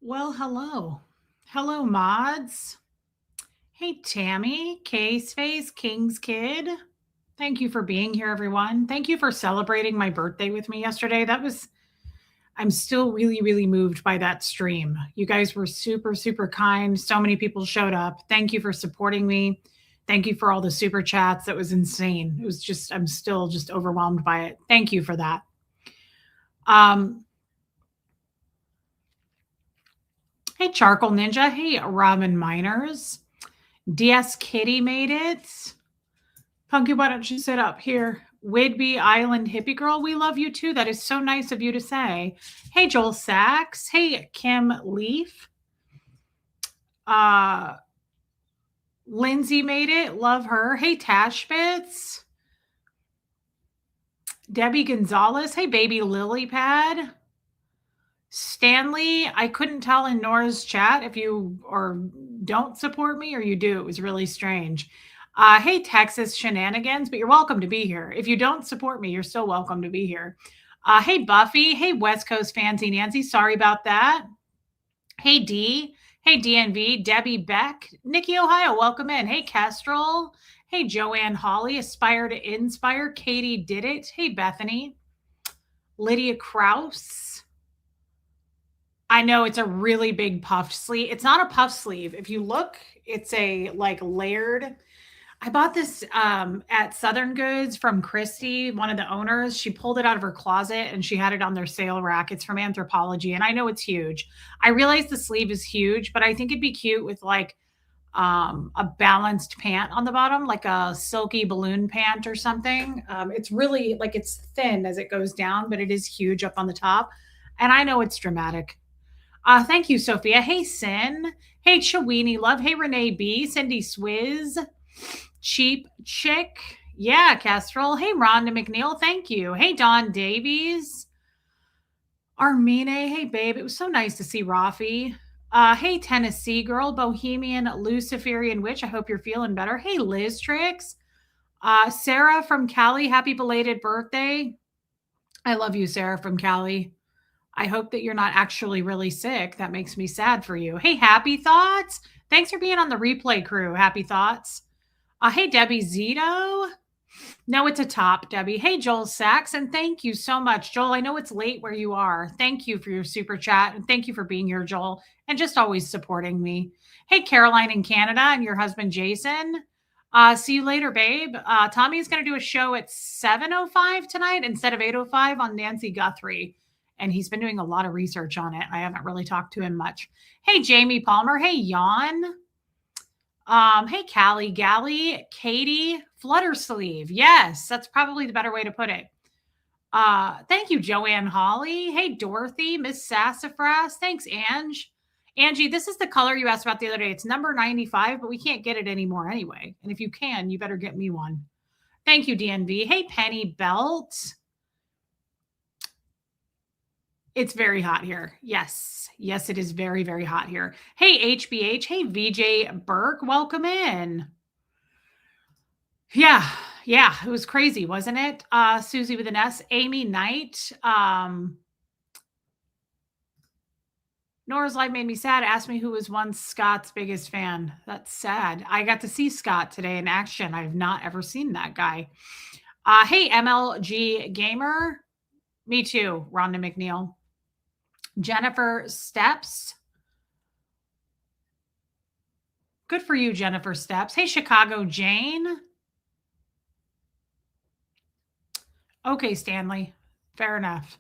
Well, hello. Hello, mods. Hey, Tammy, Case Face, King's Kid. Thank you for being here, everyone. Thank you for celebrating my birthday with me yesterday. I'm still really, really moved by that stream. You guys were super, super kind. So many people showed up. Thank you for supporting me. Thank you for all the super chats. That was insane. I'm still just overwhelmed by it. Thank you for that. Hey, Charcoal Ninja. Hey, Robin Miners. DS Kitty made it. Punky, why don't you sit up here? Whidbey Island Hippie Girl, we love you too. That is so nice of you to say. Hey, Joel Sachs. Hey, Kim Leaf. Lindsay made it. Love her. Hey, Tashbits. Debbie Gonzalez. Hey, Baby Lily Pad. Stanley, I couldn't tell in Nora's chat if you or don't support me or you do. It was really strange. Hey, Texas Shenanigans, but you're welcome to be here. If you don't support me, you're still welcome to be here. Hey, Buffy. Hey, West Coast Fancy Nancy. Sorry about that. Hey, D. Hey, DNV. Debbie Beck. Nikki, Ohio. Welcome in. Hey, Kestrel. Hey, Joanne Hawley. Aspire to Inspire. Katie Did It. Hey, Bethany. Lydia Kraus. I know it's a really big puffed sleeve. It's not a puff sleeve. If you look, it's a like layered. I bought this at Southern Goods from Christy, one of the owners. She pulled it out of her closet and she had it on their sale rack. It's from Anthropology, and I know it's huge. I realize the sleeve is huge, but I think it'd be cute with like a balanced pant on the bottom, like a silky balloon pant or something. It's really like it's thin as it goes down, but it is huge up on the top. And I know it's dramatic. Thank you, Sophia. Hey, Sin. Hey, Chawini Love. Hey, Renee B. Cindy Swizz. Cheap Chick. Yeah, Kestrel. Hey, Rhonda McNeil. Thank you. Hey, Dawn Davies. Armine. Hey, babe. It was so nice to see Rafi. Hey, Tennessee Girl. Bohemian Luciferian Witch. I hope you're feeling better. Hey, Liz Tricks. Sarah from Cali. Happy belated birthday. I love you, Sarah from Cali. I hope that you're not actually really sick. That makes me sad for you. Hey, Happy Thoughts. Thanks for being on the replay crew. Happy Thoughts. Hey, Debbie Zito. No, it's a top, Debbie. Hey, Joel Sachs. And thank you so much. Joel, I know it's late where you are. Thank you for your super chat. And thank you for being here, Joel, and just always supporting me. Hey, Caroline in Canada and your husband, Jason. See you later, babe. Tommy's going to do a show at 7:05 tonight instead of 8:05 on Nancy Guthrie. And he's been doing a lot of research on it. I haven't really talked to him much. Hey, Jamie Palmer. Hey, Jan. Hey, Callie Galley. Katie Fluttersleeve. Yes, that's probably the better way to put it. Thank you, Joanne Hawley. Hey, Dorothy. Miss Sassafras. Thanks, Ange. Angie, this is the color you asked about the other day. It's number 95, but we can't get it anymore anyway. And if you can, you better get me one. Thank you, DNV. Hey, Penny Belt. It's very hot here. Yes. Yes, it is very, very hot here. Hey, HBH. Hey, VJ Burke. Welcome in. Yeah. Yeah. It was crazy, wasn't it? Susie with an S. Amy Knight. Nora's Life made me sad. Asked me who was once Scott's biggest fan. That's sad. I got to see Scott today in action. I've not ever seen that guy. Hey, MLG Gamer. Me too, Rhonda McNeil. Jennifer Steps. Good for you, Jennifer Steps. Hey, Chicago Jane. Okay, Stanley. Fair enough.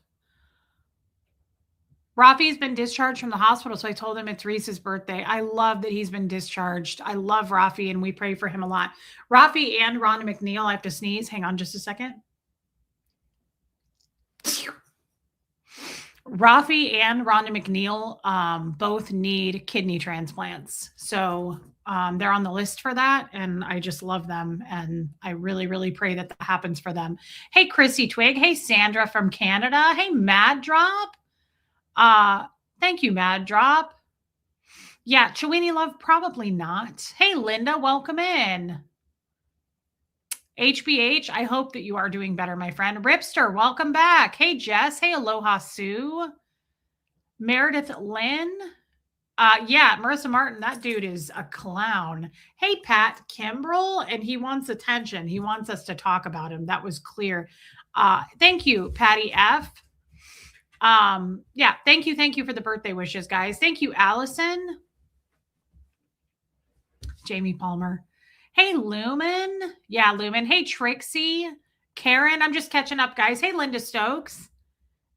Rafi's been discharged from the hospital, so I told him it's Reese's birthday. I love that he's been discharged. I love Rafi, and we pray for him a lot. Rafi and Rhonda McNeil, I have to sneeze. Hang on just a second. Rafi and Rhonda McNeil both need kidney transplants. So they're on the list for that. And I just love them. And I really, really pray that that happens for them. Hey, Chrissy Twig. Hey, Sandra from Canada. Hey, Mad Drop. Thank you, Mad Drop. Yeah, Chewini Love, probably not. Hey, Linda, welcome in. HBH, I hope that you are doing better, my friend. Ripster, welcome back. Hey, Jess. Hey, Aloha Sue. Meredith Lynn. Yeah, Marissa Martin, that dude is a clown. Hey, Pat Kimbrell, and he wants attention. He wants us to talk about him. That was clear. Thank you, Patty F. Yeah, thank you for the birthday wishes, guys. Thank you, Allison, Jamie Palmer. Hey, Lumen. Yeah, Lumen. Hey, Trixie, Karen. I'm just catching up, guys. Hey, Linda Stokes.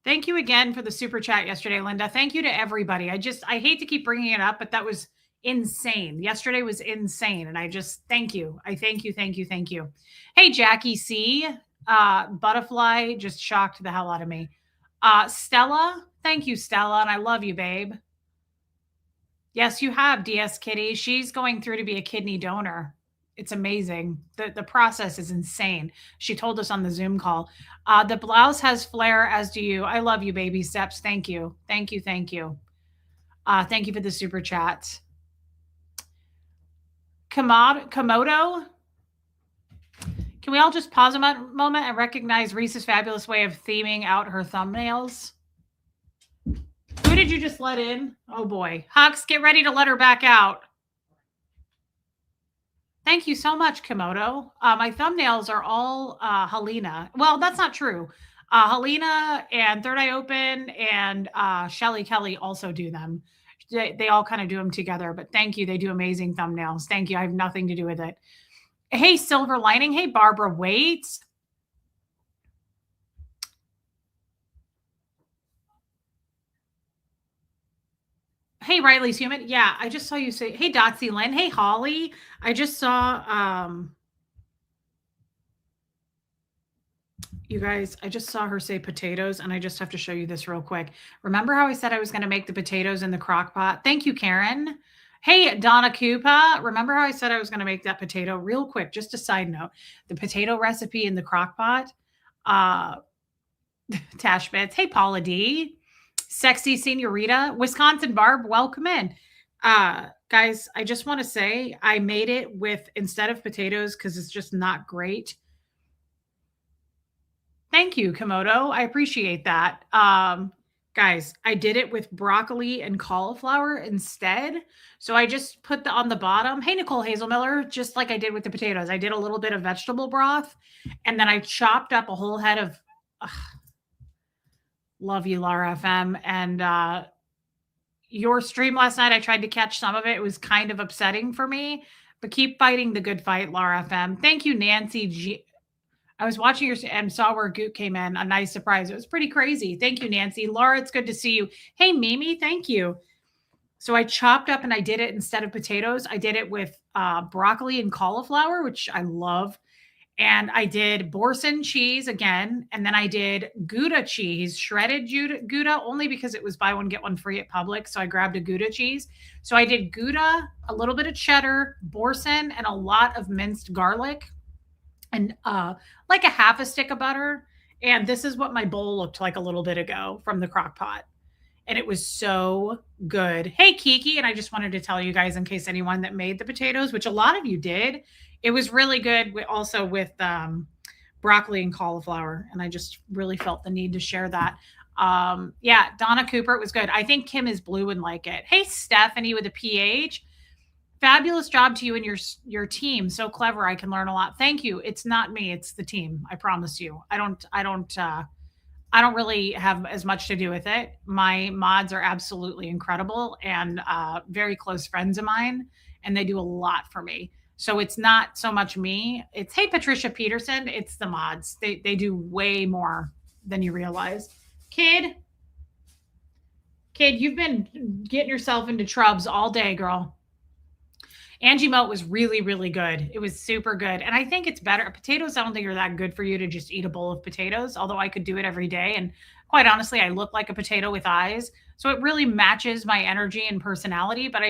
Thank you again for the super chat yesterday, Linda. Thank you to everybody. I hate to keep bringing it up, but that was insane. Yesterday was insane. And I just thank you. I thank you. Hey, Jackie C. Butterfly just shocked the hell out of me. Stella, thank you, Stella. And I love you, babe. Yes, you have DS Kitty. She's going through to be a kidney donor. It's amazing. The process is insane. She told us on the Zoom call. The blouse has flair, as do you. I love you, baby steps. Thank you. Thank you. Thank you. Thank you for the super chat. Komodo. Can we all just pause a moment and recognize Reese's fabulous way of theming out her thumbnails? Who did you just let in? Oh boy. Hux, get ready to let her back out. Thank you so much, Komodo. My thumbnails are all Helena. Well, that's not true. Helena and Third Eye Open and Shelly Kelly also do them. They all kind of do them together. But thank you. They do amazing thumbnails. Thank you. I have nothing to do with it. Hey, Silver Lining. Hey, Barbara Waits. Hey, Riley's Human. Yeah, I just saw you say, hey, Dotsy Lynn. Hey, Holly. I just saw, you guys, I just saw her say potatoes, and I just have to show you this real quick. Remember how I said I was going to make the potatoes in the crock pot? Thank you, Karen. Hey, Donna Koopa. Remember how I said I was going to make that potato real quick? Just a side note, the potato recipe in the crock pot. Tash Bits. Hey, Paula D. Sexy Senorita. Wisconsin Barb, welcome in. Guys, I just want to say I made it with, instead of potatoes, because it's just not great. Thank you, Komodo. I appreciate that. Guys, I did it with broccoli and cauliflower instead. So I just put on the bottom. Hey, Nicole Hazelmiller, just like I did with the potatoes. I did a little bit of vegetable broth, and then I chopped up a whole head of love you, Laura FM. And your stream last night, I tried to catch some of it. It was kind of upsetting for me, but keep fighting the good fight, Laura FM. Thank you, Nancy G. I was watching your and saw where Goot came in. A nice surprise. It was pretty crazy. Thank you, Nancy. Laura, it's good to see you. Hey, Mimi, thank you. So I chopped up and I did it instead of potatoes. I did it with broccoli and cauliflower, which I love. And I did Boursin cheese again. And then I did Gouda cheese, shredded Gouda, only because it was buy one, get one free at Publix. So I grabbed a Gouda cheese. So I did Gouda, a little bit of cheddar, Boursin, and a lot of minced garlic, and like a half a stick of butter. And this is what my bowl looked like a little bit ago from the crock pot. And it was so good. Hey, Kiki. And I just wanted to tell you guys, in case anyone that made the potatoes, which a lot of you did, it was really good also with broccoli and cauliflower. And I just really felt the need to share that. Yeah, Donna Cooper, it was good. I think Kim is blue and like it. Hey, Stephanie with a PH. Fabulous job to you and your team. So clever. I can learn a lot. Thank you. It's not me. It's the team. I promise you. I don't really have as much to do with it. My mods are absolutely incredible and very close friends of mine, and they do a lot for me. So it's not so much me. It's, hey, Patricia Peterson. It's the mods. They do way more than you realize. Kid, you've been getting yourself into trubs all day, girl. Angie Moat was really, really good. It was super good. And I think it's better. Potatoes, I don't think are that good for you to just eat a bowl of potatoes, although I could do it every day. And quite honestly, I look like a potato with eyes. So it really matches my energy and personality. But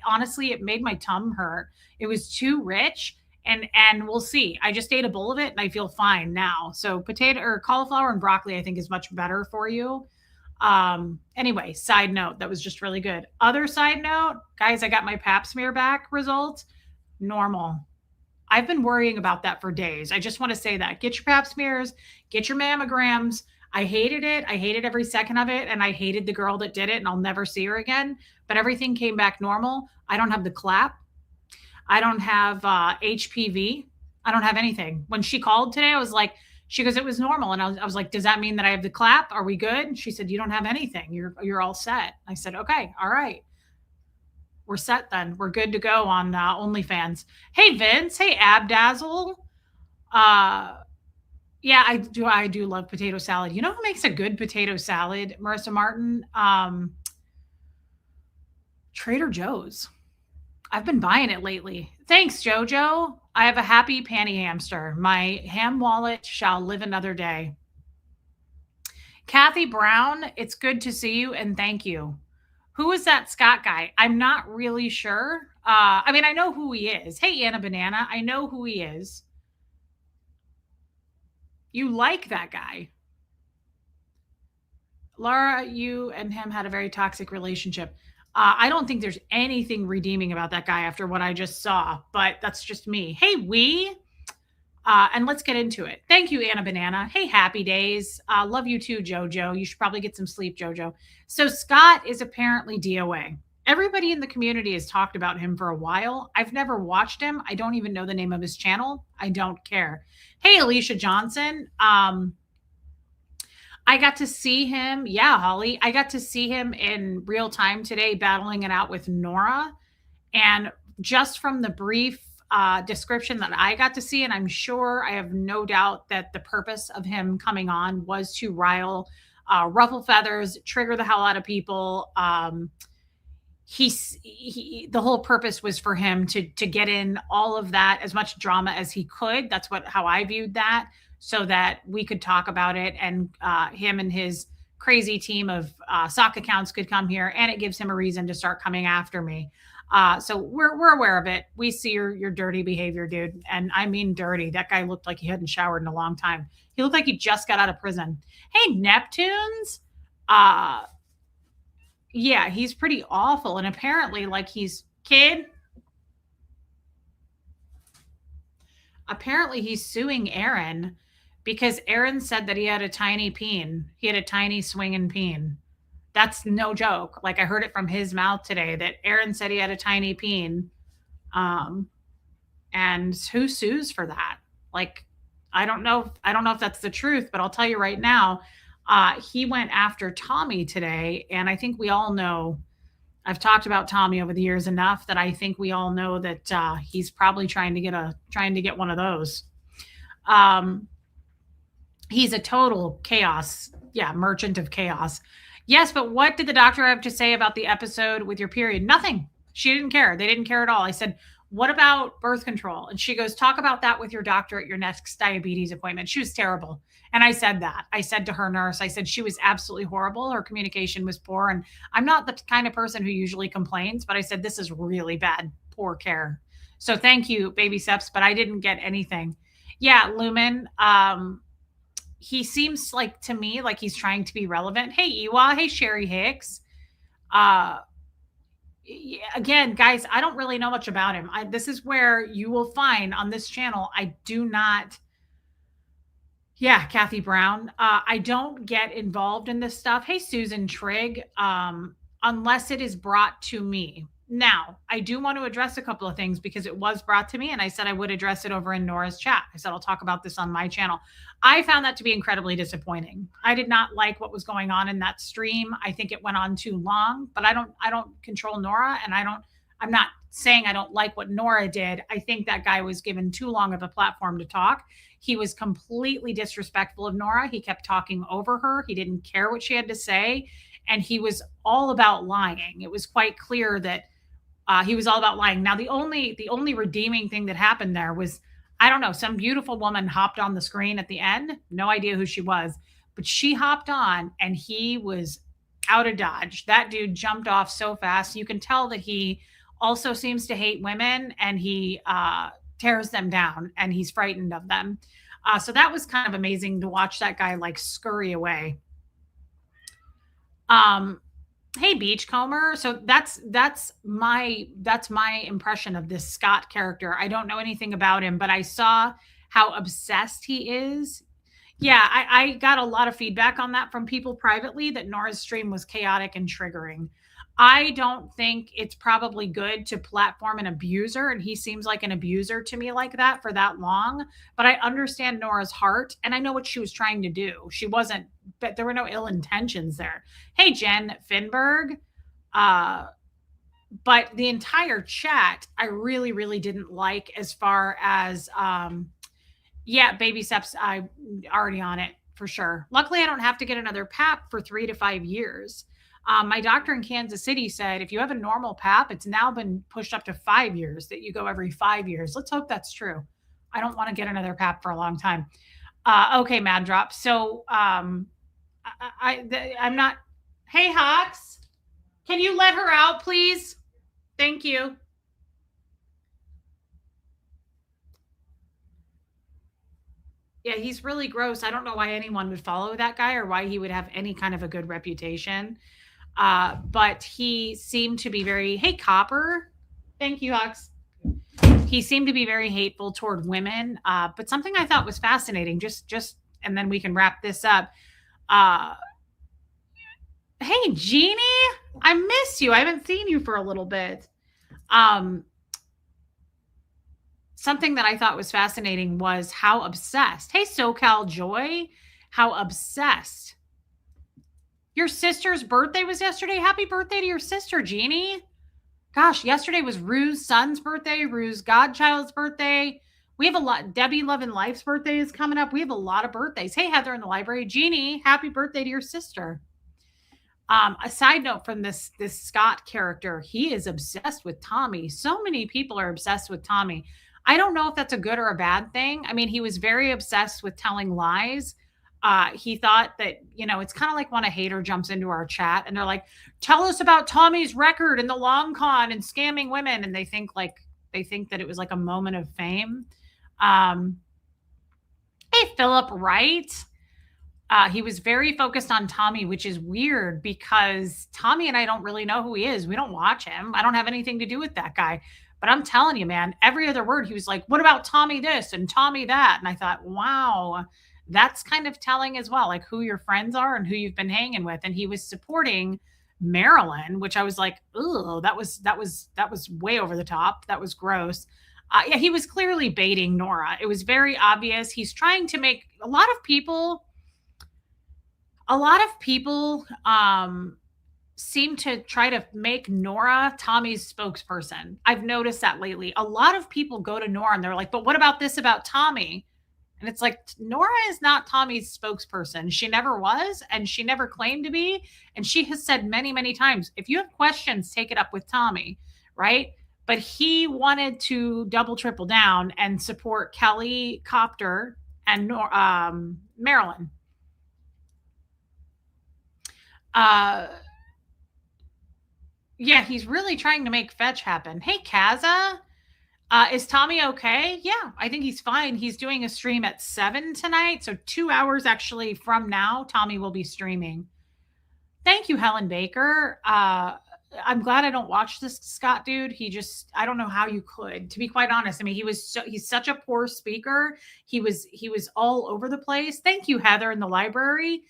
honestly, it made my tongue hurt. It was too rich. And we'll see. I just ate a bowl of it and I feel fine now. So potato or cauliflower and broccoli, I think, is much better for you. Anyway, side note, that was just really good. Other side note, guys, I got my pap smear back results. Normal. I've been worrying about that for days. I just want to say that. Get your pap smears, get your mammograms. I hated it. I hated every second of it. And I hated the girl that did it. And I'll never see her again. But everything came back normal. I don't have the clap. I don't have HPV. I don't have anything. When she called today, I was like, she goes, it was normal. And I was like, does that mean that I have the clap? Are we good? She said, you don't have anything. You're all set. I said, okay, all right. We're set then. We're good to go on OnlyFans. Hey Vince. Hey Abdazzle. Uh yeah, I do love potato salad. You know who makes a good potato salad, Marissa Martin? Trader Joe's. I've been buying it lately. Thanks, Jojo. I have a happy panty hamster. My ham wallet shall live another day. Kathy Brown, it's good to see you and thank you. Who is that Scott guy? I'm not really sure. I mean, I know who he is. Hey, Anna Banana, I know who he is. You like that guy. Laura, you and him had a very toxic relationship. I don't think there's anything redeeming about that guy after what I just saw, but that's just me. Hey, and let's get into it. Thank you, Anna Banana. Hey, happy days. Love you too, Jojo. You should probably get some sleep, Jojo. So Scott is apparently DOA. Everybody in the community has talked about him for a while. I've never watched him. I don't even know the name of his channel. I don't care. Hey, Alicia Johnson. I got to see him. Yeah, Holly. I got to see him in real time today, battling it out with Nora. And just from the brief description that I got to see, and I'm sure I have no doubt that the purpose of him coming on was to ruffle feathers, trigger the hell out of people. The whole purpose was for him to get in all of that, as much drama as he could. That's how I viewed that, so that we could talk about it, and him and his crazy team of sock accounts could come here, and it gives him a reason to start coming after me. So we're aware of it. We see your dirty behavior, dude, and I mean dirty. That guy looked like he hadn't showered in a long time. He looked like he just got out of prison. Hey, Neptunes. Yeah, he's pretty awful, and apparently, like, apparently he's suing Aaron because Aaron said that he had a tiny peen. He had a tiny swinging peen. That's no joke. Like, I heard it from his mouth today that Aaron said he had a tiny peen. And who sues for that? Like, I don't know if that's the truth, but I'll tell you right now, he went after Tommy today, and I think we all know. I've talked about Tommy over the years enough that I think we all know that he's probably trying to get one of those. He's a total chaos, merchant of chaos. Yes, but what did the doctor have to say about the episode with your period? Nothing. She didn't care. They didn't care at all. I said, what about birth control? And she goes, talk about that with your doctor at your next diabetes appointment. She was terrible. And I said that. I said to her nurse, I said, she was absolutely horrible. Her communication was poor. And I'm not the kind of person who usually complains, but I said, this is really bad, poor care. So thank you, baby steps, but I didn't get anything. Yeah, Lumen. He seems like, to me, like he's trying to be relevant. Hey, Iwa. Hey, Sherry Hicks. Again, guys, I don't really know much about him. This is where you will find on this channel, I do not. Yeah, Kathy Brown. I don't get involved in this stuff. Hey, Susan Trigg, unless it is brought to me. Now, I do want to address a couple of things because it was brought to me, and I said I would address it over in Nora's chat. I said I'll talk about this on my channel. I found that to be incredibly disappointing. I did not like what was going on in that stream. I think it went on too long, but I don't control Nora, and I'm not saying I don't like what Nora did. I think that guy was given too long of a platform to talk. He was completely disrespectful of Nora. He kept talking over her. He didn't care what she had to say, and he was all about lying. It was quite clear that he was all about lying. Now, the only redeeming thing that happened there was, I don't know, some beautiful woman hopped on the screen at the end. No idea who she was, but she hopped on and he was out of Dodge. That dude jumped off so fast. You can tell that he also seems to hate women, and he tears them down, and he's frightened of them. So that was kind of amazing to watch that guy like scurry away. Hey, Beachcomber. So that's my impression of this Scott character. I don't know anything about him, but I saw how obsessed he is. Yeah, I got a lot of feedback on that from people privately that Nora's stream was chaotic and triggering. I don't think it's probably good to platform an abuser, and he seems like an abuser to me like that for that long. But I understand Nora's heart, and I know what she was trying to do. She wasn't, but there were no ill intentions there. Hey, Jen Finberg. Uh, but the entire chat, I really, really didn't like as far as yeah, baby steps. I already on it for sure. Luckily, I don't have to get another PAP for 3 to 5 years. My doctor in Kansas City said if you have a normal PAP, it's now been pushed up to 5 years that you go every 5 years. Let's hope that's true. I don't want to get another PAP for a long time. Okay, Mad Drop. So I'm not. Hey, Hawks, can you let her out, please? Thank you. Yeah, he's really gross. I don't know why anyone would follow that guy or why he would have any kind of a good reputation. But he seemed to be very, hey, Copper. Thank you, Hux. He seemed to be very hateful toward women. But something I thought was fascinating, and then we can wrap this up. Uh, hey, Jeannie, I miss you. I haven't seen you for a little bit. Um, Something that I thought was fascinating was how obsessed. Hey, SoCal Joy, how obsessed. Your sister's birthday was yesterday. Happy birthday to your sister, Jeannie. Gosh, yesterday was Rue's son's birthday, Rue's godchild's birthday. We have a lot. Debbie Love and Life's birthday is coming up. We have a lot of birthdays. Hey, Heather in the library. Jeannie, happy birthday to your sister. A side note from this Scott character, he is obsessed with Tommy. So many people are obsessed with Tommy. I don't know if that's a good or a bad thing. I mean, he was very obsessed with telling lies. He thought that, it's kind of like when a hater jumps into our chat and they're like, tell us about Tommy's record in the long con and scamming women. And they think that it was like a moment of fame. Hey, Philip Wright. He was very focused on Tommy, which is weird because Tommy and I don't really know who he is. We don't watch him. I don't have anything to do with that guy. But I'm telling you, man, every other word he was like, what about Tommy this and Tommy that? And I thought, wow, that's kind of telling as well, like who your friends are and who you've been hanging with. And he was supporting Marilyn, which I was like, oh, that was way over the top. That was gross. Yeah, he was clearly baiting Nora. It was very obvious. He's trying to make a lot of people seem to try to make Nora Tommy's spokesperson. I've noticed that lately. A lot of people go to Nora and they're like, but what about this about Tommy? And it's like, Nora is not Tommy's spokesperson. She never was, and she never claimed to be. And she has said many, many times, if you have questions, take it up with Tommy, right? But he wanted to double, triple down and support Kelly Copter and Marilyn. Uh, yeah, he's really trying to make fetch happen. Hey, Kaza, is Tommy okay? Yeah, I think he's fine. He's doing a stream at 7 tonight. So 2 hours actually from now, Tommy will be streaming. Thank you, Helen Baker. I'm glad I don't watch this Scott dude. I don't know how you could, to be quite honest. I mean, he's such a poor speaker. He was all over the place. Thank you, Heather in the library.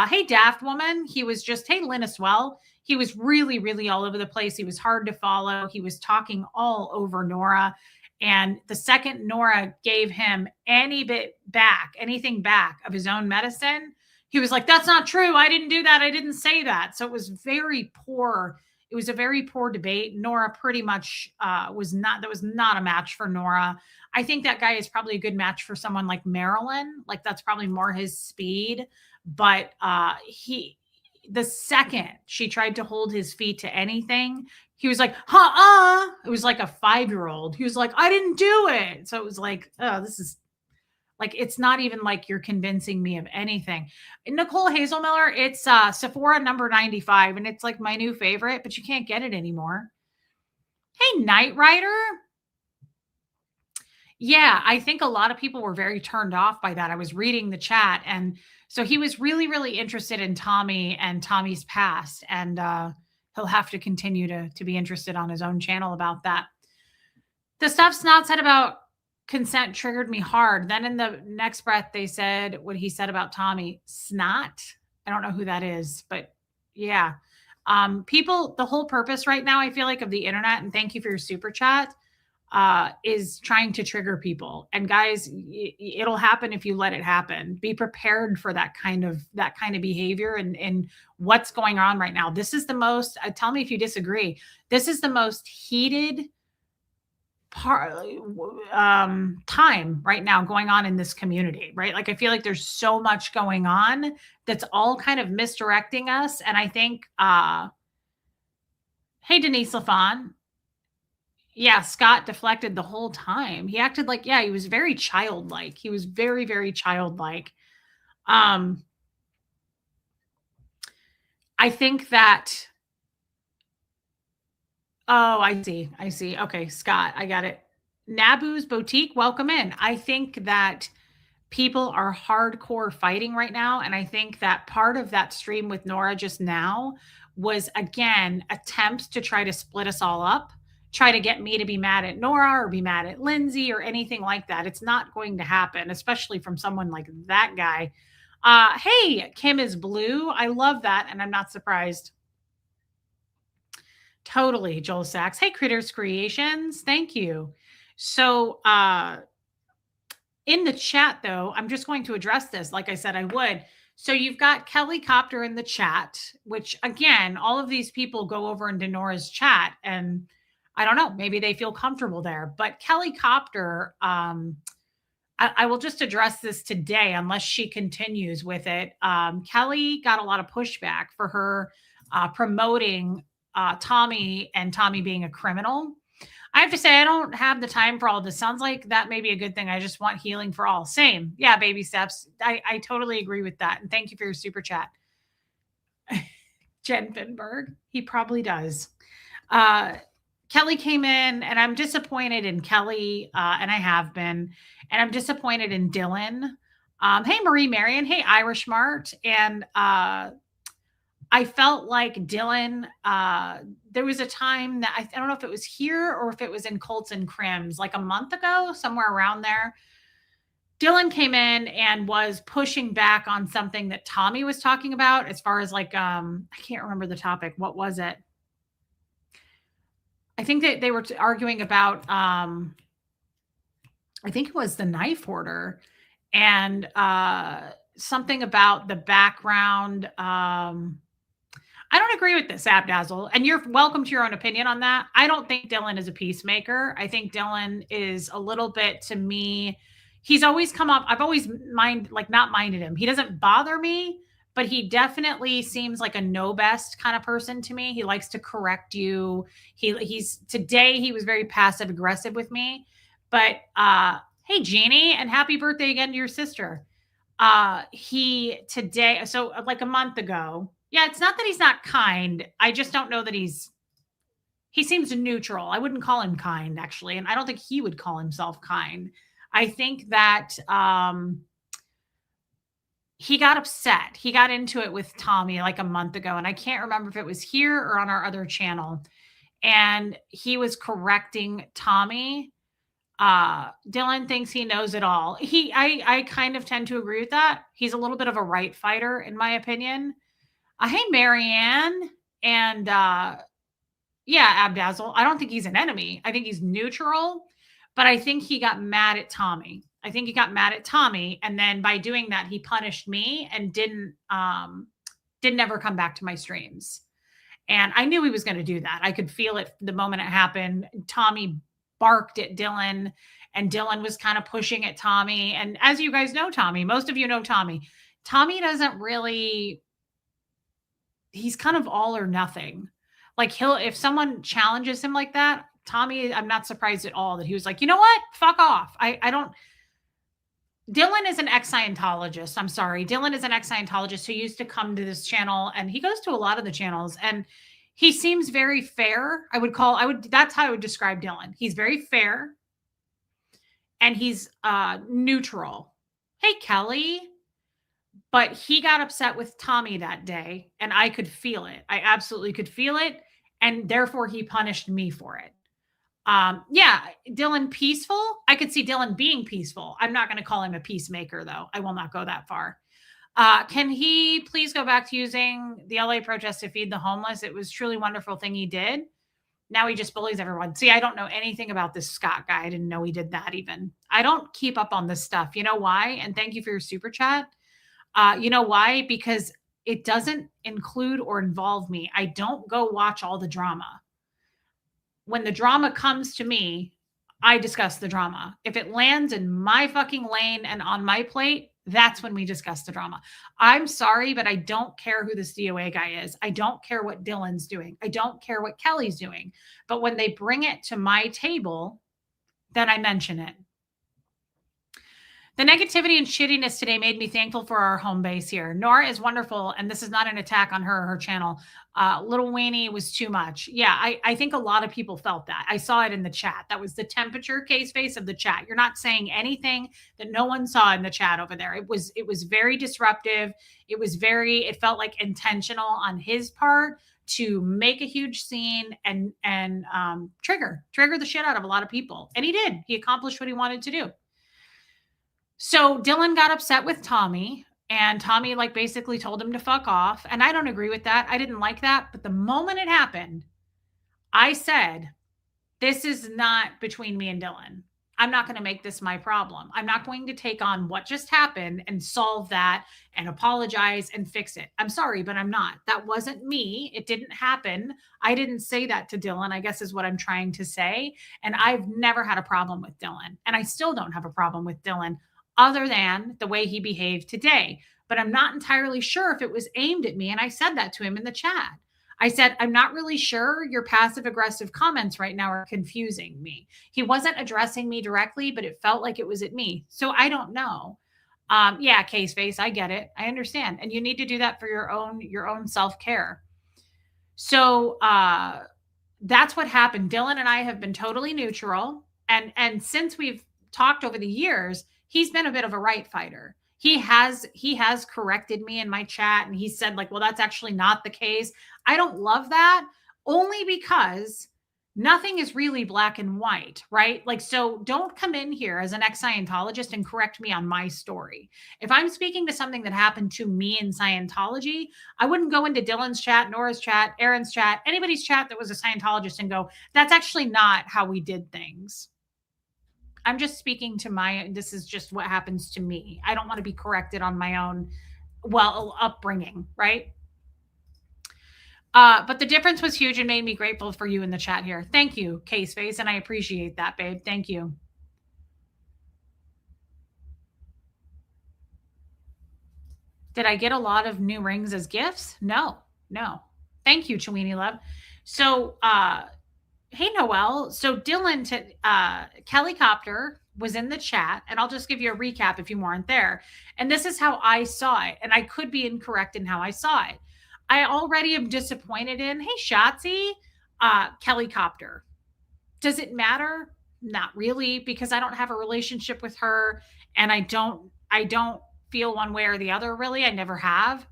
Hey, Daft Woman. He was just, hey, Lynn as well. He was really, really all over the place. He was hard to follow. He was talking all over Nora. And the second Nora gave him anything back of his own medicine, he was like, that's not true. I didn't do that. I didn't say that. So it was very poor. It was a very poor debate. Nora pretty much that was not a match for Nora. I think that guy is probably a good match for someone like Marilyn. Like that's probably more his speed. But the second she tried to hold his feet to anything, he was like, it was like a 5-year-old. He was like, I didn't do it. So it was like, oh, this is like, it's not even like you're convincing me of anything. Nicole Hazelmiller, it's Sephora number 95, and it's like my new favorite, but you can't get it anymore. Hey, Knight Rider. Yeah, I think a lot of people were very turned off by that. I was reading the chat, and so he was really, really interested in Tommy and Tommy's past, and he'll have to continue to be interested on his own channel about that. The stuff Snot said about consent triggered me hard. Then in the next breath, they said what he said about Tommy, snot. I don't know who that is, but yeah. People, the whole purpose right now, I feel like, of the internet, and thank you for your super chat, is trying to trigger people. And guys, it'll happen if you let it happen. Be prepared for that kind of behavior and what's going on right now. This is the most. Tell me if you disagree. This is the most heated part time right now going on in this community, right? Like I feel like there's so much going on that's all kind of misdirecting us. And I think hey Denise Lafon, yeah, Scott deflected the whole time. He acted like, yeah, he was very childlike. He was very, very childlike. Um, I think that, oh, I see. I see. Okay, Scott, I got it. Nabu's Boutique, welcome in. I think that people are hardcore fighting right now. And I think that part of that stream with Nora just now was, again, attempts to try to split us all up, try to get me to be mad at Nora or be mad at Lindsay or anything like that. It's not going to happen, especially from someone like that guy. Hey, Kim is blue. I love that. And I'm not surprised. Totally, Joel Sachs. Hey, Critters Creations. Thank you. So, in the chat, though, I'm just going to address this like I said I would. So you've got Kelly Copter in the chat, which again, all of these people go over into Nora's chat, and I don't know, maybe they feel comfortable there. But Kelly Copter, I will just address this today unless she continues with it. Kelly got a lot of pushback for her promoting Tommy and Tommy being a criminal. I have to say, I don't have the time for all this. Sounds like that may be a good thing. I just want healing for all. Same. Yeah, baby steps. I totally agree with that. And thank you for your super chat. Jen Finberg. He probably does. Kelly came in, and I'm disappointed in Kelly, and I have been. And I'm disappointed in Dylan. Hey, Marie Marion. Hey, Irish Mart. And I felt like Dylan, there was a time that I don't know if it was here or if it was in Colts and Crims, like a month ago, somewhere around there. Dylan came in and was pushing back on something that Tommy was talking about as far as like, I can't remember the topic. What was it? I think that they were arguing about, I think it was the knife hoarder and something about the background. I don't agree with this, Abdazzle, and you're welcome to your own opinion on that. I don't think Dylan is a peacemaker. I think Dylan is a little bit, to me, he's always come up. I've always not minded him. He doesn't bother me, but he definitely seems like a know best kind of person to me. He likes to correct you. He's today he was very passive aggressive with me, but hey Jeannie, and happy birthday again to your sister. He today, so like a month ago, yeah, it's not that he's not kind. I just don't know that he seems neutral. I wouldn't call him kind, actually, and I don't think he would call himself kind. I think that he got upset. He got into it with Tommy like a month ago, and I can't remember if it was here or on our other channel. And he was correcting Tommy. Dylan thinks he knows it all. I kind of tend to agree with that. He's a little bit of a right fighter, in my opinion. Hey, Marianne. And yeah, Abdazzle. I don't think he's an enemy. I think he's neutral, but I think he got mad at Tommy. I think he got mad at Tommy. And then by doing that, he punished me and didn't ever come back to my streams. And I knew he was going to do that. I could feel it the moment it happened. Tommy barked at Dylan, and Dylan was kind of pushing at Tommy. And as you guys know, Tommy, most of you know Tommy. Tommy doesn't really, he's kind of all or nothing. Like if someone challenges him like that, Tommy, I'm not surprised at all that he was like, you know what? Fuck off. I don't. Dylan is an ex-Scientologist. I'm sorry. Dylan is an ex-Scientologist who used to come to this channel, and he goes to a lot of the channels, and he seems very fair. That's how I would describe Dylan. He's very fair, and he's neutral. Hey, Kelly. But he got upset with Tommy that day, and I could feel it. I absolutely could feel it, and therefore he punished me for it. Yeah, Dylan peaceful. I could see Dylan being peaceful. I'm not going to call him a peacemaker, though. I will not go that far. Can he please go back to using the LA protests to feed the homeless? It was truly wonderful thing he did. Now he just bullies everyone. See, I don't know anything about this Scott guy. I didn't know he did that even. I don't keep up on this stuff. You know why? And thank you for your super chat. You know why? Because it doesn't include or involve me. I don't go watch all the drama. When the drama comes to me, I discuss the drama. If it lands in my fucking lane and on my plate, that's when we discuss the drama. I'm sorry, but I don't care who this DOA guy is. I don't care what Dylan's doing. I don't care what Kelly's doing. But when they bring it to my table, then I mention it. The negativity and shittiness today made me thankful for our home base here. Nora is wonderful, and this is not an attack on her or her channel. Little Weenie was too much. Yeah, I think a lot of people felt that. I saw it in the chat. That was the temperature case face of the chat. You're not saying anything that no one saw in the chat over there. It was very disruptive. It felt like intentional on his part to make a huge scene and trigger the shit out of a lot of people. And he did. He accomplished what he wanted to do. So Dylan got upset with Tommy, and Tommy like basically told him to fuck off. And I don't agree with that. I didn't like that. But the moment it happened, I said, this is not between me and Dylan. I'm not going to make this my problem. I'm not going to take on what just happened and solve that and apologize and fix it. I'm sorry, but I'm not. That wasn't me. It didn't happen. I didn't say that to Dylan, I guess is what I'm trying to say. And I've never had a problem with Dylan. And I still don't have a problem with Dylan other than the way he behaved today. But I'm not entirely sure if it was aimed at me. And I said that to him in the chat. I said, I'm not really sure. Your passive aggressive comments right now are confusing me. He wasn't addressing me directly, but it felt like it was at me. So I don't know. Yeah, case face. I get it. I understand. And you need to do that for your own self-care. So that's what happened. Dylan and I have been totally neutral. And since we've talked over the years, he's been a bit of a right fighter. He has corrected me in my chat, and he said like, well, that's actually not the case. I don't love that, only because nothing is really black and white, right? Like, so don't come in here as an ex-Scientologist and correct me on my story. If I'm speaking to something that happened to me in Scientology, I wouldn't go into Dylan's chat, Nora's chat, Aaron's chat, anybody's chat that was a Scientologist and go, that's actually not how we did things. I'm just speaking to this is just what happens to me. I don't want to be corrected on my own, upbringing, right? But the difference was huge and made me grateful for you in the chat here. Thank you, Case Face, and I appreciate that, babe. Thank you. Did I get a lot of new rings as gifts? No. Thank you, Chewini Love. So, hey, Noelle. So Dylan, Kelly Copter was in the chat, and I'll just give you a recap if you weren't there. And this is how I saw it, and I could be incorrect in how I saw it. I already am disappointed in, hey, Shotzi, Kelly Copter. Does it matter? Not really, because I don't have a relationship with her, and I don't feel one way or the other, really. I never have.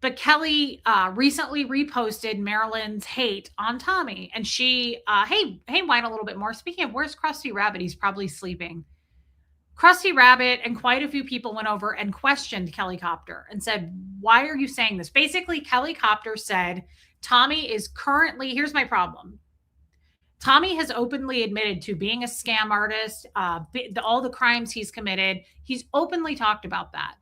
But Kelly recently reposted Marilyn's hate on Tommy. And she, hey, whine a little bit more. Speaking of, where's Krusty Rabbit? He's probably sleeping. Krusty Rabbit and quite a few people went over and questioned Kelly Copter and said, why are you saying this? Basically, Kelly Copter said, Tommy is currently, here's my problem. Tommy has openly admitted to being a scam artist, all the crimes he's committed. He's openly talked about that.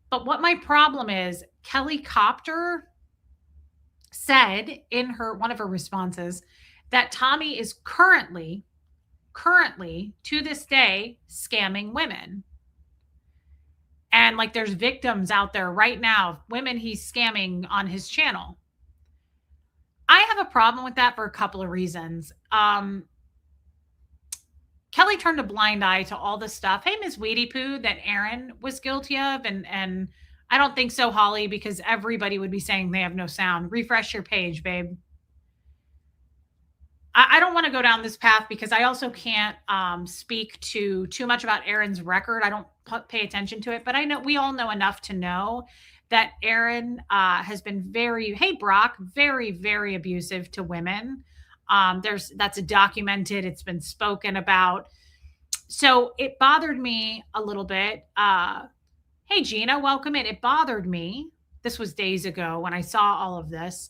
But what my problem is, Kelly Copter said in one of her responses that Tommy is currently to this day scamming women. And like there's victims out there right now, women he's scamming on his channel. I have a problem with that for a couple of reasons. Kelly turned a blind eye to all the stuff. Hey, Ms. Weedy Poo, that Aaron was guilty of. And I don't think so, Holly, because everybody would be saying they have no sound. Refresh your page, babe. I don't want to go down this path because I also can't speak too much about Aaron's record. I don't pay attention to it, but I know we all know enough to know that Aaron has been very, hey, Brock, very, very abusive to women. That's a documented, it's been spoken about. So it bothered me a little bit. Hey Gina, welcome in. It bothered me. This was days ago when I saw all of this.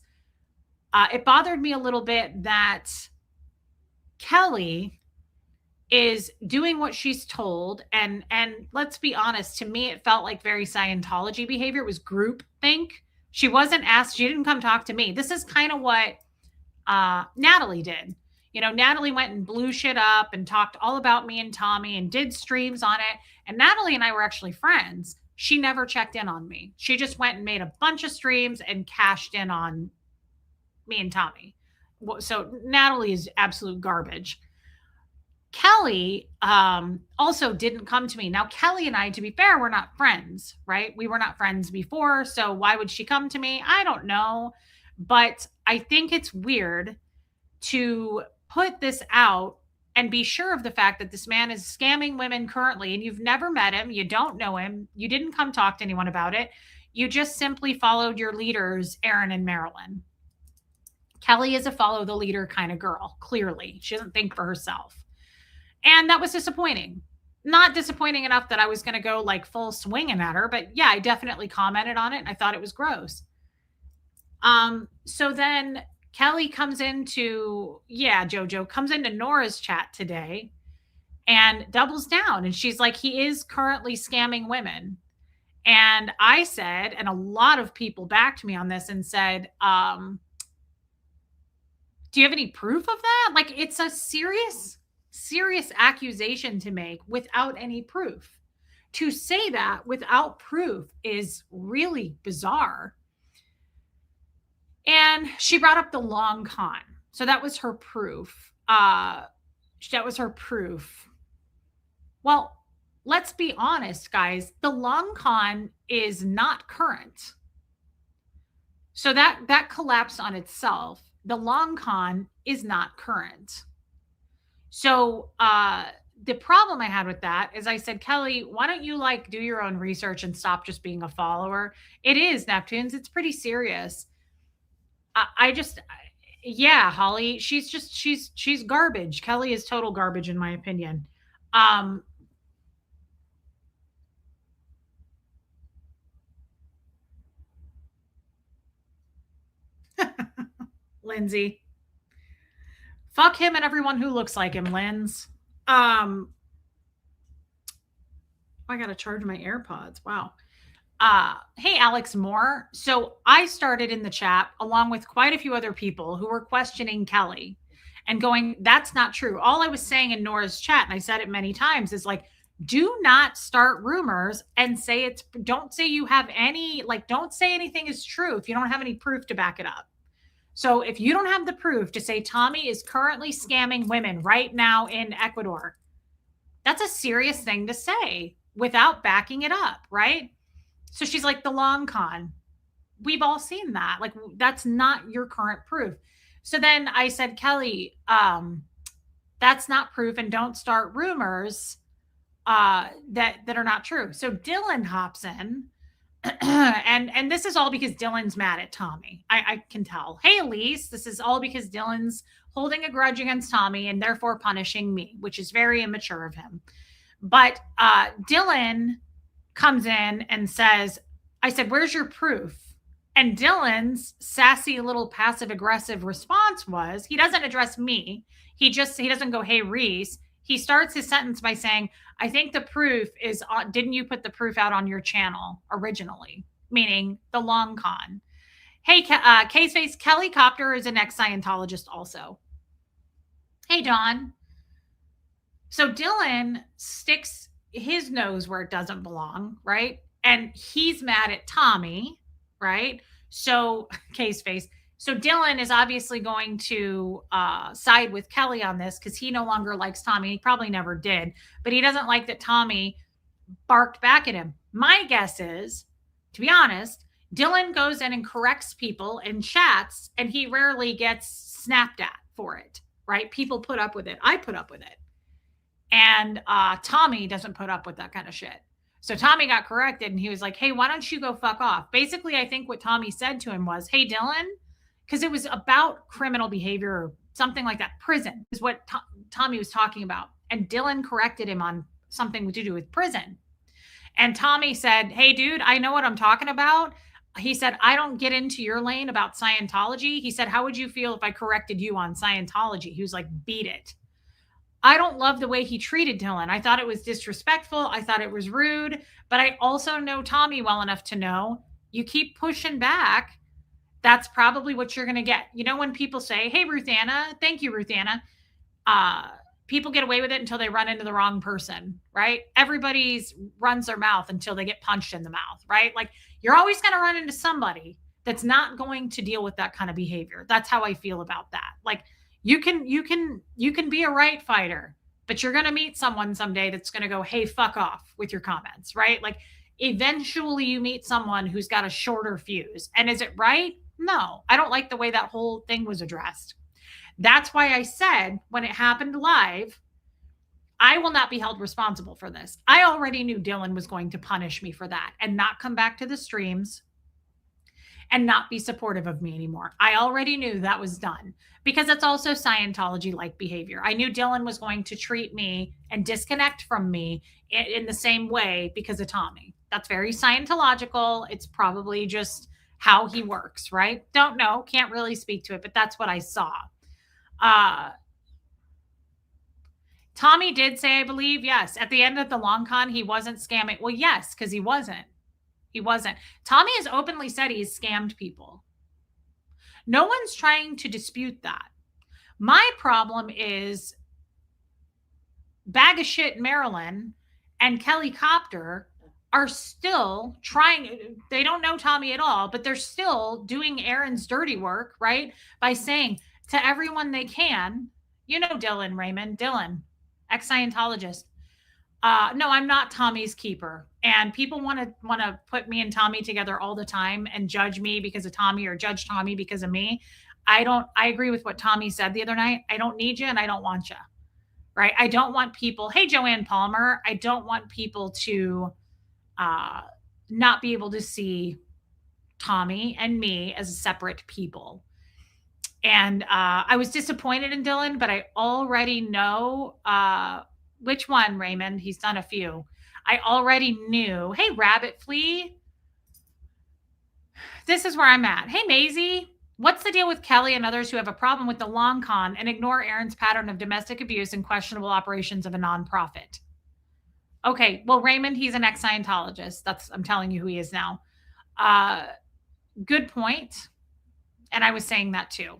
It bothered me a little bit that Kelly is doing what she's told, and let's be honest, to me it felt like very Scientology behavior. It was group think. She wasn't asked, she didn't come talk to me. This is kind of what Natalie did. Natalie went and blew shit up and talked all about me and Tommy and did streams on it. And Natalie and I were actually friends. She never checked in on me. She just went and made a bunch of streams and cashed in on me and Tommy. So Natalie is absolute garbage. Kelly also didn't come to me. Now, Kelly and I, to be fair, we're not friends, right? We were not friends before. So why would she come to me? I don't know. But I think it's weird to put this out and be sure of the fact that this man is scamming women currently, and you've never met him, you don't know him, you didn't come talk to anyone about it. You just simply followed your leaders, Aaron and Marilyn. Kelly is a follow the leader kind of girl, clearly. She doesn't think for herself. And that was disappointing. Not disappointing enough that I was going to go like full swinging at her, but yeah, I definitely commented on it and I thought it was gross. So then Kelly comes into, Jojo comes into Nora's chat today and doubles down. And she's like, he is currently scamming women. And I said, and a lot of people backed me on this and said, do you have any proof of that? Like, it's a serious accusation to make without any proof. To say that without proof is really bizarre. And she brought up the long con. So that was her proof. Well, let's be honest, guys. The long con is not current. So that collapsed on itself. The long con is not current. So the problem I had with that is I said, Kelly, why don't you do your own research and stop just being a follower? It is, Neptunes. It's pretty serious. Holly, she's garbage. Kelly is total garbage in my opinion. Lindsay. Fuck him and everyone who looks like him, Linz. I gotta charge my AirPods. Wow. Hey, Alex Moore. So I started in the chat along with quite a few other people who were questioning Kelly and going, that's not true. All I was saying in Nora's chat, and I said it many times, is do not start rumors and don't say you have any, don't say anything is true if you don't have any proof to back it up. So if you don't have the proof to say Tommy is currently scamming women right now in Ecuador, that's a serious thing to say without backing it up, right? So she's like, the long con. We've all seen that. That's not your current proof. So then I said, Kelly, that's not proof, and don't start rumors that are not true. So Dylan hops in. and this is all because Dylan's mad at Tommy. I can tell. Hey, Elise, this is all because Dylan's holding a grudge against Tommy and therefore punishing me, which is very immature of him. But Dylan comes in and says, I said, where's your proof? And Dylan's sassy little passive aggressive response was, he doesn't address me. He doesn't go, hey, Reese. He starts his sentence by saying, I think the proof is, didn't you put the proof out on your channel originally? Meaning the long con. Hey, K-Space, Kelly Copter is an ex-Scientologist also. Hey, Dawn. So Dylan sticks his nose where it doesn't belong, right? And he's mad at Tommy, right? So, K-Space. So Dylan is obviously going to side with Kelly on this because he no longer likes Tommy. He probably never did, but he doesn't like that Tommy barked back at him. My guess is, to be honest, Dylan goes in and corrects people in chats, and he rarely gets snapped at for it, right? People put up with it. I put up with it. And Tommy doesn't put up with that kind of shit. So Tommy got corrected, and he was like, hey, why don't you go fuck off? Basically, I think what Tommy said to him was, hey, Dylan, because it was about criminal behavior, something like that. Prison is what Tommy was talking about. And Dylan corrected him on something to do with prison. And Tommy said, "Hey, dude, I know what I'm talking about." He said, "I don't get into your lane about Scientology." He said, "How would you feel if I corrected you on Scientology?" He was like, "Beat it." I don't love the way he treated Dylan. I thought it was disrespectful. I thought it was rude. But I also know Tommy well enough to know you keep pushing back, that's probably what you're going to get. You know, when people say, "Hey, Ruth Anna," thank you, Ruth Anna. Uh, People get away with it until they run into the wrong person, right? Everybody's runs their mouth until they get punched in the mouth, right? Like you're always going to run into somebody that's not going to deal with that kind of behavior. That's how I feel about that. Like you can be a right fighter, but you're going to meet someone someday that's going to go, "Hey, fuck off" with your comments, right? Like eventually you meet someone who's got a shorter fuse. And is it right? No. I don't like the way that whole thing was addressed. That's why I said when it happened live, I will not be held responsible for this. I already knew Dylan was going to punish me for that and not come back to the streams and not be supportive of me anymore. I already knew that was done because it's also Scientology like behavior. I knew Dylan was going to treat me and disconnect from me in the same way because of Tommy. That's very Scientological. It's probably just how he works, right? Don't know, can't really speak to it, but that's what I saw. Uh, Tommy did say, I believe, yes, at the end of the long con, he wasn't scamming. Well, yes, because he wasn't. He wasn't. Tommy has openly said he's scammed people. No one's trying to dispute that. My problem is Bag of Shit Marilyn and Kelly Copter are still trying. They don't know Tommy at all, but they're still doing Aaron's dirty work, right? By saying to everyone they can, you know, Dylan Raymond, Dylan, ex-Scientologist. No, I'm not Tommy's keeper. And people want to put me and Tommy together all the time and judge me because of Tommy or judge Tommy because of me. I agree with what Tommy said the other night. I don't need you and I don't want you. Right? I don't want people, hey Joanne Palmer, I don't want people to uh not be able to see Tommy and me as separate people. And I was disappointed in Dylan, but I already know which one, Raymond. He's done a few. I already knew. Hey, Rabbit Flea. This is where I'm at. Hey, Maisie. What's the deal with Kelly and others who have a problem with the long con and ignore Aaron's pattern of domestic abuse and questionable operations of a nonprofit? Okay, well, Raymond, he's an ex-Scientologist. I'm telling you who he is now. Good point. And I was saying that too.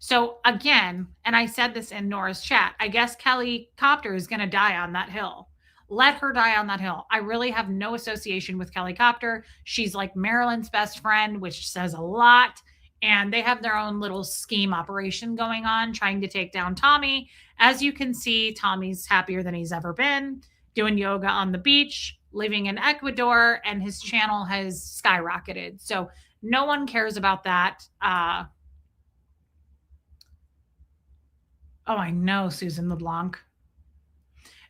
So again, and I said this in Nora's chat, I guess Kelly Copter is going to die on that hill. Let her die on that hill. I really have no association with Kelly Copter. She's like Marilyn's best friend, which says a lot. And they have their own little scheme operation going on, trying to take down Tommy. As you can see, Tommy's happier than he's ever been, doing yoga on the beach, living in Ecuador, and his channel has skyrocketed. So no one cares about that. Oh, I know, Susan LeBlanc.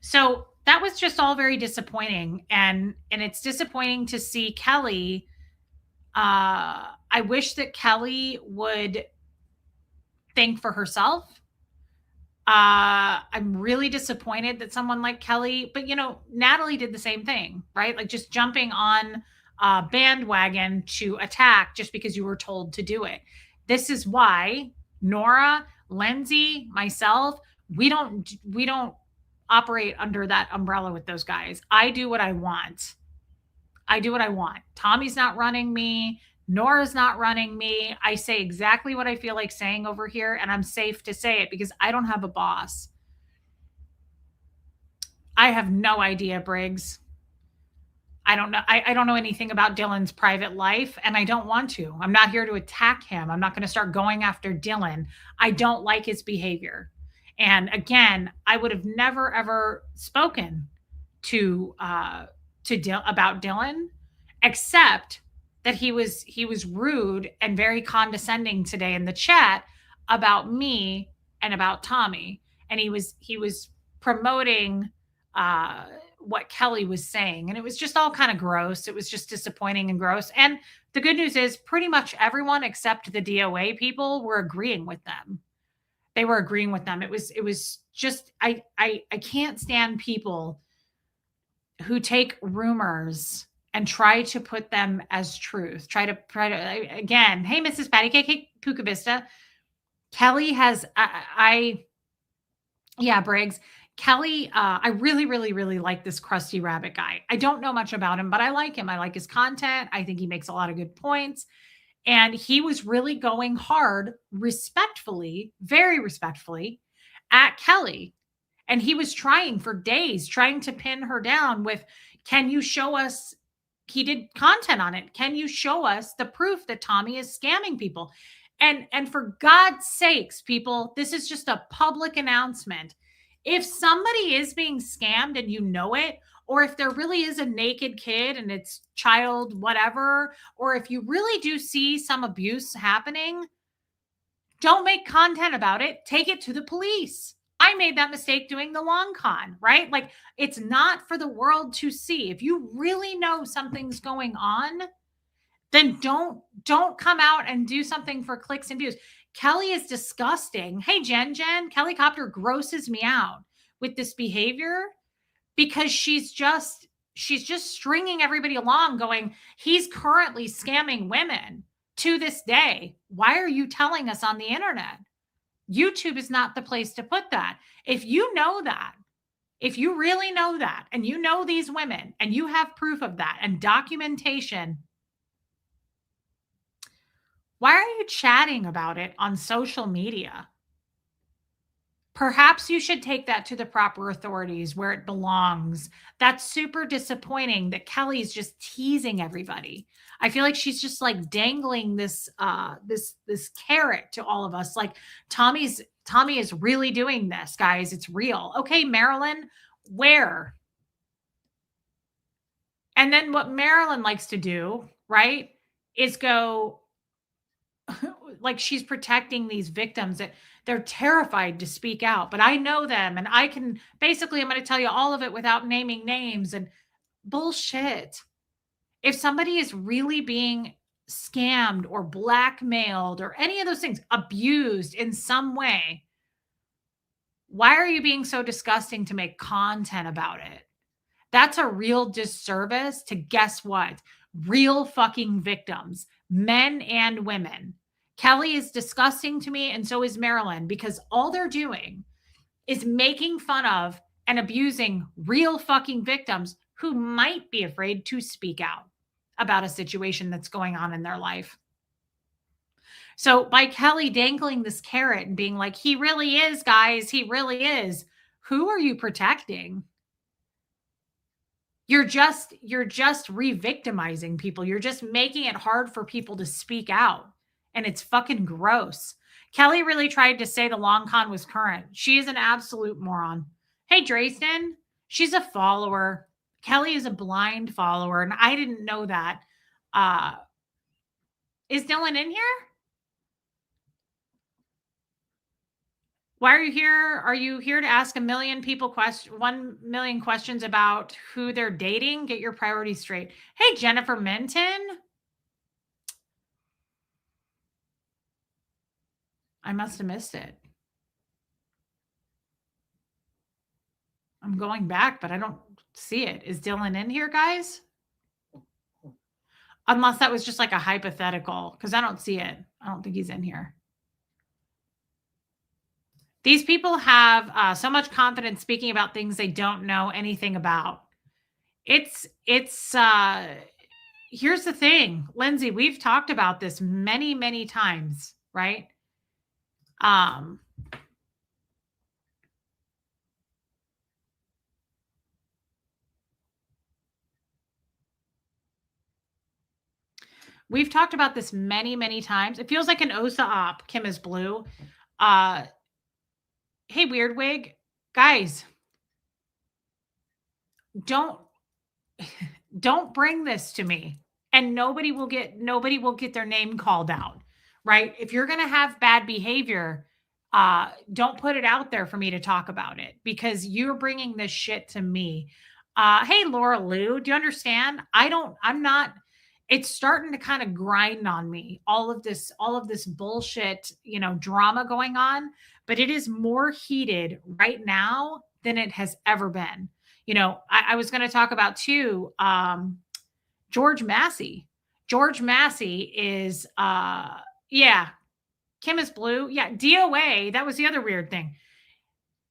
So that was just all very disappointing. And it's disappointing to see Kelly. I wish that Kelly would think for herself. I'm really disappointed that someone like Kelly, but you know, Natalie did the same thing, right? Like just jumping on a bandwagon to attack just because you were told to do it. This is why Nora, Lindsay, myself, we don't operate under that umbrella with those guys. I do what I want. I do what I want. Tommy's not running me. Nora's not running me. I say exactly what I feel like saying over here, and I'm safe to say it because I don't have a boss. I have no idea, Briggs. I don't know. I don't know anything about Dylan's private life, and I don't want to. I'm not here to attack him. I'm not going to start going after Dylan. I don't like his behavior. And again, I would have never ever spoken to about Dylan, except that he was rude and very condescending today in the chat about me and about Tommy, and he was promoting what Kelly was saying, and it was just all kind of gross. It was just disappointing and gross. And the good news is pretty much everyone except the DOA people were agreeing with them. they were agreeing with them. It was just I can't stand people who take rumors and try to put them as truth. Again, hey, Mrs. Patty Cake, hey, Puka Vista. Kelly has yeah, Briggs. Kelly, I really, really, really like this crusty rabbit guy. I don't know much about him, but I like him. I like his content. I think he makes a lot of good points. And he was really going hard, respectfully, very respectfully, at Kelly. And he was trying for days, trying to pin her down with, can you show us? He did content on it. Can you show us the proof that Tommy is scamming people? And for God's sakes, people, this is just a public announcement. If somebody is being scammed and you know it, or if there really is a naked kid and it's child whatever, or if you really do see some abuse happening, don't make content about it. Take it to the police. I made that mistake doing the long con, right? Like, it's not for the world to see. If you really know something's going on, then don't come out and do something for clicks and views. Kelly is disgusting. Hey, Jen, Kelly Copter grosses me out with this behavior because she's just stringing everybody along going, he's currently scamming women to this day. Why are you telling us on the internet? YouTube is not the place to put that. If you know that, if you really know that, and you know these women, and you have proof of that and documentation, why are you chatting about it on social media? Perhaps you should take that to the proper authorities where it belongs. That's super disappointing that Kelly's just teasing everybody. I feel like she's just like dangling this carrot to all of us. Like, Tommy is really doing this, guys. It's real. Okay, Marilyn, where? And then what Marilyn likes to do, right, is go like she's protecting these victims that they're terrified to speak out. But I know them and I can basically, I'm going to tell you all of it without naming names and bullshit. If somebody is really being scammed or blackmailed or any of those things, abused in some way, why are you being so disgusting to make content about it? That's a real disservice to, guess what? Real fucking victims, men and women. Kelly is disgusting to me, and so is Marilyn, because all they're doing is making fun of and abusing real fucking victims who might be afraid to speak out about a situation that's going on in their life. So by Kelly dangling this carrot and being like, he really is, guys, he really is, who are you protecting? You're just re-victimizing people. You're just making it hard for people to speak out. And it's fucking gross. Kelly really tried to say the long con was current. She is an absolute moron. Hey, Drayston, she's a follower. Kelly is a blind follower, and I didn't know that. Is Dylan in here? Why are you here? Are you here to ask 1 million people 1 million questions about who they're dating? Get your priorities straight. Hey, Jennifer Minton. I must have missed it. I'm going back, but I don't see it. Is Dylan in here, guys? Unless that was just like a hypothetical, because I don't see it. I don't think he's in here. These people have so much confidence speaking about things they don't know anything about. It's here's the thing, Lindsay, we've talked about this many, many times, right? We've talked about this many, many times. It feels like an OSA op. Kim is blue. Hey, Weird Wig, guys, don't bring this to me, and nobody will get their name called out, right? If you're going to have bad behavior, don't put it out there for me to talk about it, because you're bringing this shit to me. Hey, Laura Lou, do you understand? I'm not, it's starting to kind of grind on me. All of this bullshit, drama going on, but it is more heated right now than it has ever been. I was going to talk about too, George Massey. George Massey is yeah, Kim is blue. Yeah, DOA, that was the other weird thing.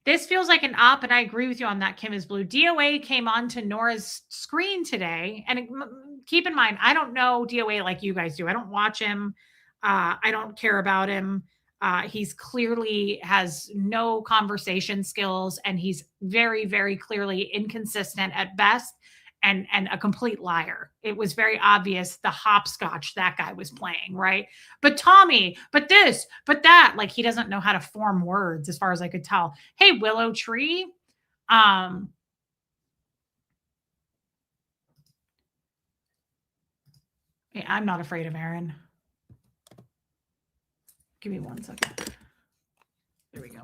This feels like an op, and I agree with you on that. Kim is blue. DOA came onto Nora's screen today, and keep in mind, I don't know DOA like you guys do. I don't watch him. I don't care about him. He's clearly has no conversation skills, and he's very, very clearly inconsistent at best, and a complete liar. It was very obvious the hopscotch that guy was playing, right? But Tommy, but this, but that, like he doesn't know how to form words, as far as I could tell. Hey, Willow Tree. Um, I'm not afraid of Aaron. Give me 1 second. There we go.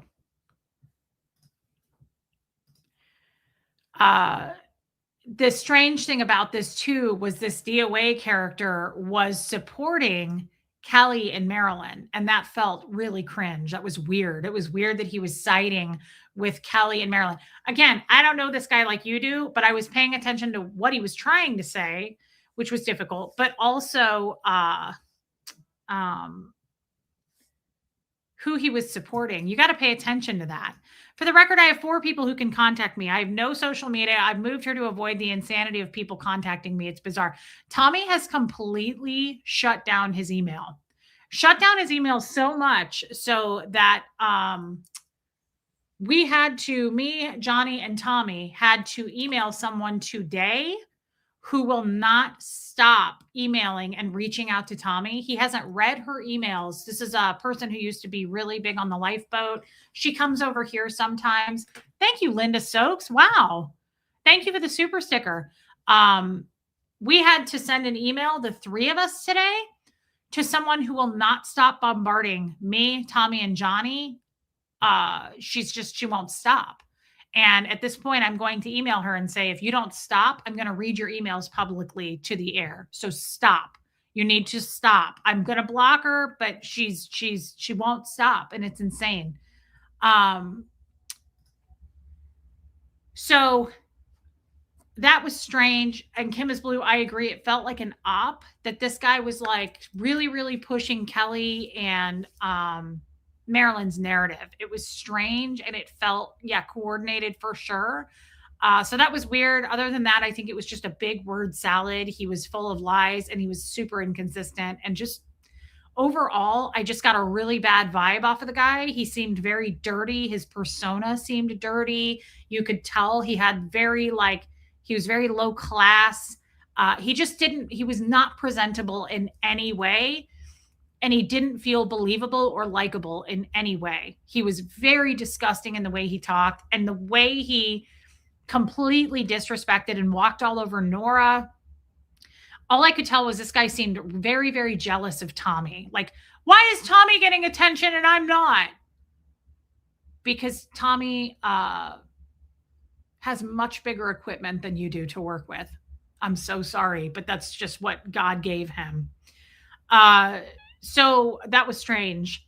The strange thing about this too was this DOA character was supporting Kelly and Marilyn, and that felt really cringe. That was weird. It was weird that he was siding with Kelly and Marilyn. Again, I don't know this guy like you do, but I was paying attention to what he was trying to say, which was difficult, but also um who he was supporting. You got to pay attention to that. For the record, I have 4 people who can contact me. I have no social media. I've moved here to avoid the insanity of people contacting me. It's bizarre. Tommy has completely shut down his email. Shut down his email so much so that me, Johnny, and Tommy had to email someone today who will not stop emailing and reaching out to Tommy. He hasn't read her emails. This is a person who used to be really big on the lifeboat. She comes over here sometimes. Thank you, Linda Stokes. Wow. Thank you for the super sticker. We had to send an email, the 3 of us today, to someone who will not stop bombarding me, Tommy, and Johnny. She won't stop. And at this point, I'm going to email her and say, if you don't stop, I'm going to read your emails publicly to the air. So stop. You need to stop. I'm going to block her, but she won't stop. And it's insane. So that was strange. And Kim is blue. I agree. It felt like an op that this guy was like really, really pushing Kelly and, Marilyn's narrative. It was strange and it felt, coordinated for sure. So that was weird. Other than that, I think it was just a big word salad. He was full of lies and he was super inconsistent. And just overall, I just got a really bad vibe off of the guy. He seemed very dirty. His persona seemed dirty. You could tell he had he was very low class. He was not presentable in any way, and he didn't feel believable or likable in any way. He was very disgusting in the way he talked and the way he completely disrespected and walked all over Nora. All I could tell was this guy seemed very, very jealous of Tommy. Like, why is Tommy getting attention and I'm not? Because Tommy has much bigger equipment than you do to work with. I'm so sorry, but that's just what God gave him. So that was strange.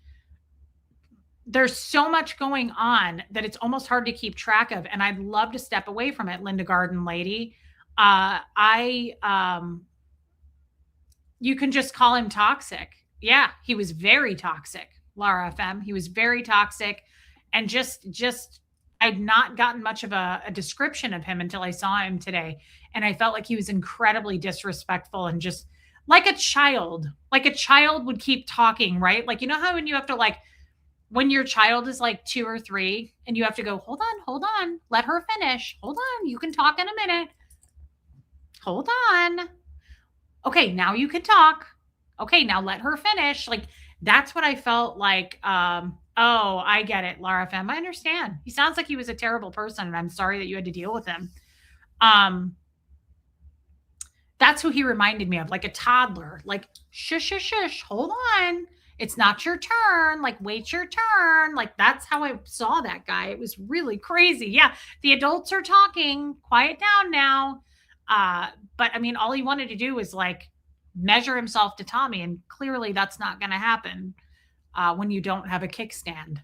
There's so much going on that it's almost hard to keep track of. And I'd love to step away from it, Linda Garden lady. You can just call him toxic. Yeah, he was very toxic, Laura FM. He was very toxic. And just I'd not gotten much of a description of him until I saw him today. And I felt like he was incredibly disrespectful and just like a child would keep talking, right? Like, you know how when you have to when your child is like 2 or 3 and you have to go, hold on, let her finish. Hold on, you can talk in a minute. Hold on. Okay, now you can talk. Okay, now let her finish. Like, that's what I felt like. Oh, I get it, Laura FM. I understand. He sounds like he was a terrible person, and I'm sorry that you had to deal with him. That's who he reminded me of, like a toddler. Like, shush, shush, shush, hold on. It's not your turn. Like, wait your turn. Like, that's how I saw that guy. It was really crazy. Yeah, the adults are talking. Quiet down now. But I mean, all he wanted to do was like measure himself to Tommy. And clearly that's not going to happen when you don't have a kickstand.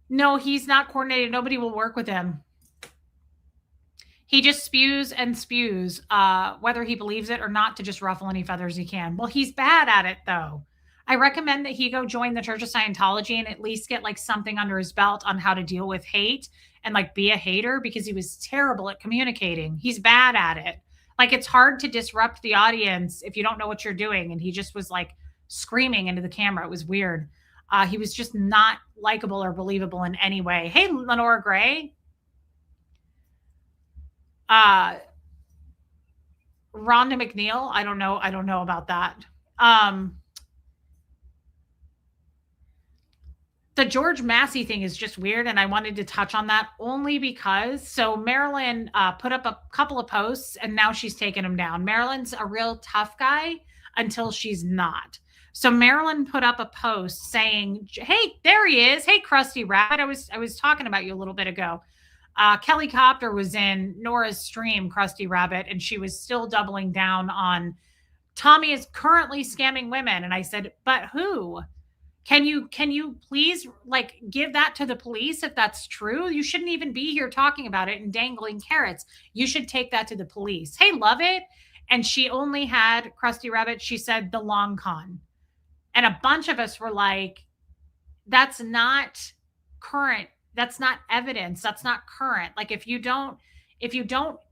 No, he's not coordinated. Nobody will work with him. He just spews and spews, whether he believes it or not, to just ruffle any feathers he can. Well, he's bad at it, though. I recommend that he go join the Church of Scientology and at least get like something under his belt on how to deal with hate and like be a hater, because he was terrible at communicating. He's bad at it. Like, it's hard to disrupt the audience if you don't know what you're doing. And he just was like screaming into the camera. It was weird. He was just not likable or believable in any way. Hey, Lenora Gray. Uh, Rhonda McNeil. I don't know. I don't know about that. The George Massey thing is just weird, and I wanted to touch on that only because Marilyn put up a couple of posts, and now she's taken them down. Marilyn's a real tough guy until she's not. So Marilyn put up a post saying, "Hey, there he is. Hey, Krusty Rabbit. I was talking about you a little bit ago. Kelly Copter was in Nora's stream, Krusty Rabbit, and she was still doubling down on Tommy is currently scamming women." And I said, "But who? Can you please like give that to the police if that's true? You shouldn't even be here talking about it and dangling carrots. You should take that to the police." Hey, love it. And she only had Krusty Rabbit. She said the long con. And a bunch of us were like, that's not current. That's not evidence. That's not current. Like, if you don't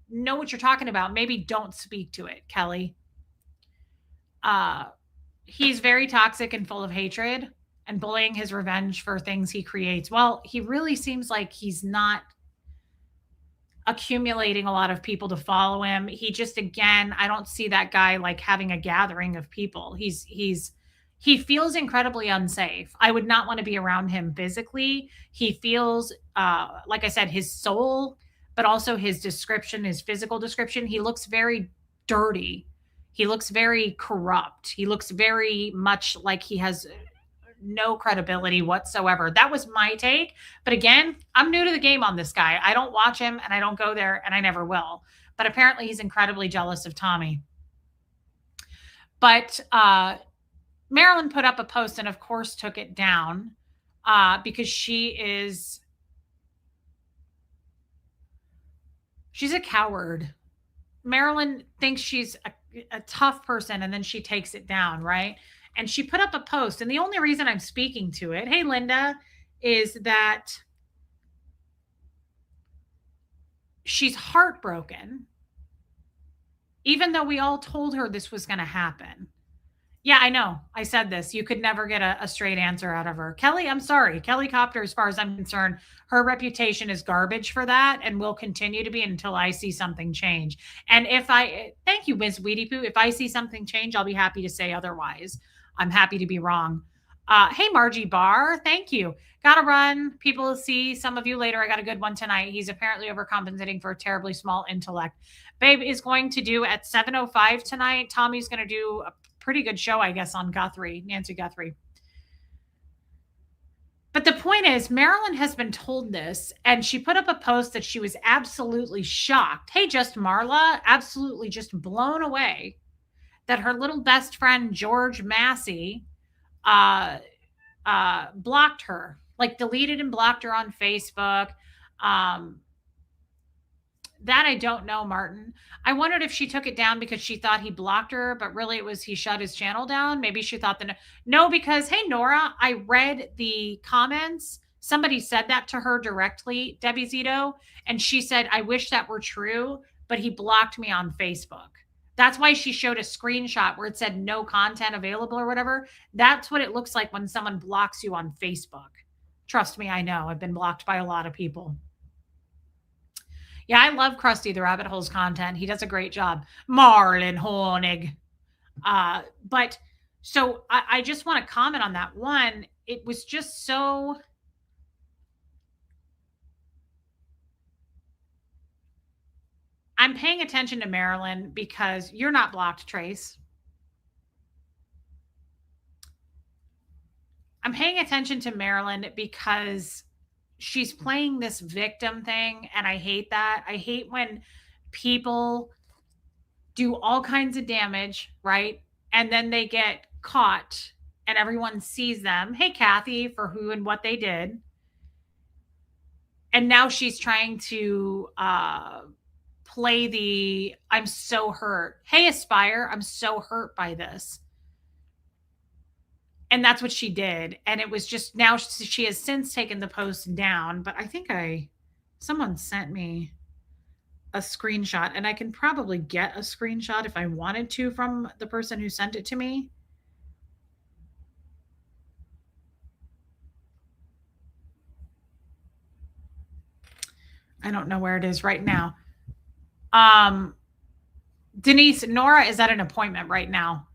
know what you're talking about, maybe don't speak to it, Kelly. Uh he's very toxic and full of hatred and bullying his revenge for things he creates. Well, he really seems like he's not accumulating a lot of people to follow him. He just, again, I don't see that guy like having a gathering of people. He feels incredibly unsafe. I would not want to be around him physically. He feels like I said, his soul, but also his description, his physical description, he looks very dirty. He looks very corrupt. He looks very much like he has no credibility whatsoever. That was my take. But again, I'm new to the game on this guy. I don't watch him and I don't go there and I never will. But apparently he's incredibly jealous of Tommy. But Marilyn put up a post and of course took it down because she's a coward. Marilyn thinks she's a tough person and then she takes it down, right? And she put up a post. And the only reason I'm speaking to it, hey, Linda, is that she's heartbroken, even though we all told her this was going to happen. Yeah, I know. I said this. You could never get a straight answer out of her. Kelly, I'm sorry. Kelly Copter, as far as I'm concerned, her reputation is garbage for that and will continue to be until I see something change. And thank you, Ms. Weedy Poo. If I see something change, I'll be happy to say otherwise. I'm happy to be wrong. Hey, Margie Barr, thank you. Gotta run. People will see some of you later. I got a good one tonight. He's apparently overcompensating for a terribly small intellect. Babe is going to do at 7:05 tonight. Tommy's going to do a pretty good show, I guess, on Nancy Guthrie. But the point is, Marilyn has been told this, and she put up a post that she was absolutely shocked. Hey, just Marla, absolutely just blown away that her little best friend, George Massey, blocked her, like deleted and blocked her on Facebook. That I don't know, Martin. I wondered if she took it down because she thought he blocked her, but really it was he shut his channel down. Maybe she thought that. No, because, hey, Nora, I read the comments. Somebody said that to her directly, Debbie Zito, and she said, I wish that were true, but he blocked me on Facebook. That's why she showed a screenshot where it said no content available or whatever. That's what it looks like when someone blocks you on Facebook. Trust me, I know. I've been blocked by a lot of people. Yeah, I love Krusty the Rabbit Hole's content. He does a great job. Marlon Hornig. But so I just want to comment on that. One, it was just so. I'm paying attention to Marilyn because you're not blocked, Trace. I'm paying attention to Marilyn because she's playing this victim thing, and I hate that. I hate when people do all kinds of damage, right? And then they get caught and everyone sees them. Hey, Kathy, for who and what they did. And now she's trying to play the I'm so hurt. Hey, Aspire, I'm so hurt by this. And that's what she did. And it was just now she has since taken the post down. But I think someone sent me a screenshot, and I can probably get a screenshot if I wanted to from the person who sent it to me. I don't know where it is right now. Denise, Nora is at an appointment right now.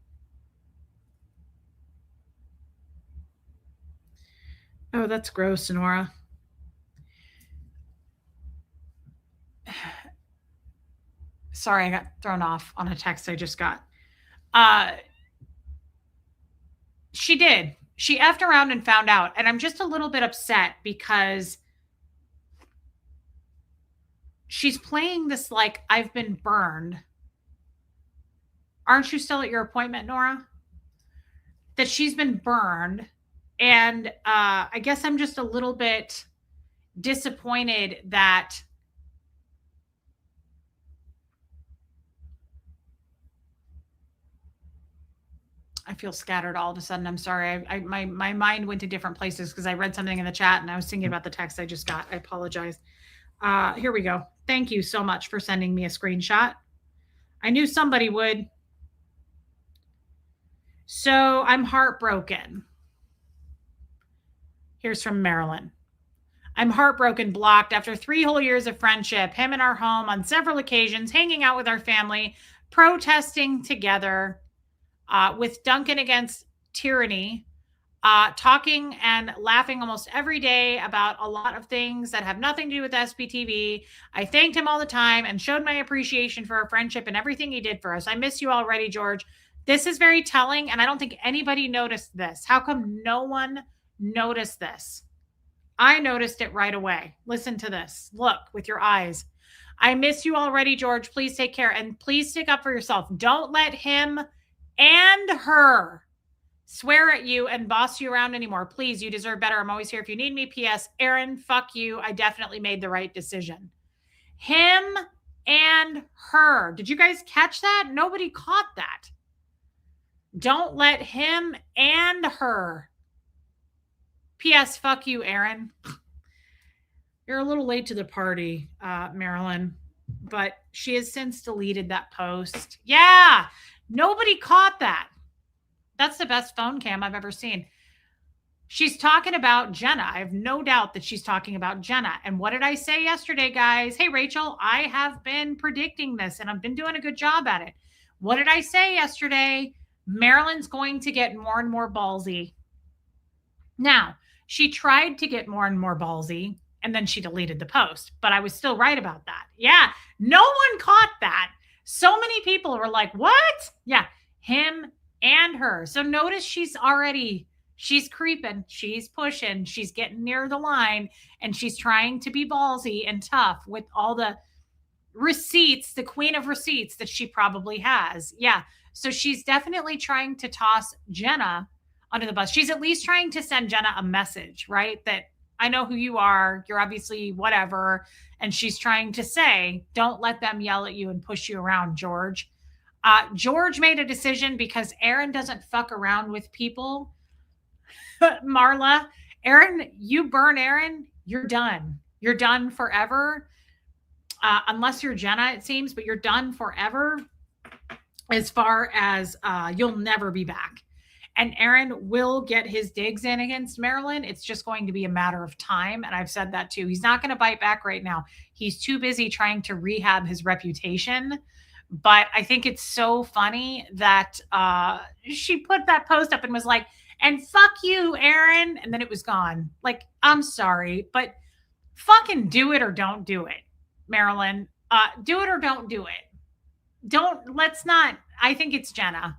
Oh, that's gross, Nora. Sorry, I got thrown off on a text I just got. She did. She effed around and found out. And I'm just a little bit upset because she's playing this like I've been burned. Aren't you still at your appointment, Nora? That she's been burned. And I guess I'm just a little bit disappointed that I feel scattered all of a sudden. I'm sorry. My mind went to different places because I read something in the chat and I was thinking about the text I just got. I apologize. Here we go. Thank you so much for sending me a screenshot. I knew somebody would. So I'm heartbroken. Here's from Marilyn. I'm heartbroken, blocked after 3 whole years of friendship, him in our home on several occasions, hanging out with our family, protesting together with Duncan against tyranny, talking and laughing almost every day about a lot of things that have nothing to do with SPTV. I thanked him all the time and showed my appreciation for our friendship and everything he did for us. I miss you already, George. This is very telling, and I don't think anybody noticed this. How come no one noticed this? I noticed it right away. Listen to this. Look with your eyes. I miss you already, George. Please take care and please stick up for yourself. Don't let him and her swear at you and boss you around anymore. Please, you deserve better. I'm always here if you need me. P.S. Aaron, fuck you. I definitely made the right decision. Him and her. Did you guys catch that? Nobody caught that. Don't let him and her. P.S. Fuck you, Aaron. You're a little late to the party, Marilyn, but she has since deleted that post. Yeah, nobody caught that. That's the best phone cam I've ever seen. She's talking about Jenna. I have no doubt that she's talking about Jenna. And what did I say yesterday, guys? Hey, Rachel, I have been predicting this and I've been doing a good job at it. What did I say yesterday? Marilyn's going to get more and more ballsy. Now, she tried to get more and more ballsy and then she deleted the post, but I was still right about that. Yeah, no one caught that. So many people were like, what? Yeah, him and her. So notice she's creeping, she's pushing, she's getting near the line, and she's trying to be ballsy and tough with all the receipts, the queen of receipts that she probably has. Yeah. So she's definitely trying to toss Jenna under the bus. She's at least trying to send Jenna a message, right? That I know who you are. You're obviously whatever. And she's trying to say, don't let them yell at you and push you around, George. George made a decision because Aaron doesn't fuck around with people. Marla, Aaron, you burn Aaron, you're done. You're done forever. Unless you're Jenna, it seems, but you're done forever as far as you'll never be back. And Aaron will get his digs in against Marilyn. It's just going to be a matter of time. And I've said that too. He's not going to bite back right now. He's too busy trying to rehab his reputation. But I think it's so funny that she put that post up and was like, and fuck you, Aaron. And then it was gone. Like, I'm sorry, but fucking do it or don't do it, Marilyn. Do it or don't do it. Let's not, I think it's Jenna.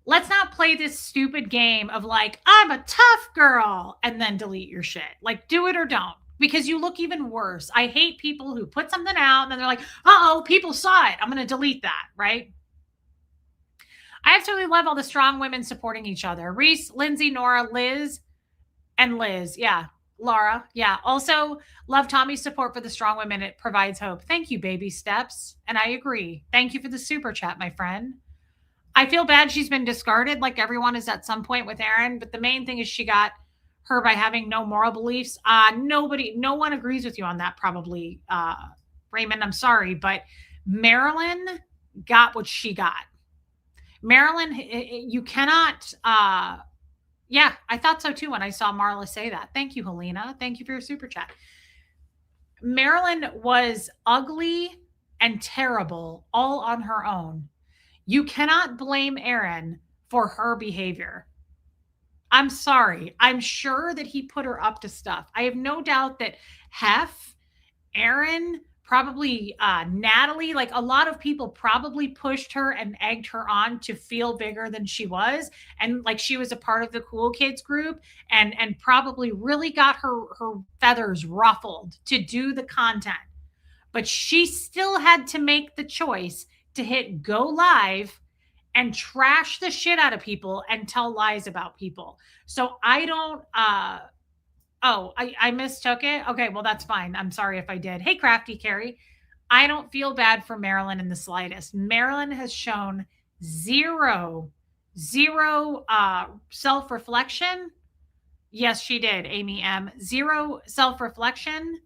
Let's not play this stupid game of like, I'm a tough girl and then delete your shit. Like, do it or don't. because you look even worse. I hate people who put something out and then they're like, "Uh-oh, people saw it. I'm going to delete that," right? I absolutely love all the strong women supporting each other. Reese, Lindsay, Nora, Liz, and Liz. Yeah. Laura. Yeah. Also, love Tommy's support for the strong women. It provides hope. Thank you, baby steps. And I agree. Thank you for the super chat, my friend. I feel bad she's been discarded like everyone is at some point with Erin, but the main thing is she got her by having no moral beliefs. No one agrees with you on that, probably, Raymond. I'm sorry, but Marilyn got what she got. Marilyn, you cannot. Yeah, I thought so too when I saw Marla say that. Thank you, Helena. Thank you for your super chat. Marilyn was ugly and terrible all on her own. You cannot blame Erin for her behavior. I'm sorry. I'm sure that he put her up to stuff. I have no doubt that Hef, Erin, probably Natalie, like a lot of people probably pushed her and egged her on to feel bigger than she was, and like she was a part of the cool kids group, and probably really got her feathers ruffled to do the content. But she still had to make the choice to hit go live and trash the shit out of people and tell lies about people. So I don't oh, I mistook it. Okay, well that's fine. I'm sorry if I did. Hey Crafty Carrie, I don't feel bad for Marilyn in the slightest. Marilyn has shown zero zero self-reflection. Yes, she did, Amy M. Zero self-reflection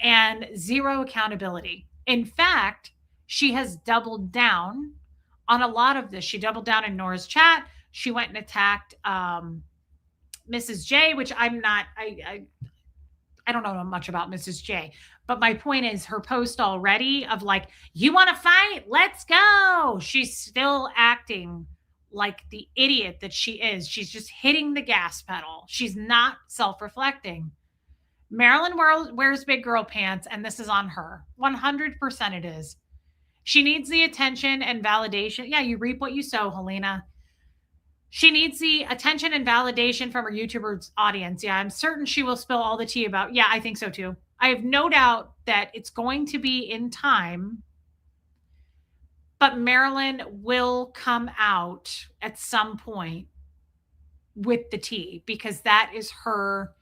and zero accountability. In fact, she has doubled down on a lot of this. She doubled down in Nora's chat. She went and attacked Mrs. J, which I don't know much about Mrs. J, but my point is her post already of like, you want to fight? Let's go. She's still acting like the idiot that she is. She's just hitting the gas pedal. She's not self-reflecting. Marilyn wears big girl pants, and this is on her. 100% it is. She needs the attention and validation. Yeah, you reap what you sow, Helena. She needs the attention and validation from her YouTuber's audience. Yeah, I'm certain she will spill all the tea about. Yeah, I think so too. I have no doubt that it's going to be in time, but Marilyn will come out at some point with the tea because that is her.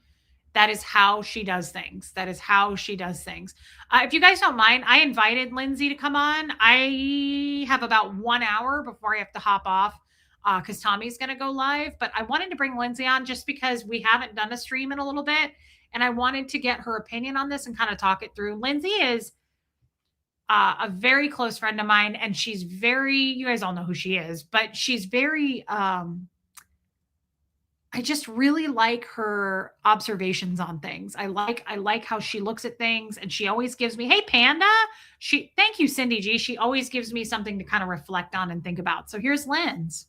That is how she does things. That is how she does things. If you guys don't mind, I invited Lindsay to come on. I have about 1 hour before I have to hop off because Tommy's going to go live. But I wanted to bring Lindsay on just because we haven't done a stream in a little bit. And I wanted to get her opinion on this and kind of talk it through. Lindsay is a very close friend of mine. And she's very, you guys all know who she is, but she's very, I just really like her observations on things. I like how she looks at things and she always gives me, "Hey Panda." Thank you Cindy G. She always gives me something to kind of reflect on and think about. So here's Linz.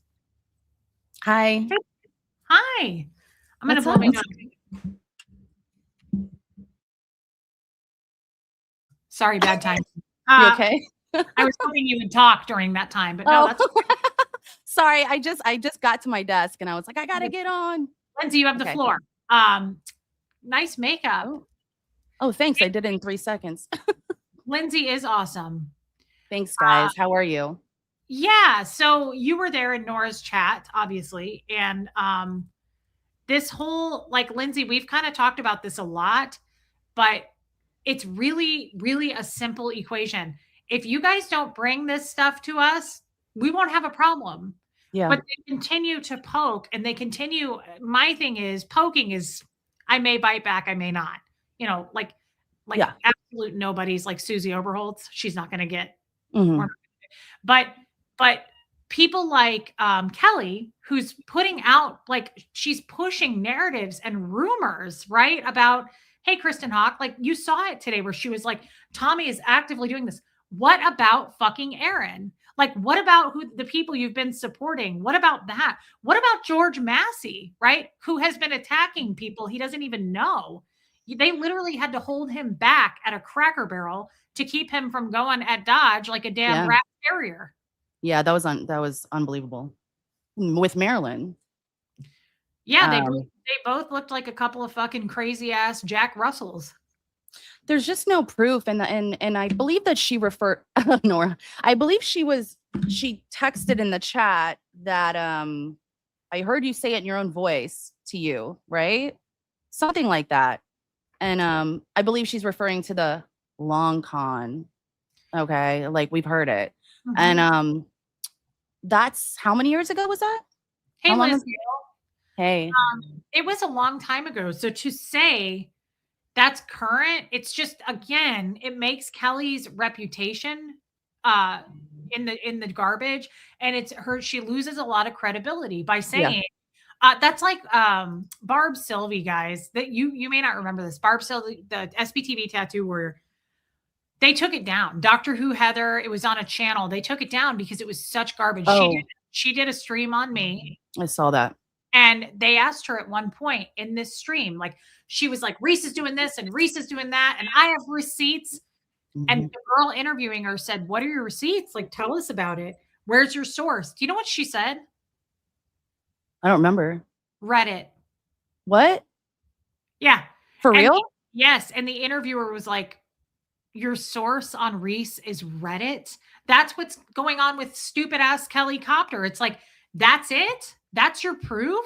Hi. Hi. I'm going to blow my nose. Sorry, bad time. You okay? I was hoping you would talk during that time, but no, that's okay. Sorry, I just got to my desk and I was like, I gotta get on. Lindsay, you have the floor. Nice makeup. Oh, thanks. I did it in 3 seconds. Lindsay is awesome. Thanks, guys. How are you? Yeah. So you were there in Nora's chat, obviously. And this whole, like, Lindsay, we've kind of talked about this a lot, but it's really, really a simple equation. If you guys don't bring this stuff to us, we won't have a problem. Yeah. But they continue to poke and they continue. My thing is poking is, I may bite back, I may not. You know, like absolute nobodies like Susie Oberholtz. She's not going to get. Mm-hmm. But people like Kelly, who's putting out, like, she's pushing narratives and rumors, right? About, hey, Kristen Hawk, like you saw it today where she was like, Tommy is actively doing this. What about fucking Erin? Like, what about the people you've been supporting? What about that? What about George Massey, right? Who has been attacking people he doesn't even know. They literally had to hold him back at a Cracker Barrel to keep him from going at Dodge like a damn rat terrier. Yeah, that was unbelievable. With Marilyn. Yeah, they both looked like a couple of fucking crazy ass Jack Russells. there's just no proof, and I believe that she referred Nora. I believe she texted in the chat that I heard you say it in your own voice to you, right? Something like that. And I believe she's referring to the long con. Okay, like we've heard it. And Mhm. that's how many years ago was that? Hey, How long Liz, ago? Hey. it was a long time ago. So to say that's current, it's just again, it makes Kelly's reputation uh in the garbage, and it's her she loses a lot of credibility by Yeah. saying that's like Barb Sylvie, guys. That you may not remember this. Barb Sylvie, the SBTV tattoo where they took it down. Doctor Who Heather, it was on a channel. They took it down because it was such garbage. Oh, She did a stream on me, I saw that. and they asked her at one point in this stream, like she was like, Reese is doing this and Reese is doing that, and I have receipts. And Mhm. the girl interviewing her said, "What are your receipts? Like, tell us about it. Where's your source?" Do you know what she said? I don't remember. Reddit. What? Yeah. For And real? yes, and the interviewer was like, "Your source on Reese is Reddit?" That's what's going on with stupid ass Kelly Copter. It's like, that's it? That's your proof?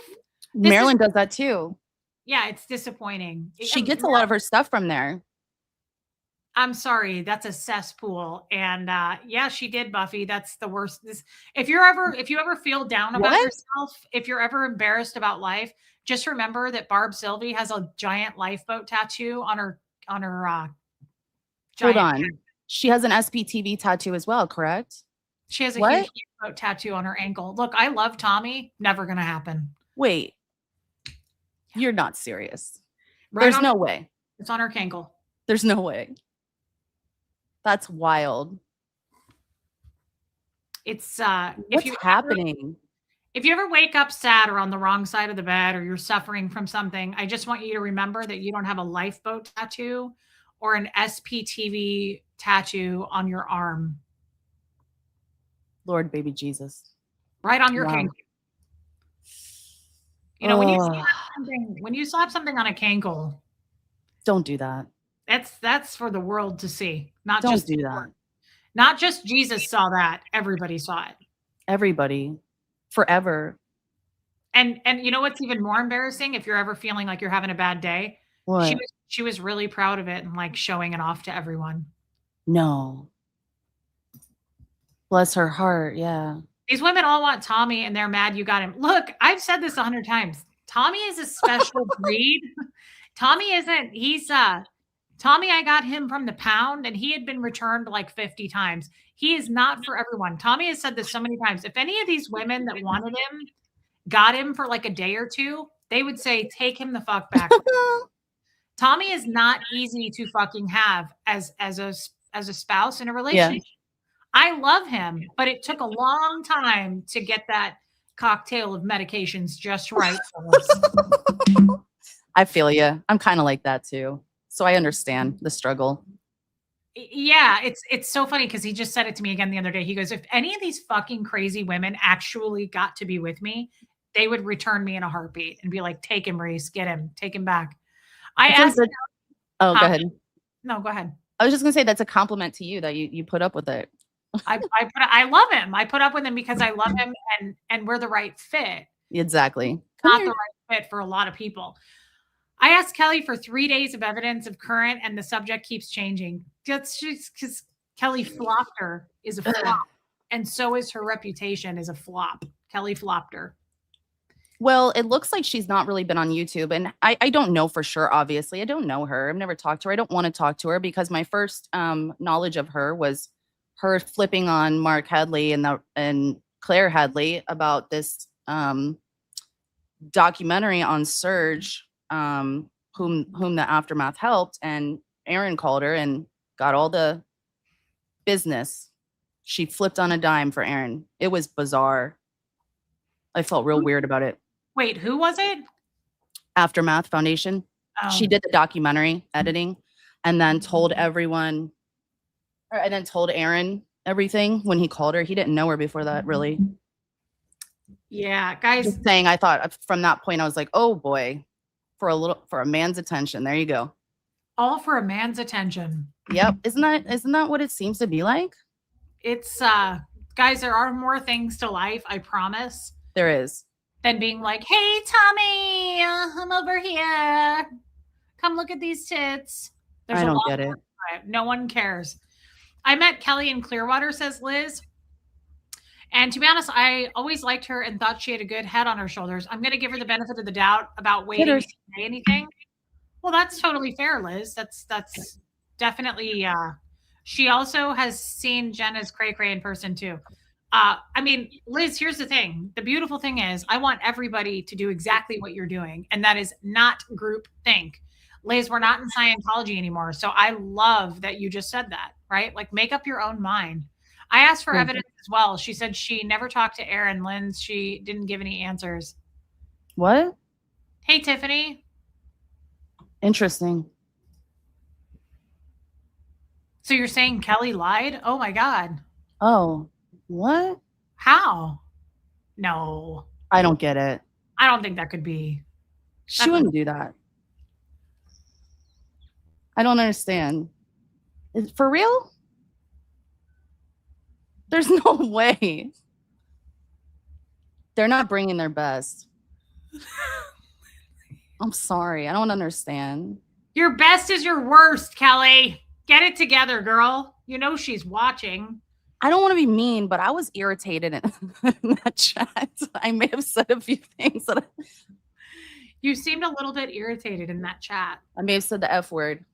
This is Marilyn does that too. yeah, it's disappointing. She gets a lot of her stuff from there. I'm sorry, that's a cesspool. And yeah, she did, Buffy. That's the worst. If you ever feel down about What? yourself, if you're ever embarrassed about life, just remember that Barb Sylvie has a giant lifeboat tattoo on her Hold giant on. She has an SPTV tattoo as well, correct? she has a huge What? lifeboat tattoo on her ankle. Look, I love Tommy. Never gonna happen. Wait, you're not serious. Right There's on no way. it's on her ankle. There's no way. That's wild. It's What's happening? if you ever wake up sad or on the wrong side of the bed or you're suffering from something, I just want you to remember that you don't have a lifeboat tattoo or an SPTV tattoo on your arm, Lord, baby Jesus. right on your Wow. cankle. You know, Oh, when you slap something on a cankle, don't do that. that's for the world to see, Don't do that. not just Jesus saw that, everybody saw it. Everybody, forever. And you know what's even more embarrassing if you're ever feeling like you're having a bad day? What? She was really proud of it and like showing it off to everyone. No. Bless her heart. Yeah. These women all want Tommy and they're mad you got him. Look, I've said this 100 times. Tommy is a special breed. Tommy isn't Tommy, I got him from the pound and he had been returned like 50 times. He is not for everyone. Tommy has said this so many times. If any of these women that wanted him got him for like a day or two, they would say, take him the fuck back. Tommy is not easy to fucking have as a spouse in a Yeah. relationship. I love him, but it took a long time to get that cocktail of medications just right for us. I feel you. I'm kind of like that too. So I understand the struggle. Yeah, it's so funny because he just said it to me again the other day. He goes, if any of these fucking crazy women actually got to be with me, they would return me in a heartbeat and be like, take him, Reese, get him, take him back. I I feel like asked, oh, go huh? ahead. No, go ahead. I was just gonna say that's a compliment to you that you put up with it. I love him. I put up with him because I love him and we're the right fit. Exactly. Come Not here. the right fit for a lot of people. I asked Kelly for 3 days of evidence of current, and the subject keeps changing. That's just because Kelly flopped her is a flop, and so is her reputation as a flop. Kelly flopped her. Well, it looks like she's not really been on YouTube, and I don't know for sure. Obviously, I don't know her. I've never talked to her. I don't want to talk to her because my first knowledge of her was her flipping on Mark Headley and Claire Headley about this documentary on Surge, whom the aftermath helped, and Aaron called her and got all the business. She flipped on a dime for Aaron. It was bizarre. I felt real weird about it. Wait, who was it? Aftermath Foundation. Oh. She did the documentary editing and then told everyone, and then told Aaron everything when he called her. He didn't know her before that, really. Yeah, guys. Just saying, I thought from that point, I was like, oh boy, for a man's attention. There you go. All for a man's attention. Yep. Isn't that what it seems to be like? It's guys, there are more things to life, I promise, There is. than being like, "Hey, Tommy, I'm over here. Come look at these tits." There's I a don't lot get it. more to it. No one cares. I met Kelly in Clearwater, says Liz. And to be honest, I always liked her and thought she had a good head on her shoulders. I'm going to give her the benefit of the doubt about waiting to Hitters. say anything. Well, that's totally fair, Liz. That's definitely. She also has seen Jenna's cray cray in person too. I mean, Liz, here's the thing. The beautiful thing is, I want everybody to do exactly what you're doing, and that is not group think. Liz, we're not in Scientology anymore. So I love that you just said that, right? Like, make up your own mind. I asked for Yeah. evidence as well. She said she never talked to Aaron Lynn's. She didn't give any answers. What? Hey, Tiffany. Interesting. So you're saying Kelly lied? Oh my God. Oh, what? How? No, I don't get it. I don't think that could be. She That's wouldn't do that. I don't understand. Is for real? There's no way. They're not bringing their best. I'm sorry. I don't understand. Your best is your worst, Kelly. Get it together, girl. You know she's watching. I don't want to be mean, but I was irritated in, in that chat. I may have said a few things that You seemed a little bit irritated in that chat. I may have said the F word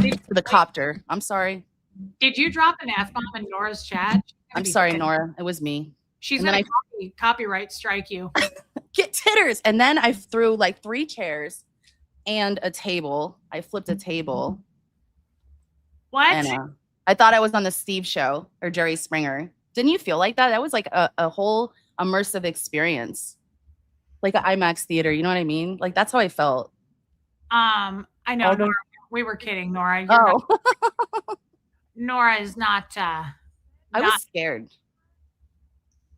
Did, to the copter. I'm sorry. did you drop an F bomb in Nora's chat? I'm sorry, Nora. It was me. She's And going then to copyright strike you. Get titters. And then I threw like 3 chairs and a table. I flipped a table. What? And I thought I was on the Steve show or Jerry Springer. Didn't you feel like that? That was like a whole immersive experience. Like an IMAX theater, you know what I mean? Like that's how I felt. I know, Nora, we were kidding, Nora. Oh, Nora is not. I was scared.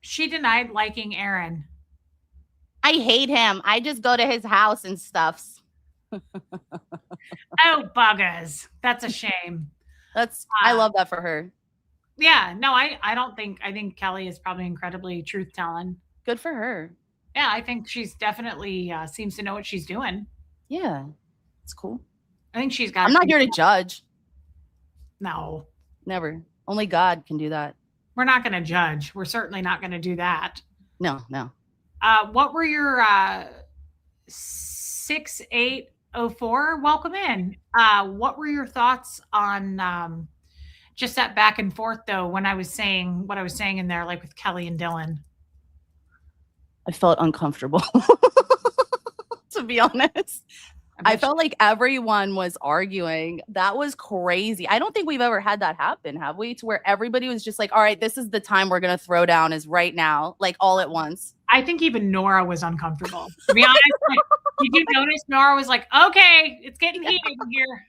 She denied liking Aaron. I hate him. I just go to his house and stuffs. Oh, buggers. That's a shame. I love that for her. Yeah, no, I don't think, I think Kelly is probably incredibly truth telling. Good for her. Yeah, I think she's definitely seems to know what she's doing. Yeah, it's cool. I think she's got. I'm not here to judge. No, Never. Only God can do that. we're not going to judge. We're certainly not going to do that. No. What were your 6804? Welcome in. What were your thoughts on just that back and forth though? When I was saying what I was saying in there, like with Kelly and Dylan. I felt uncomfortable, to be honest. I felt like everyone was arguing. That was crazy. I don't think we've ever had that happen, have we? To where everybody was just like, all right, this is the time we're going to throw down is right now, like all at once. I think even Nora was uncomfortable. To be honest, like, did you notice Nora was like, okay, it's getting heated in here.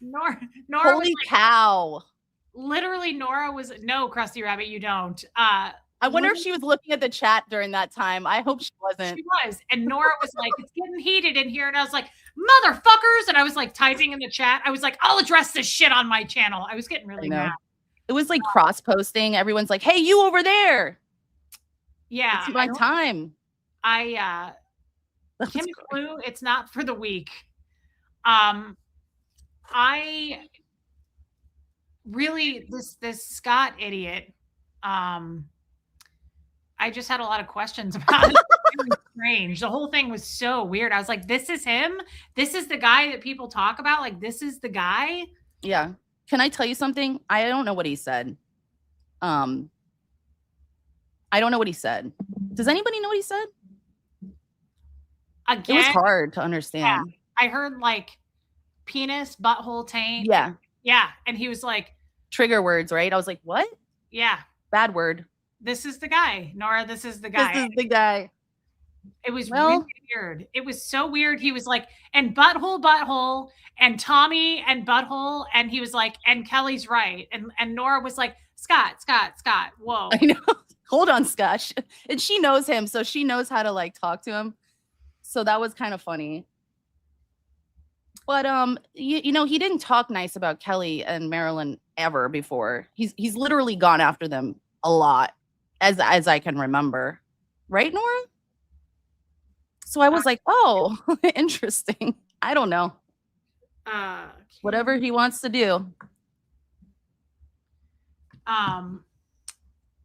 Nora Holy was like, cow. literally Nora was, no, Krusty Rabbit, you don't. I wonder if she was looking at the chat during that time. I hope she wasn't. She was. And Nora was like, it's getting heated in here. And I was like, motherfuckers. And I was like typing in the chat. I was like, I'll address this shit on my channel. I was getting really mad. It was like cross posting. Everyone's like, hey, you over there. Yeah. It's my time. Kim Clue, it's not for the weak. I really, this Scott idiot, I just had a lot of questions about it. It was strange. The whole thing was so weird. I was like, this is him? This is the guy that people talk about? Like, this is the guy? Yeah. Can I tell you something? I don't know what he said. I don't know what he said. Does anybody know what he said? Again, it was hard to understand. Yeah. I heard like penis, butthole, taint. Yeah. Yeah. And he was like, trigger words, right? I was like, what? Yeah. Bad word. This is the guy. Nora, this is the guy. This is the guy. It was really weird. It was so weird. He was like, and butthole, and Tommy and butthole. And he was like, and Kelly's right. And Nora was like, Scott. Whoa. I know. Hold on, Scott. And she knows him, so she knows how to like talk to him. So that was kind of funny. But you know, he didn't talk nice about Kelly and Marilyn ever before. He's literally gone after them a lot, as I can remember. Right, Nora? So I was like, oh, interesting. I don't know. Uh, Whatever he wants to do. um,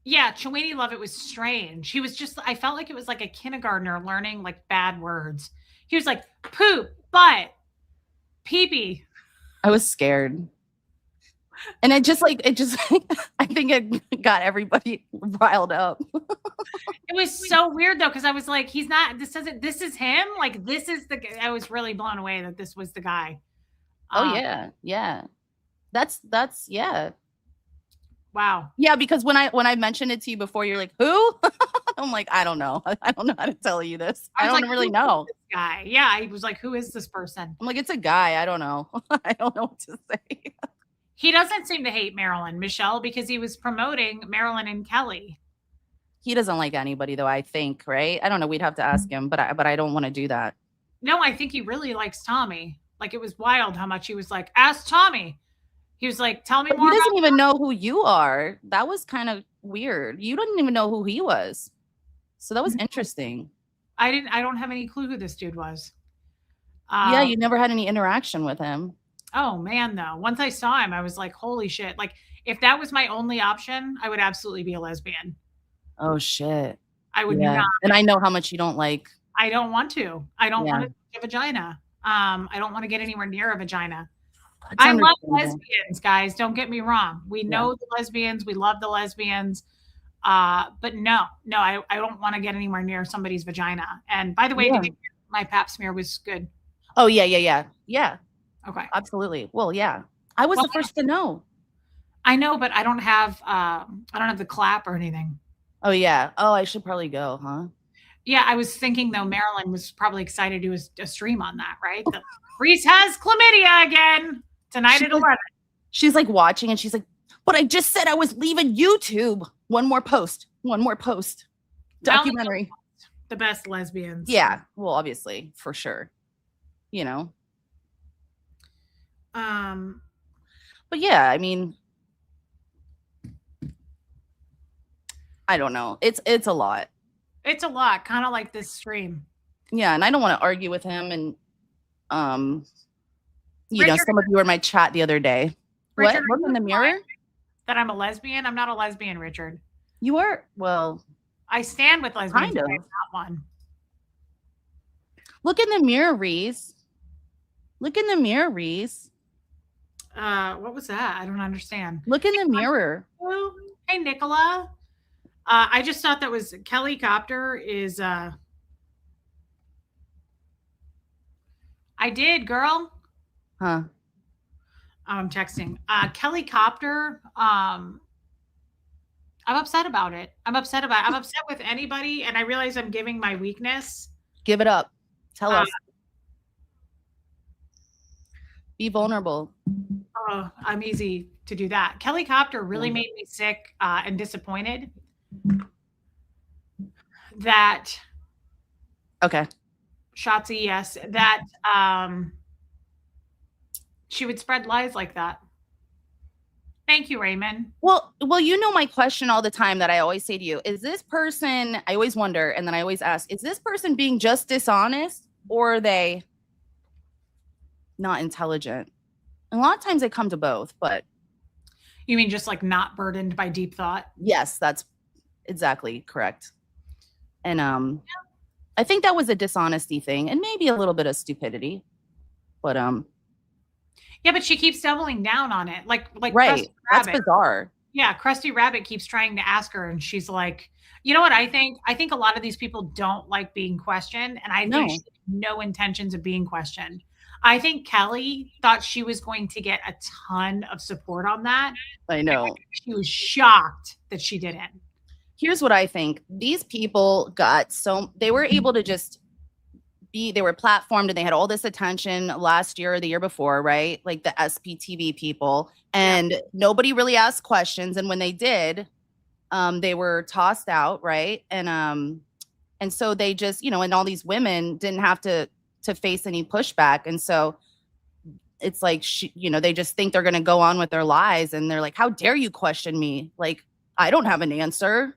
yeah, Chewini Lovett was strange. He was just, I felt like it was like a kindergartner learning like bad words. He was like poop, butt, pee pee. I was scared. And it just I think it got everybody riled up. It was so weird though, because I was like, he's not, this doesn't, this is him. Like, this is the, I was really blown away that this was the guy. Oh yeah. Yeah. That's yeah. Wow. Yeah, because when I mentioned it to you before, you're like, who? I'm like, I don't know. I don't know how to tell you this. I don't like, really know. This guy. Yeah. I was like, who is this person? I'm like, it's a guy. I don't know. I don't know what to say. He doesn't seem to hate Marilyn, Michelle, because he was promoting Marilyn and Kelly. He doesn't like anybody though, I think, right? I don't know. We'd have to ask him, but I don't want to do that. No, I think he really likes Tommy. Like, it was wild how much he was like, ask Tommy. He was like, tell me But more. he doesn't even know who you are. That was kind of weird. You didn't even know who he was. So that was interesting. I don't have any clue who this dude was. Yeah, you never had any interaction with him. Oh man, though. Once I saw him, I was like, holy shit. Like, if that was my only option, I would absolutely be a lesbian. Oh shit. I would Yeah. not. And I know how much you don't like. I don't want to. I don't Yeah. want to touch a vagina. I don't want to get anywhere near a vagina. It's I love understandable. lesbians, guys. Don't get me wrong. We know the lesbians. We love the lesbians. But no, I don't want to get anywhere near somebody's vagina. And by the way, Yeah. did you hear my pap smear was good? Oh yeah, yeah, yeah. Yeah. Okay. Absolutely. Well, yeah. I was Well, the first to know. I know, but I don't have the clap or anything. Oh yeah. Oh, I should probably go, huh? Yeah, I was thinking though, Marilyn was probably excited to do a stream on that, right? Reese has chlamydia again tonight at 11. She's like watching and she's like, but I just said I was leaving YouTube. One more post. One more post. Documentary. The best lesbians. Yeah. Well, obviously, for sure. You know. But yeah, I mean, I don't know. It's a lot. It's a lot, kind of like this stream. Yeah, and I don't want to argue with him. And you know, some of you were in my chat the other day. Richard, What? Look in the mirror? That I'm a lesbian? I'm not a lesbian, Richard. You are? Well, I stand with lesbians. Kind of. I'm not one. Look in the mirror, Reese. Look in the mirror, Reese. What was that? I don't understand. Look in the mirror. Hey, Nicola. I just thought that was Kelly Copter is I did, girl. Huh. I'm texting. Kelly Copter, I'm upset about it. I'm upset with anybody, and I realize I'm giving my weakness. Give it up. Tell us. Be vulnerable. Oh, I'm easy to do that. Kelly Copter really made me sick and disappointed that. Okay. Shotzi, yes, that she would spread lies like that. Thank you, Raymond. Well, you know my question all the time that I always say to you, is this person, I always wonder, and then I always ask, is this person being just dishonest or are they not intelligent? And a lot of times they come to both, but. You mean just like not burdened by deep thought? Yes, that's exactly correct. And I think that was a dishonesty thing and maybe a little bit of stupidity, but yeah, but she keeps doubling down on it. Like right. That's bizarre. Yeah, Krusty Rabbit keeps trying to ask her, and she's like, you know what I think? I think a lot of these people don't like being questioned, and I think she had no intentions of being questioned. I think Kelly thought she was going to get a ton of support on that. I know. She was shocked that she didn't. Here's what I think. These people they were able to just they were platformed and they had all this attention last year or the year before, right? Like the SPTV people, and nobody really asked questions. And when they did, they were tossed out, right? And so they just, you know, and all these women didn't have to face any pushback. And so it's like they just think they're gonna go on with their lives, and they're like, "How dare you question me? Like, I don't have an answer."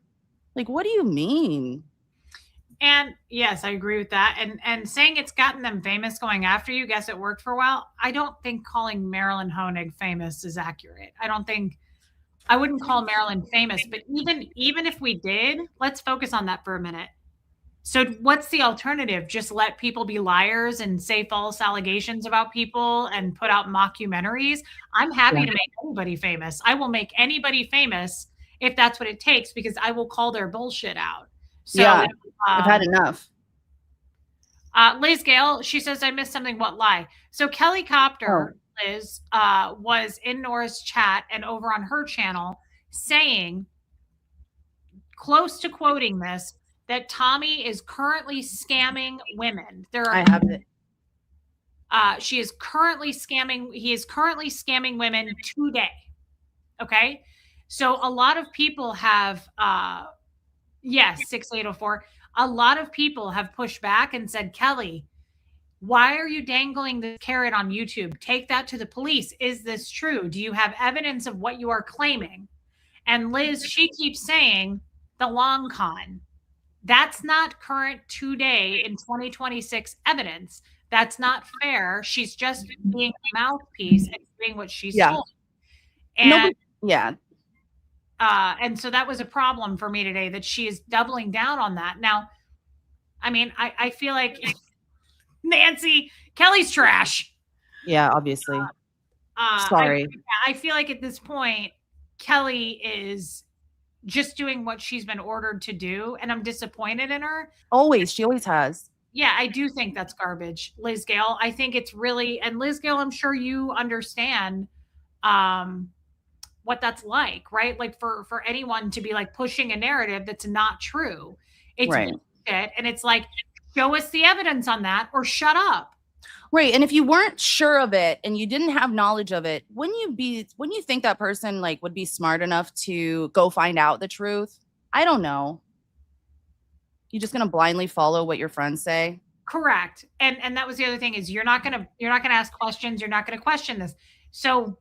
Like, what do you mean? And yes, I agree with that. And saying it's gotten them famous going after you, guess it worked for a while. I don't think calling Marilyn Honig famous is accurate. I wouldn't call Marilyn famous, but even if we did, let's focus on that for a minute. So what's the alternative? Just let people be liars and say false allegations about people and put out mockumentaries? I'm happy to make anybody famous. I will make anybody famous if that's what it takes, because I will call their bullshit out. So Yeah, I've had enough. Liz Gale, she says, I missed something. What lie? So Kelly Copter, Liz, was in Nora's chat and over on her channel saying, close to quoting this, that Tommy is currently scamming women. I have it. He is currently scamming women today. Okay. So a lot of people have, yes, 6804. A lot of people have pushed back and said, Kelly, why are you dangling the carrot on YouTube? Take that to the police. Is this true? Do you have evidence of what you are claiming? And Liz, she keeps saying the long con. That's not current today in 2026 evidence. That's not fair. She's just being a mouthpiece and doing what she's told. And and so that was a problem for me today, that she is doubling down on that. Now, I mean, I feel like Nancy, Kelly's trash. Yeah, obviously. Sorry. I feel like at this point, Kelly is just doing what she's been ordered to do, and I'm disappointed in her. She always has. Yeah, I do think that's garbage, Liz Gale. I think it's really, and Liz Gale, I'm sure you understand what that's like, right? Like for anyone to be like pushing a narrative that's not true. It's bullshit, and it's like, show us the evidence on that or shut up. Right. And if you weren't sure of it and you didn't have knowledge of it, wouldn't you think that person like would be smart enough to go find out the truth? I don't know. You're just going to blindly follow what your friends say. Correct. And that was the other thing, is you're not going to ask questions. You're not going to question this. So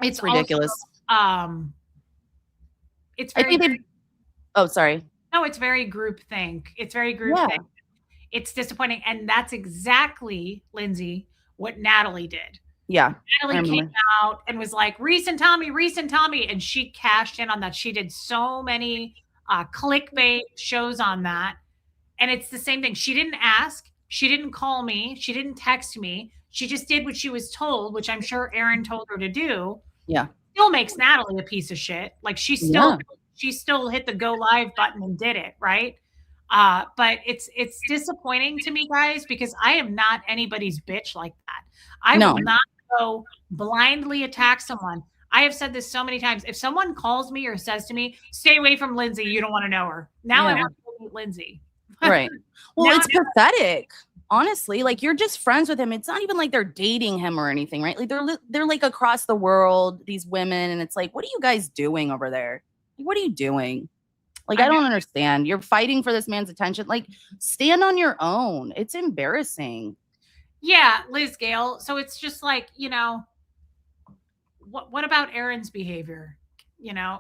it's ridiculous. Also, it's very, sorry. No, it's very groupthink. It's very groupthink. It's disappointing. And that's exactly, Lindsay, what Natalie did. Yeah. Natalie came out and was like, Reese and Tommy. And she cashed in on that. She did so many clickbait shows on that. And it's the same thing. She didn't ask. She didn't call me. She didn't text me. She just did what she was told, which I'm sure Aaron told her to do. Yeah. Still makes Natalie a piece of shit. Like she still hit the go live button and did it, right? But it's disappointing to me, guys, because I am not anybody's bitch like that. I will not go blindly attack someone. I have said this so many times. If someone calls me or says to me, stay away from Lindsay, you don't want to know her. Now I want to meet Lindsay. Right. Well, it's pathetic. Honestly, like you're just friends with him. It's not even like they're dating him or anything, right? Like they're like across the world, these women, and it's like, what are you guys doing over there? Like, what are you doing? Like, I don't understand. You're fighting for this man's attention. Like, stand on your own. It's embarrassing. Yeah, Liz Gale. So it's just like, what about Aaron's behavior?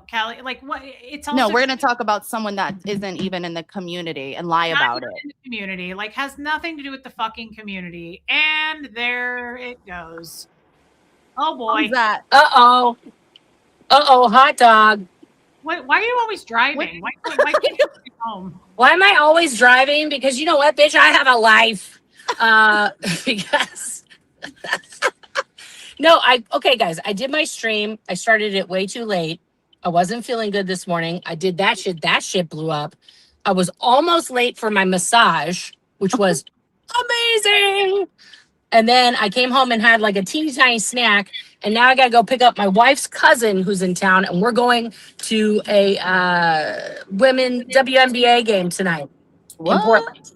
Kelly, like what? It's also, no, we're going to talk about someone that isn't even in the community and lie about it. In the community, like has nothing to do with the fucking community. And there it goes. Oh boy. Who's that? Uh-oh, hot dog. Why are you always driving? Why can't you get home? Why am I always driving? Because you know what, bitch? I have a life. Because okay, guys, I did my stream. I started it way too late. I wasn't feeling good this morning. I did that shit. That shit blew up. I was almost late for my massage, which was amazing. And then I came home and had like a teeny tiny snack. And now I got to go pick up my wife's cousin who's in town. And we're going to a women WNBA game tonight in Portland.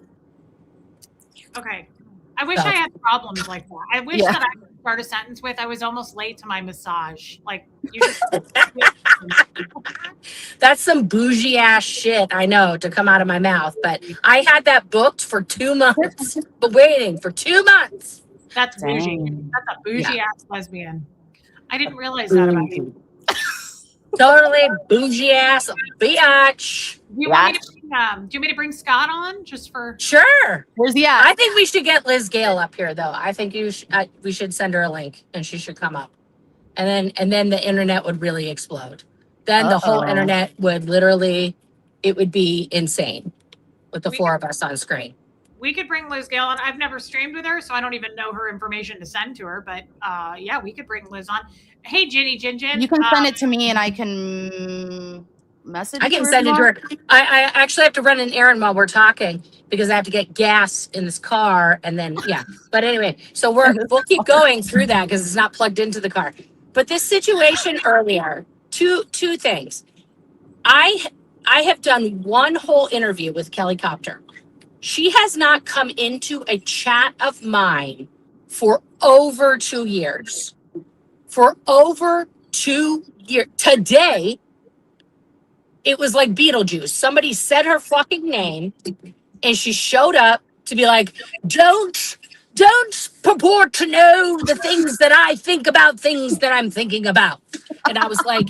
Okay. I wish I had problems like that. I wish that I could start a sentence with, I was almost late to my massage. Like, you just... That's some bougie ass shit, I know, to come out of my mouth. But I had that booked for 2 months. But waiting for 2 months. That's bougie. Dang. That's a bougie ass lesbian. I didn't realize that about you. Totally bougie ass bitch. Do you want me to bring, do you want me to bring Scott on just for? Sure. Where's he at? I think we should get Liz Gale up here, though. I think we should send her a link, and she should come up, and then the internet would really explode. Then the whole internet would literally, it would be insane with the four of us on screen. We could bring Liz Gale on. I've never streamed with her, so I don't even know her information to send to her. But yeah, we could bring Liz on. Hey, Ginny Jin. You can send it to me, and I can message. I can send it to her. I actually have to run an errand while we're talking because I have to get gas in this car, and then yeah. But anyway, so we'll keep going through that because it's not plugged into the car. But this situation earlier, two things. I have done one whole interview with Kelly Copter. She has not come into a chat of mine for over 2 years. For over 2 years. Today, it was like Beetlejuice. Somebody said her fucking name, and she showed up to be like, don't purport to know the things that I think about things that I'm thinking about. And I was like,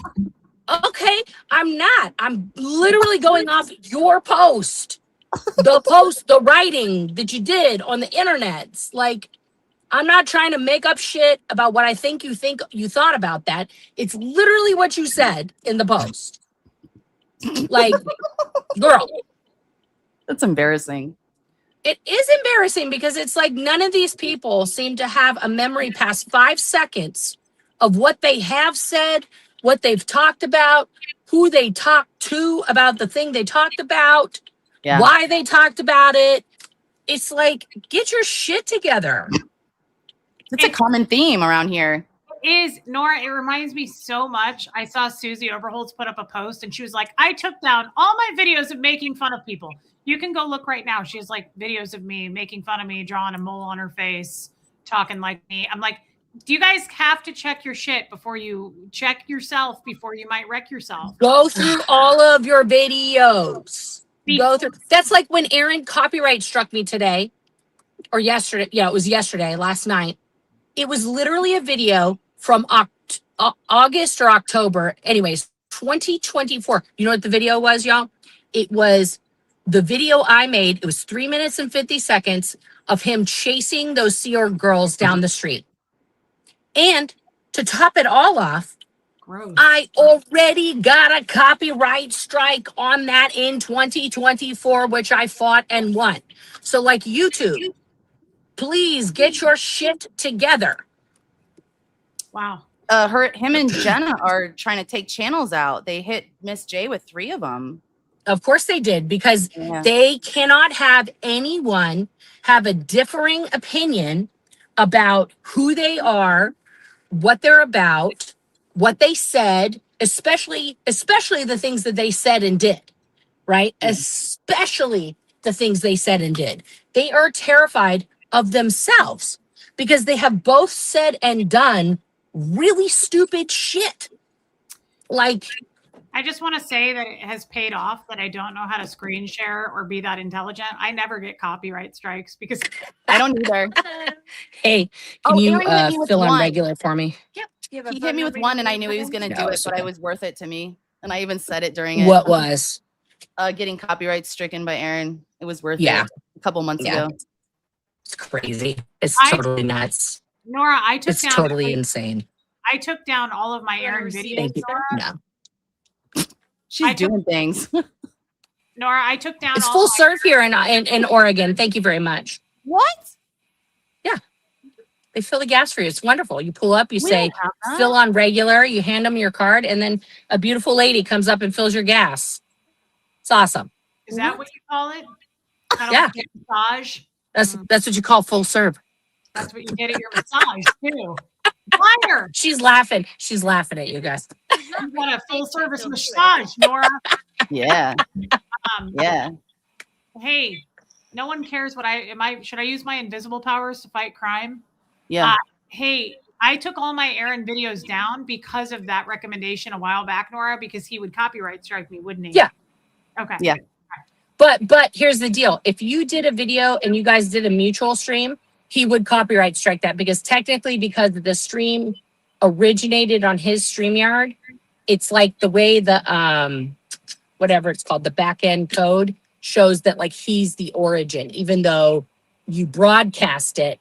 okay, I'm not. I'm literally going off your post. The writing that you did on the internet. Like, I'm not trying to make up shit about what I think you thought about that. It's literally what you said in the post. Like, girl. That's embarrassing. It is embarrassing because it's like none of these people seem to have a memory past 5 seconds of what they have said, what they've talked about, who they talked to about the thing they talked about. Yeah. Why they talked about it. It's like, get your shit together. It's a common theme around here. It is, Nora, it reminds me so much. I saw Susie Overholtz put up a post and she was like, I took down all my videos of making fun of people. You can go look right now. She has like videos of me making fun of me, drawing a mole on her face, talking like me. I'm like, do you guys have to check your shit before you check yourself before you might wreck yourself? Go through all of your videos. Go through. That's like when Aaron copyright struck me today or yesterday. Yeah, it was yesterday, last night. It was literally a video from August or October. Anyways, 2024. You know what the video was, y'all? It was the video I made. It was 3 minutes and 50 seconds of him chasing those Sea Org girls down the street. And to top it all off, gross. I already got a copyright strike on that in 2024, which I fought and won. So like YouTube, please get your shit together. Wow. Him and Jenna are trying to take channels out. They hit Miss J with 3 of them. Of course they did, because they cannot have anyone have a differing opinion about who they are, what they're about, what they said, especially the things that they said and did, right? Mm-hmm. Especially the things they said and did. They are terrified of themselves because they have both said and done really stupid shit. Like, I just want to say that it has paid off that I don't know how to screen share or be that intelligent. I never get copyright strikes because I don't either. Hey, can you fill on regular for me? Yep. He hit me with 1 and I knew he was going to do it, but it was worth it to me. And I even said it during it. What was? Getting copyright stricken by Aaron. It was worth it a couple months ago. It's crazy. It's totally nuts. Nora, I took down. It's totally insane. I took down all of my Aaron videos. Nora. No. She's doing things. Nora, I took down. It's full serve here in Oregon. Thank you very much. What? Yeah. They fill the gas for you. It's wonderful. You pull up, you say, fill on regular, you hand them your card, and then a beautiful lady comes up and fills your gas. It's awesome. Is that what you call it? Yeah. Like massage? That's what you call full serve. That's what you get at your massage, too. Liar. She's laughing. She's laughing at you guys. You got a full service massage, Nora. Yeah. Yeah. Hey, no one cares what should I use my invisible powers to fight crime? Yeah. Hey, I took all my Aaron videos down because of that recommendation a while back, Nora, because he would copyright strike me, wouldn't he? Yeah. Okay. Yeah. But here's the deal. If you did a video and you guys did a mutual stream, he would copyright strike that because technically, because the stream originated on his StreamYard, it's like the way the whatever it's called, the back end code shows that like he's the origin, even though you broadcast it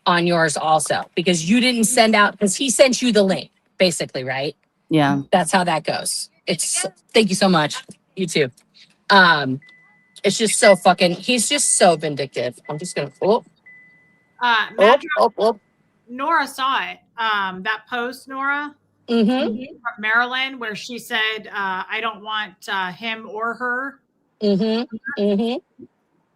on yours also because you didn't send out because he sent you the link, basically, right? Yeah. That's how that goes. It's thank you so much. You too. It's just so fucking he's just so vindictive. I'm just gonna Madra, Nora saw it. That post, Nora, Mm-hmm. from Maryland, where she said, I don't want him or her. Mm-hmm. Mm-hmm.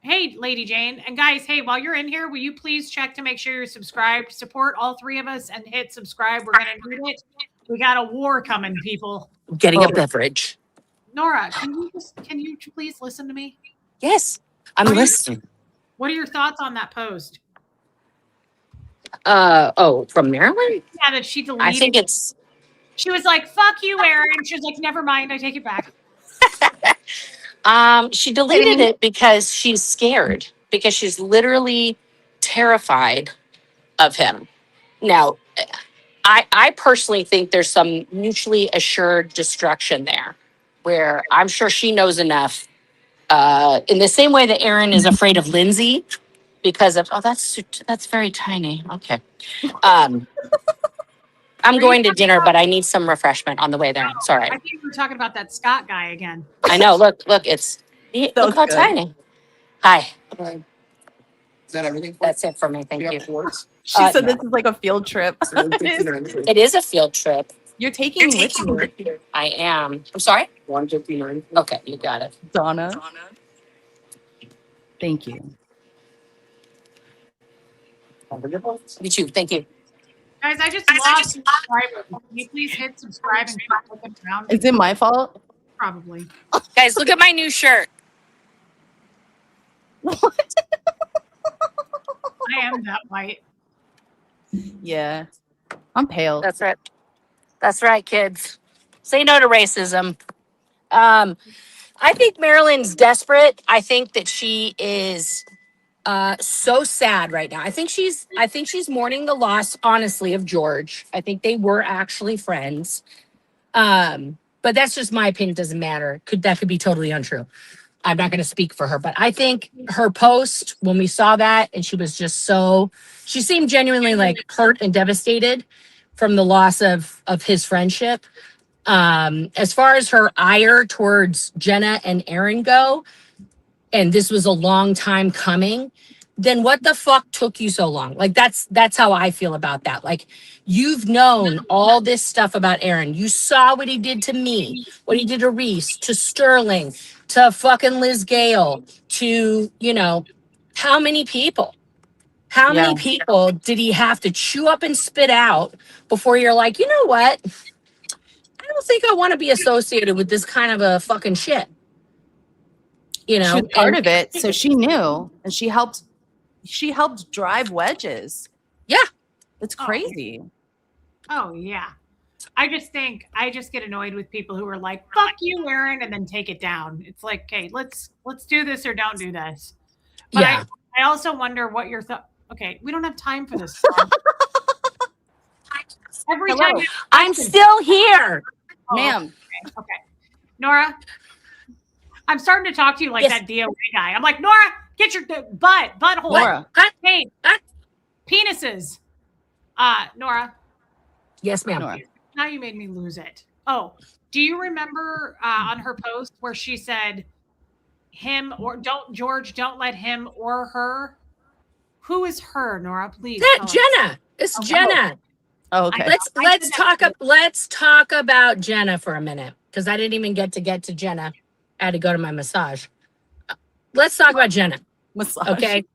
Hey, Lady Jane. And guys, hey, while you're in here, will you please check to make sure you're subscribed? Support all three of us and hit subscribe. We're going to need it. We got a war coming, people. Getting a beverage. Nora, can you please listen to me? Yes, I'm listening. What are your thoughts on that post? From Maryland? Yeah, that she deleted. I think it's. She was like, "Fuck you, Aaron." She was like, "Never mind, I take it back." She deleted it because she's scared because she's literally terrified of him. Now, I personally think there's some mutually assured destruction there, where I'm sure she knows enough. In the same way that Aaron is afraid of Lindsay because of that's very tiny. Okay. I'm going to dinner, but I need some refreshment on the way there. Sorry. I think we were talking about that Scott guy again. I know. Look, look how tiny. Hi. Is that everything? That's it for me. Thank you. She said no. this is like a field trip. It is a field trip. You're taking me with you, I am. I'm sorry? 159. Okay, you got it. Donna. Thank you. You too. Thank you. Guys, I just lost subscribers. Can you please hit subscribe and keep looking around? Is it my fault? Probably. Guys, look at my new shirt. What? I am that white. Yeah. I'm pale. That's right. That's right, kids. Say no to racism. I think Marilyn's desperate. I think that she is so sad right now. I think she's mourning the loss, honestly, of George. I think they were actually friends. But that's just my opinion. It doesn't matter. That could be totally untrue. I'm not going to speak for her, but I think her post when we saw that, and she was just she seemed genuinely like hurt and devastated from the loss of his friendship. As far as her ire towards Jenna and Aaron go, and this was a long time coming, then what the fuck took you so long? Like that's how I feel about that. Like you've known all this stuff about Aaron. You saw what he did to me, what he did to Reese, to Sterling, to fucking Liz Gale, to, how many people? How many people did he have to chew up and spit out before you're like, you know what? I don't think I want to be associated with this kind of a fucking shit. She was part of it, so she knew, and she helped drive wedges. Yeah. It's crazy. Oh yeah. I just get annoyed with people who are like, "Fuck you, Aaron," and then take it down. It's like, okay, let's do this or don't do this. But Yeah. I also wonder what your thought. Okay, we don't have time for this. Every Hello. time I'm still here. Ma'am. Okay. Nora, I'm starting to talk to you like Yes. that DOA guy. I'm like, Nora, get your butthole. Nora. Hey, penises. Nora, Yes, ma'am. Nora. now you made me lose it. Oh, do you remember on her post where she said him or don't let him or her? Who is her, Nora? Please. That tell us. Jenna. It's Okay. Jenna. Oh, okay. Let's talk about Jenna for a minute because I didn't even get to Jenna. I had to go to my massage. Let's talk about Jenna. Massage. Okay.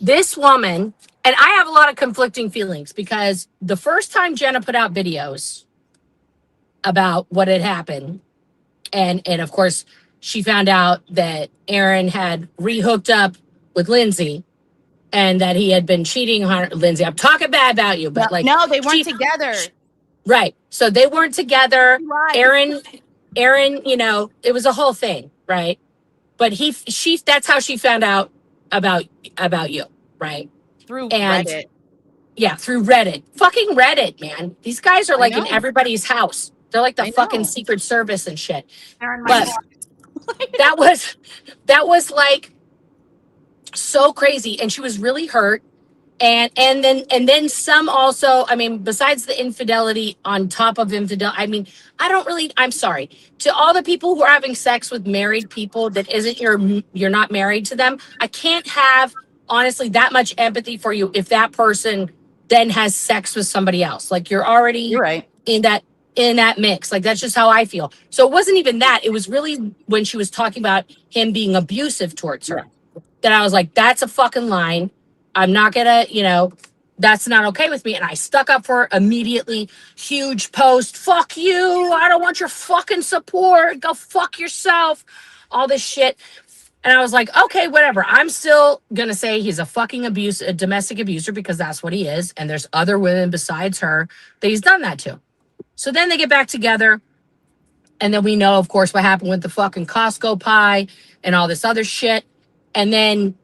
This woman, and I have a lot of conflicting feelings because the first time Jenna put out videos about what had happened, and of course she found out that Aaron had rehooked up with Lindsay and that he had been cheating on Lindsay. I'm talking bad about you, but no, they weren't together. Right. So they weren't together. Right. Aaron, it was a whole thing, right? But that's how she found out about you. right? Through And Reddit. yeah, through Reddit. Fucking Reddit, man. These guys are I like in know. everybody's house. They're like the I fucking know. Secret Service and shit. They're in my But that was like so crazy. And she was really hurt. And then some also, I mean, besides the infidelity on top of infidelity, I mean, I'm sorry. To all the people who are having sex with married people that isn't you're not married to them, I can't have honestly that much empathy for you if that person then has sex with somebody else. Like you're already You're right. in that mix. Like that's just how I feel. So it wasn't even that. It was really when she was talking about him being abusive towards her that I was like, that's a fucking line. I'm not gonna, that's not okay with me. And I stuck up for her immediately. Huge post. Fuck you. I don't want your fucking support. Go fuck yourself. All this shit. And I was like, okay, whatever. I'm still gonna say he's a domestic abuser because that's what he is. And there's other women besides her that he's done that to. So then they get back together. And then we know, of course, what happened with the fucking Costco pie and all this other shit. And then,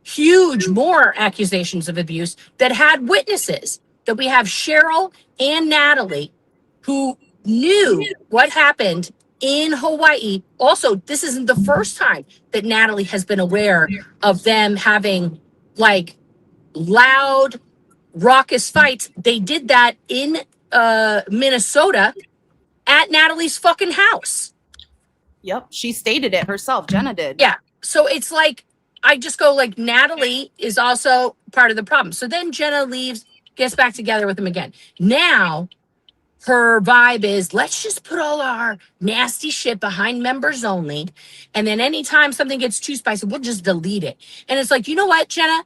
huge more accusations of abuse that had witnesses. That we have Cheryl and Natalie who knew what happened in Hawaii. Also, this isn't the first time that Natalie has been aware of them having like loud, raucous fights. They did that in Minnesota at Natalie's fucking house. Yep. She stated it herself. Jenna did. Yeah. So it's like, I just go like, Natalie is also part of the problem. So then Jenna leaves, gets back together with him again. Now her vibe is, let's just put all our nasty shit behind members only. And then anytime something gets too spicy, we'll just delete it. And it's like, you know what, Jenna?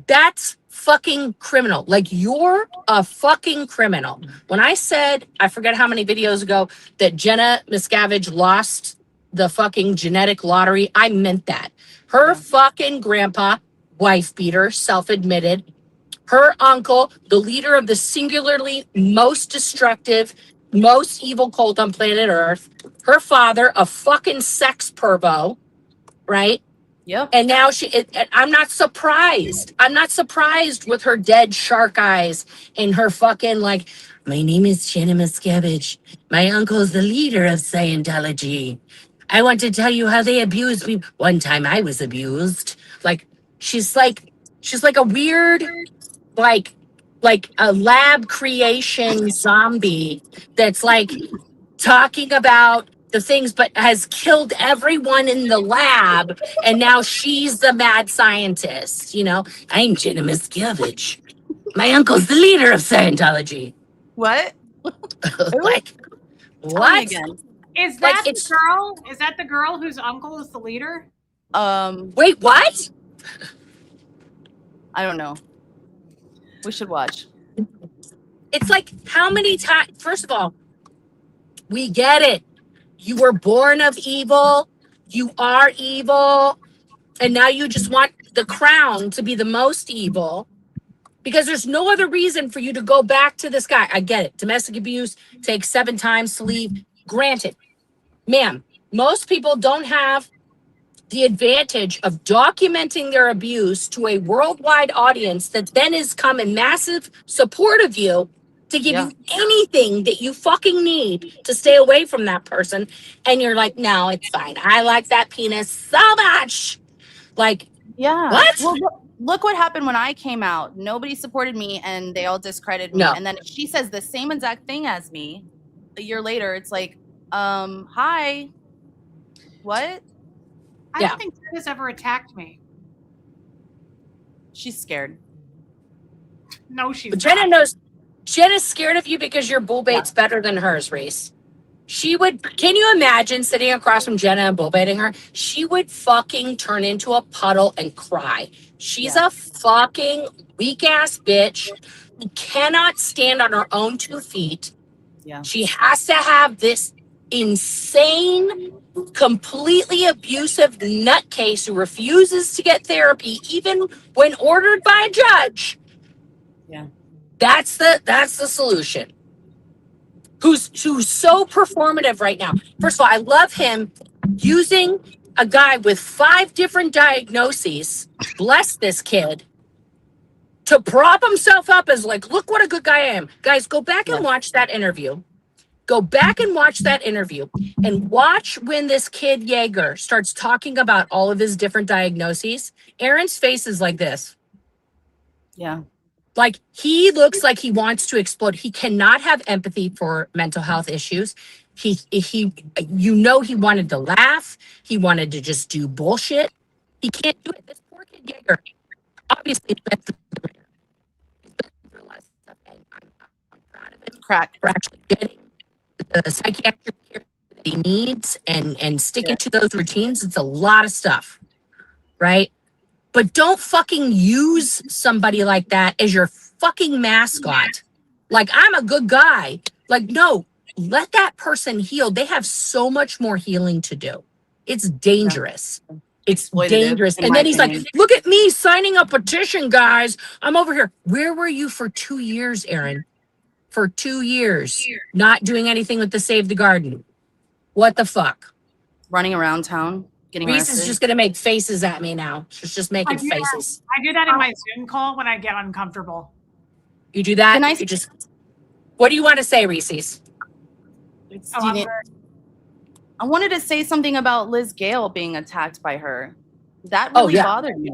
That's fucking criminal. Like, you're a fucking criminal. When I said, I forget how many videos ago, that Jenna Miscavige lost the fucking genetic lottery, I meant that. Her fucking grandpa, wife beater, self-admitted, her uncle, the leader of the singularly most destructive, most evil cult on planet Earth, her father, a fucking sex pervo, right? Yep. And now I'm not surprised. I'm not surprised with her dead shark eyes and her fucking like, my name is Jenna Miscavige. My uncle's the leader of Scientology. I want to tell you how they abused me. One time I was abused. Like, she's like a weird, like a lab creation zombie that's like talking about the things, but has killed everyone in the lab. And now she's the mad scientist. I'm Jenna Miscavige. My uncle's the leader of Scientology. What? Like, Tell me what? again. Is Like, that the girl? Is that the girl whose uncle is the leader? Wait, what? I don't know. We should watch. It's like, how many times? First of all, we get it. You were born of evil. You are evil. And now you just want the crown to be the most evil because there's no other reason for you to go back to this guy. I get it. Domestic abuse takes 7 times to leave. Granted, ma'am, most people don't have the advantage of documenting their abuse to a worldwide audience that then has come in massive support of you to give you anything that you fucking need to stay away from that person. And you're like, no, it's fine. I like that penis so much. Like, yeah. What? Well, look what happened when I came out. Nobody supported me and they all discredited me. No. And then if she says the same exact thing as me a year later, it's like, hi. What? I Yeah. don't think Jenna's ever attacked me. She's scared. No, she's But Jenna not. knows. Jenna's scared of you because your bull bait's better than hers, Reese. Can you imagine sitting across from Jenna and bull baiting her? She would fucking turn into a puddle and cry. She's a fucking weak ass bitch who cannot stand on her own 2 feet. Yeah. She has to have this insane, completely abusive nutcase who refuses to get therapy, even when ordered by a judge. Yeah. That's the solution. Who's so performative right now. First of all, I love him using a guy with 5 different diagnoses. Bless this kid. to prop himself up as like, look what a good guy I am. Guys, go back and watch that interview. Go back and watch that interview and watch when this kid Jaeger starts talking about all of his different diagnoses. Aaron's face is like this. Yeah. Like he looks like he wants to explode. He cannot have empathy for mental health issues. He, you know, he wanted to laugh. He wanted to just do bullshit. He can't do it. This poor kid Jaeger, obviously, went through a lot of stuff, and I'm proud of him Crack. for actually getting the psychiatric care that he needs and sticking to those routines. It's a lot of stuff, right? But don't fucking use somebody like that as your fucking mascot. Like, I'm a good guy. Like, no, let that person heal. They have so much more healing to do. It's dangerous. It's Exploitative, dangerous. in And my then he's opinion. like, look at me signing a petition, guys. I'm over here. Where were you for 2 years, Aaron? For 2 years, not doing anything with the Save the Garden. What the fuck? Running around town, getting Reese arrested. is just gonna make faces at me now. She's just making faces. I do that in my Zoom call when I get uncomfortable. You do that? Can I- You just. What do you want to say, Reese's? It's- Oh, I'm didn't- very- I wanted to say something about Liz Gale being attacked by her. That Oh, really yeah. bothered me.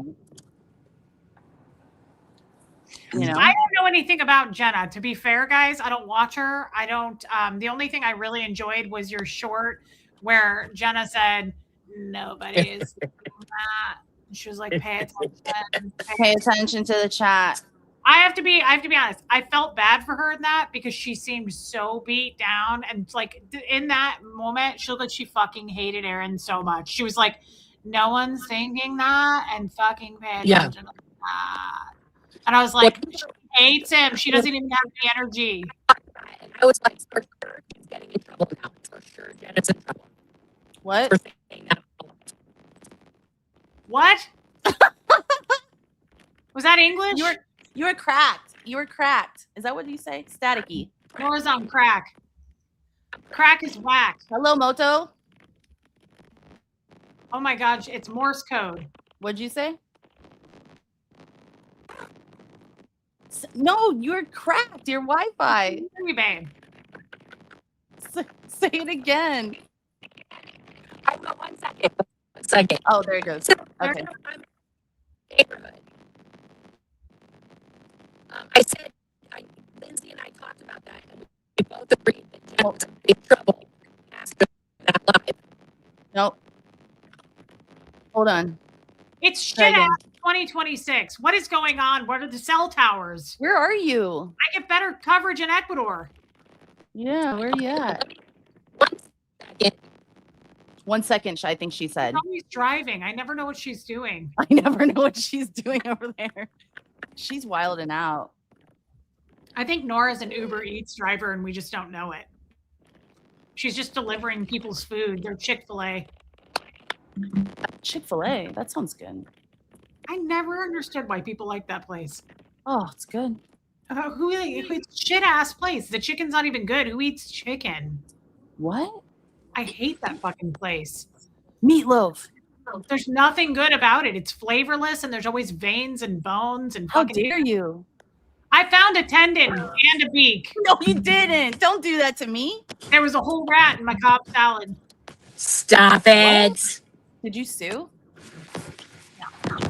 You know? I don't know anything about Jenna. To be fair, guys, I don't watch her. I don't. The only thing I really enjoyed was your short where Jenna said, "Nobody is doing that." She was like, "Pay attention." Pay attention to the chat. I have to be honest. I felt bad for her in that because she seemed so beat down, and like in that moment, she looked like she fucking hated Aaron so much. She was like, "No one's thinking that," and fucking pay Yeah. attention to that. And I was like, she hates him. She doesn't even have the energy. I was like, for sure, she's getting in trouble now. For sure, Jenna's in trouble. What? For saying that. What? Was that English? You were cracked. You were cracked. Is that what you say? Staticky. Nora's on crack. Crack is whack. Hello, Moto. Oh my gosh, it's Morse code. What'd you say? No, you're cracked. Your Wi-Fi. Sorry, babe. Say it again. I know, 1 second. 1 second. Oh, there it goes. Okay. Neighborhood. I said, Lindsay and I talked about that, and we both agreed that Jenna's in trouble after that live. Nope. Hold on. It's Try shit again. ass 2026. What is going on? What are the cell towers? Where are you? I get better coverage in Ecuador. Yeah, where are you at? 1 second. 1 second, I think she said. She's always driving. I never know what she's doing. I never know what she's doing over there. She's wilding out. I think Nora's an Uber Eats driver and we just don't know it. She's just delivering people's food. They're Chick-fil-A. Chick-fil-A. That sounds good. I never understood why people like that place. Oh, it's good. It's shit ass place. The chicken's not even good. Who eats chicken? What? I hate that fucking place. Meatloaf. There's nothing good about it. It's flavorless and there's always veins and bones and How fucking. dare you? I found a tendon and a beak. No, you didn't. Don't do that to me. There was a whole rat in my Cobb salad. Stop it. Did you sue? Hang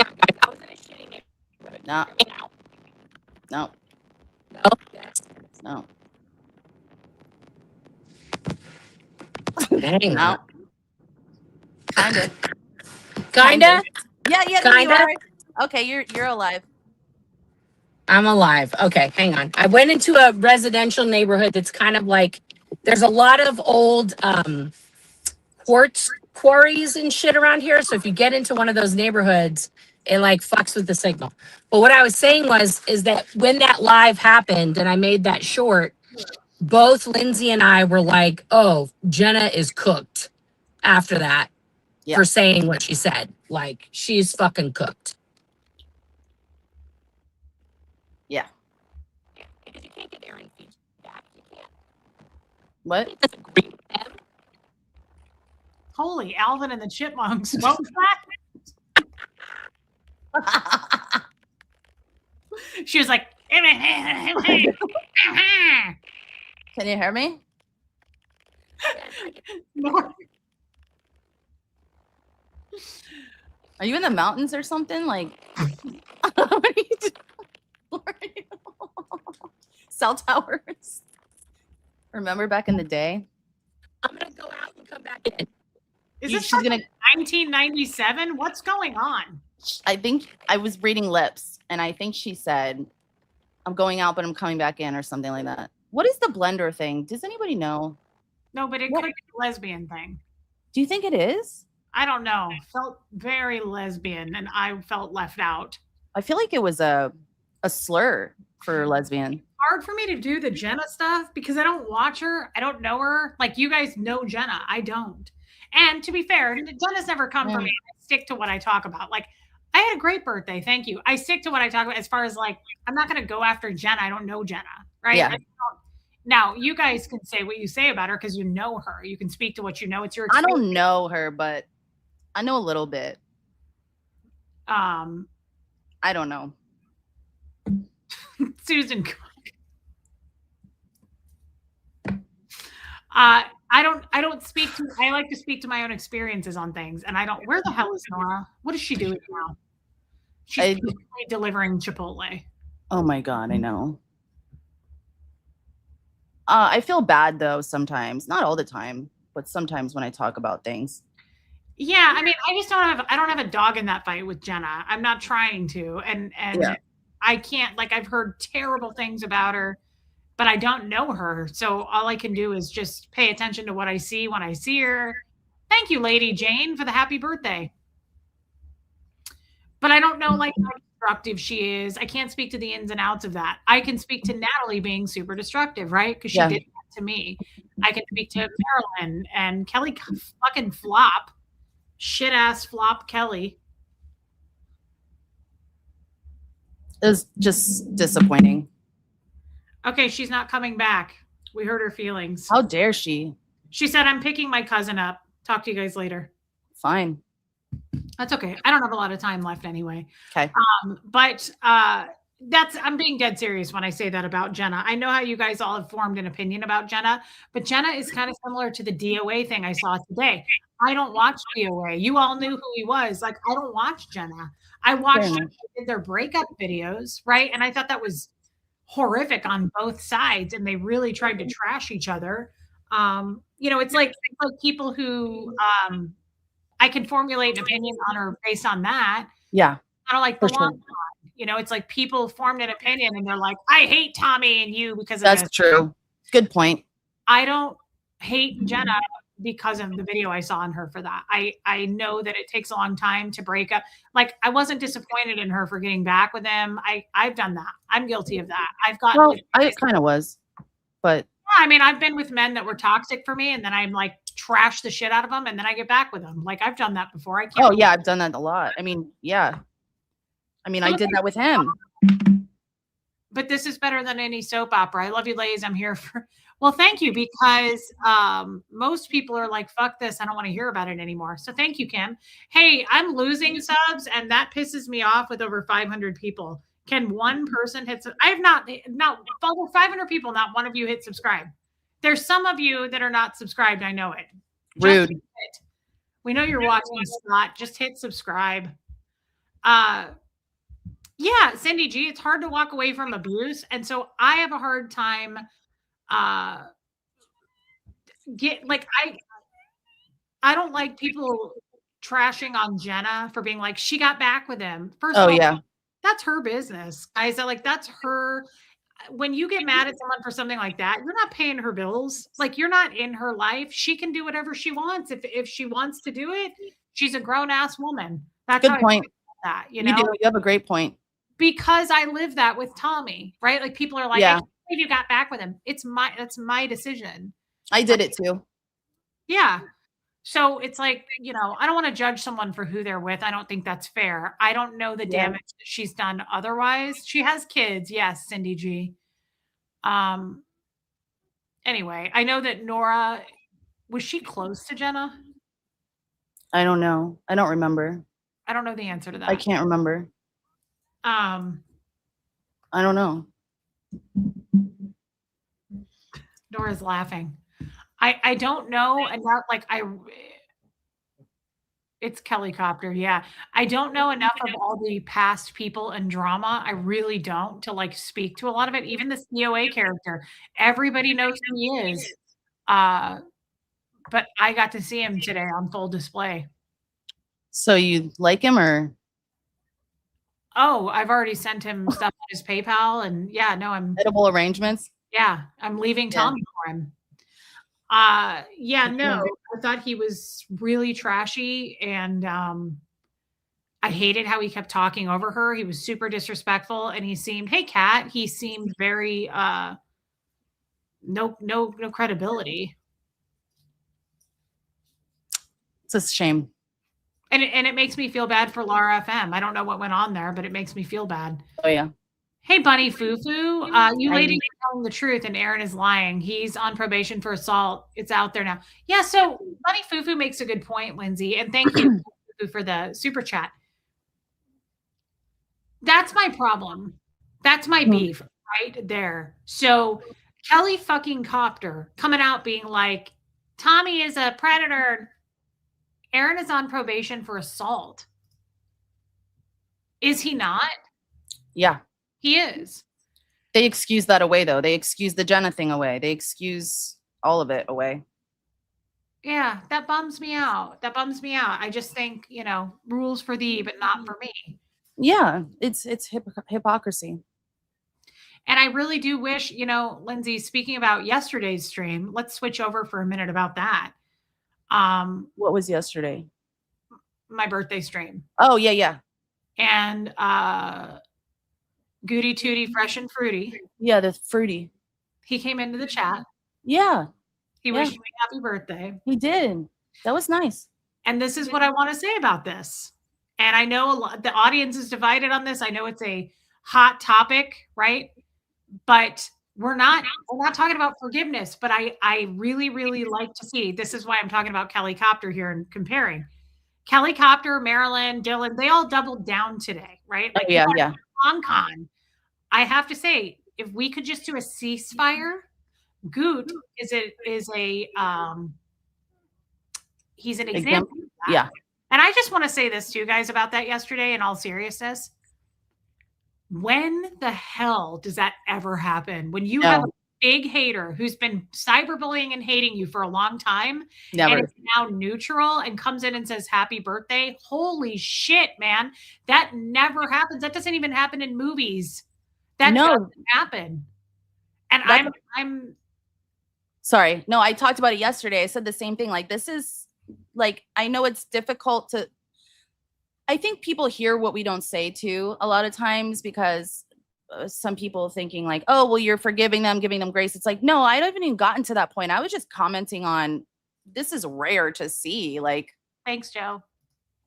on, guys. I was in a shitty neighborhood. No. Hang out. No. No. Yes. No. Hang No. on. Kinda. Kinda. Yeah, no, you Kinda? are. Okay, you're alive. I'm alive. Okay, hang on. I went into a residential neighborhood that's kind of like there's a lot of old quartz quarries and shit around here. So if you get into one of those neighborhoods, it like fucks with the signal. But what I was saying is that when that live happened and I made that short, both Lindsay and I were like, "Oh, Jenna is cooked." After that, Yeah. for saying what she said, like she's fucking cooked. Yeah. Because you can't get Aaron feedback. You can't. What? He doesn't agree with them. Holy Alvin and the Chipmunks. What was that? She was like, Can you hear me? Nora, Are you in the mountains or something? Like, what are you doing? Where are you? Cell towers. Remember back in the day? I'm gonna go out and come back in. is You- this she's gonna. 1997? What's going on? I think I was reading lips, and I think she said, "I'm going out, but I'm coming back in," or something like that. What is the blender thing? Does anybody know? No, but it What? could be a lesbian thing. Do you think it is? I don't know. Felt very lesbian, and I felt left out. I feel like it was a slur for lesbian. Hard for me to do the Jenna stuff because I don't watch her. I don't know her. Like you guys know Jenna. I don't. And to be fair, Jenna's never come for me. I stick to what I talk about. Like I had a great birthday. Thank you. I stick to what I talk about as far as like, I'm not going to go after Jenna. I don't know Jenna. Right. Yeah. Now you guys can say what you say about her because you know her. You can speak to what you know. It's your I experience. don't know her, but I know a little bit. Um, I don't know. Susan. I don't speak to, I like to speak to my own experiences on things. And I don't, where the hell is Nora? What is she doing now? She's I- delivering Chipotle. Oh my God, I know. I feel bad though sometimes, not all the time, but sometimes when I talk about things. Yeah, I mean, I don't have a dog in that fight with Jenna. I'm not trying to. And Yeah. I can't, like I've heard terrible things about her, but I don't know her. So all I can do is just pay attention to what I see when I see her. Thank you, Lady Jane, for the happy birthday. But I don't know like how destructive she is. I can't speak to the ins and outs of that. I can speak to Natalie being super destructive, right? Because she Yeah. did that to me. I can speak to Marilyn and Kelly fucking flop. Shit ass flop Kelly. It was just disappointing. Okay, she's not coming back. We hurt her feelings. How dare she? She said, I'm picking my cousin up. Talk to you guys later. Fine. That's okay. I don't have a lot of time left anyway. Okay. But I'm being dead serious when I say that about Jenna. I know how you guys all have formed an opinion about Jenna, but Jenna is kind of similar to the DOA thing I saw today. I don't watch DOA. You all knew who he was. Like, I don't watch Jenna. I watched their breakup videos, right? And I thought that was horrific on both sides. And they really tried to trash each other. It's like people who I can formulate an opinion on her based on that. Yeah. I don't like For the sure. long it's like people formed an opinion and they're like, I hate Tommy and you because of That's this. true. Good point. I don't hate Jenna because of the video I saw on her for that. I know that it takes a long time to break up. Like I wasn't disappointed in her for getting back with him. I've done that. I'm guilty of that. I've gotten Well, I kind of was, but I mean, I've been with men that were toxic for me and then I'm like trash the shit out of them and then I get back with them. Like I've done that before. I can't. oh yeah, I've done that a lot. I mean, yeah. I mean, I did that with him. But this is better than any soap opera. I love you, ladies. I'm here for. Well, thank you, because most people are like, fuck this. I don't want to hear about it anymore. So thank you, Kim. Hey, I'm losing subs, and that pisses me off with over 500 people. Can one person hit? I have not over 500 people. Not one of you hit subscribe. There's some of you that are not subscribed. I know it. Rude. We know you're watching, Scott. Just hit subscribe. Yeah, Cindy G, it's hard to walk away from abuse. And so I have a hard time I don't like people trashing on Jenna for being like, she got back with him. First of all, yeah. That's her business. Guys, that's her. When you get mad at someone for something like that, you're not paying her bills. Like you're not in her life. She can do whatever she wants. If she wants to do it, she's a grown ass woman. That's Good point. That, You do. You have a great point. Because I live that with Tommy, right? Like people are like, I can't believe you got back with him. That's my decision. I did it too. Yeah. So it's like, I don't want to judge someone for who they're with. I don't think that's fair. I don't know the damage that she's done otherwise. She has kids. Yes, Cindy G. Anyway, I know that Nora, was she close to Jenna? I don't know. I don't remember. I don't know the answer to that. I can't remember. I don't know. Nora's laughing. I don't know enough. Like it's Kelly Copter. Yeah, I don't know enough of all the past people and drama. I really don't to like speak to a lot of it. Even the COA character, everybody knows who he is. But I got to see him today on full display. So you like him or? Oh, I've already sent him stuff on his PayPal, and yeah, no, Edible arrangements? I'm leaving Yeah. Tommy for him. Yeah, no, I thought he was really trashy, and I hated how he kept talking over her. He was super disrespectful, and he seemed, hey, Kat, he seemed very no credibility. It's a shame. And it makes me feel bad for Laura FM. I don't know what went on there, but it makes me feel bad. Oh yeah. Hey, Bunny Fufu, you ladies are telling the truth, and Aaron is lying. He's on probation for assault. It's out there now. Yeah, so Bunny Fufu makes a good point, Lindsay, and thank you Fufu, for the super chat. That's my problem. That's my beef right there. So Kelly fucking Copter coming out being like, Tommy is a predator. Aaron is on probation for assault. Is he not? Yeah. He is. They excuse that away though. They excuse the Jenna thing away. They excuse all of it away. Yeah, that bums me out. That bums me out. I just think, rules for thee, but not for me. Yeah, it's hypocrisy. And I really do wish, Lindsay, speaking about yesterday's stream, let's switch over for a minute about that. What was yesterday? My birthday stream. Oh, yeah. And Goody Tooty Fresh and Fruity. Yeah, the fruity. He came into the chat. Yeah. He wished me happy birthday. He did. That was nice. And this is what I want to say about this. And I know the audience is divided on this. I know it's a hot topic, right? But we're not talking about forgiveness, but I really, really like to see, this is why I'm talking about Kelly Copter here and comparing. Kelly Copter, Marilyn, Dylan, they all doubled down today, right? Like, yeah. Hong Kong. I have to say, if we could just do a ceasefire, Goot is he's an example. Yeah. And I just want to say this to you guys about that yesterday in all seriousness. When the hell does that ever happen? When you have a big hater who's been cyberbullying and hating you for a long time, and is now neutral and comes in and says happy birthday. Holy shit, man. That never happens. That doesn't even happen in movies. That doesn't happen. And I'm sorry. No, I talked about it yesterday. I said the same thing. Like, this is like, I know it's difficult to, I think people hear what we don't say too a lot of times, because some people thinking like, oh, well, you're forgiving them, giving them grace. It's like, no, I haven't even gotten to that point. I was just commenting on, this is rare to see. Like, thanks, Joe.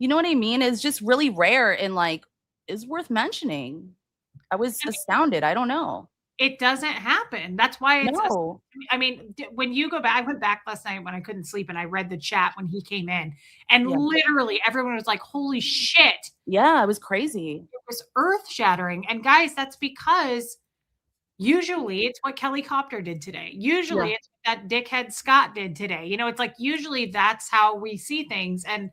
You know what I mean? It's just really rare and like is worth mentioning. I was astounded. I don't know. It doesn't happen. That's why it's, I mean, when you go back, I went back last night when I couldn't sleep and I read the chat when he came in, and literally everyone was like, holy shit. Yeah, it was crazy. It was earth shattering. And guys, that's because usually it's what Kelly Copter did today. Usually it's what that dickhead Scott did today. It's like, usually that's how we see things. And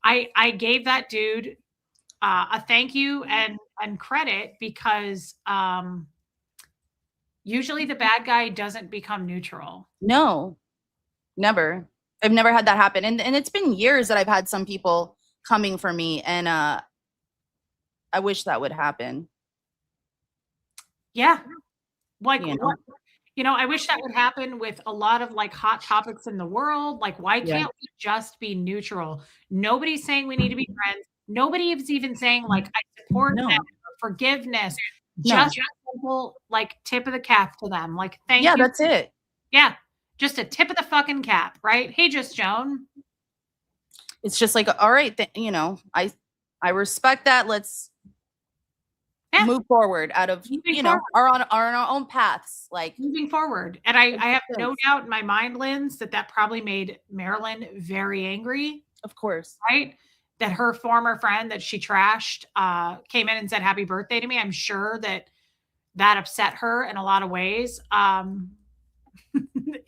I gave that dude a thank you and credit, because usually the bad guy doesn't become neutral. No, never. I've never had that happen. And it's been years that I've had some people coming for me, and I wish that would happen. Yeah. Like, I wish that would happen with a lot of like hot topics in the world. Like, why can't we just be neutral? Nobody's saying we need to be friends. Nobody is even saying like, I support them, forgiveness. Just a simple like tip of the cap to them. Like, thank you. Yeah, that's it. Yeah. Just a tip of the fucking cap, right? Hey, just Joan. It's just like, all right, I respect that. Let's move forward out of, are on our own paths, like moving forward. And I have no doubt in my mind, Linz, that probably made Marilyn very angry. Of course. Right? That her former friend that she trashed came in and said happy birthday to me. I'm sure that that upset her in a lot of ways.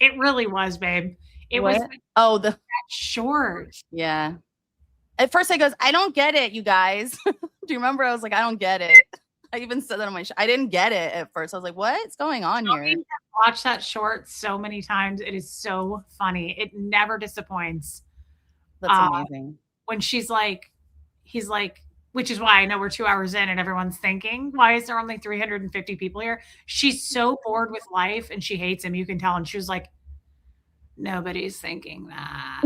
It really was, babe. It was What? Oh, the short. yeah. At first, I goes, I don't get it, you guys. Do you remember? I was like, I don't get it. I even said that on my show. I didn't get it at first. I was like, what's going on here? Watch that short so many times. It is so funny. It never disappoints. That's amazing. When he's like, which is why I know we're 2 hours in and everyone's thinking, why is there only 350 people here? She's so bored with life and she hates him. You can tell. And she was like, nobody's thinking that.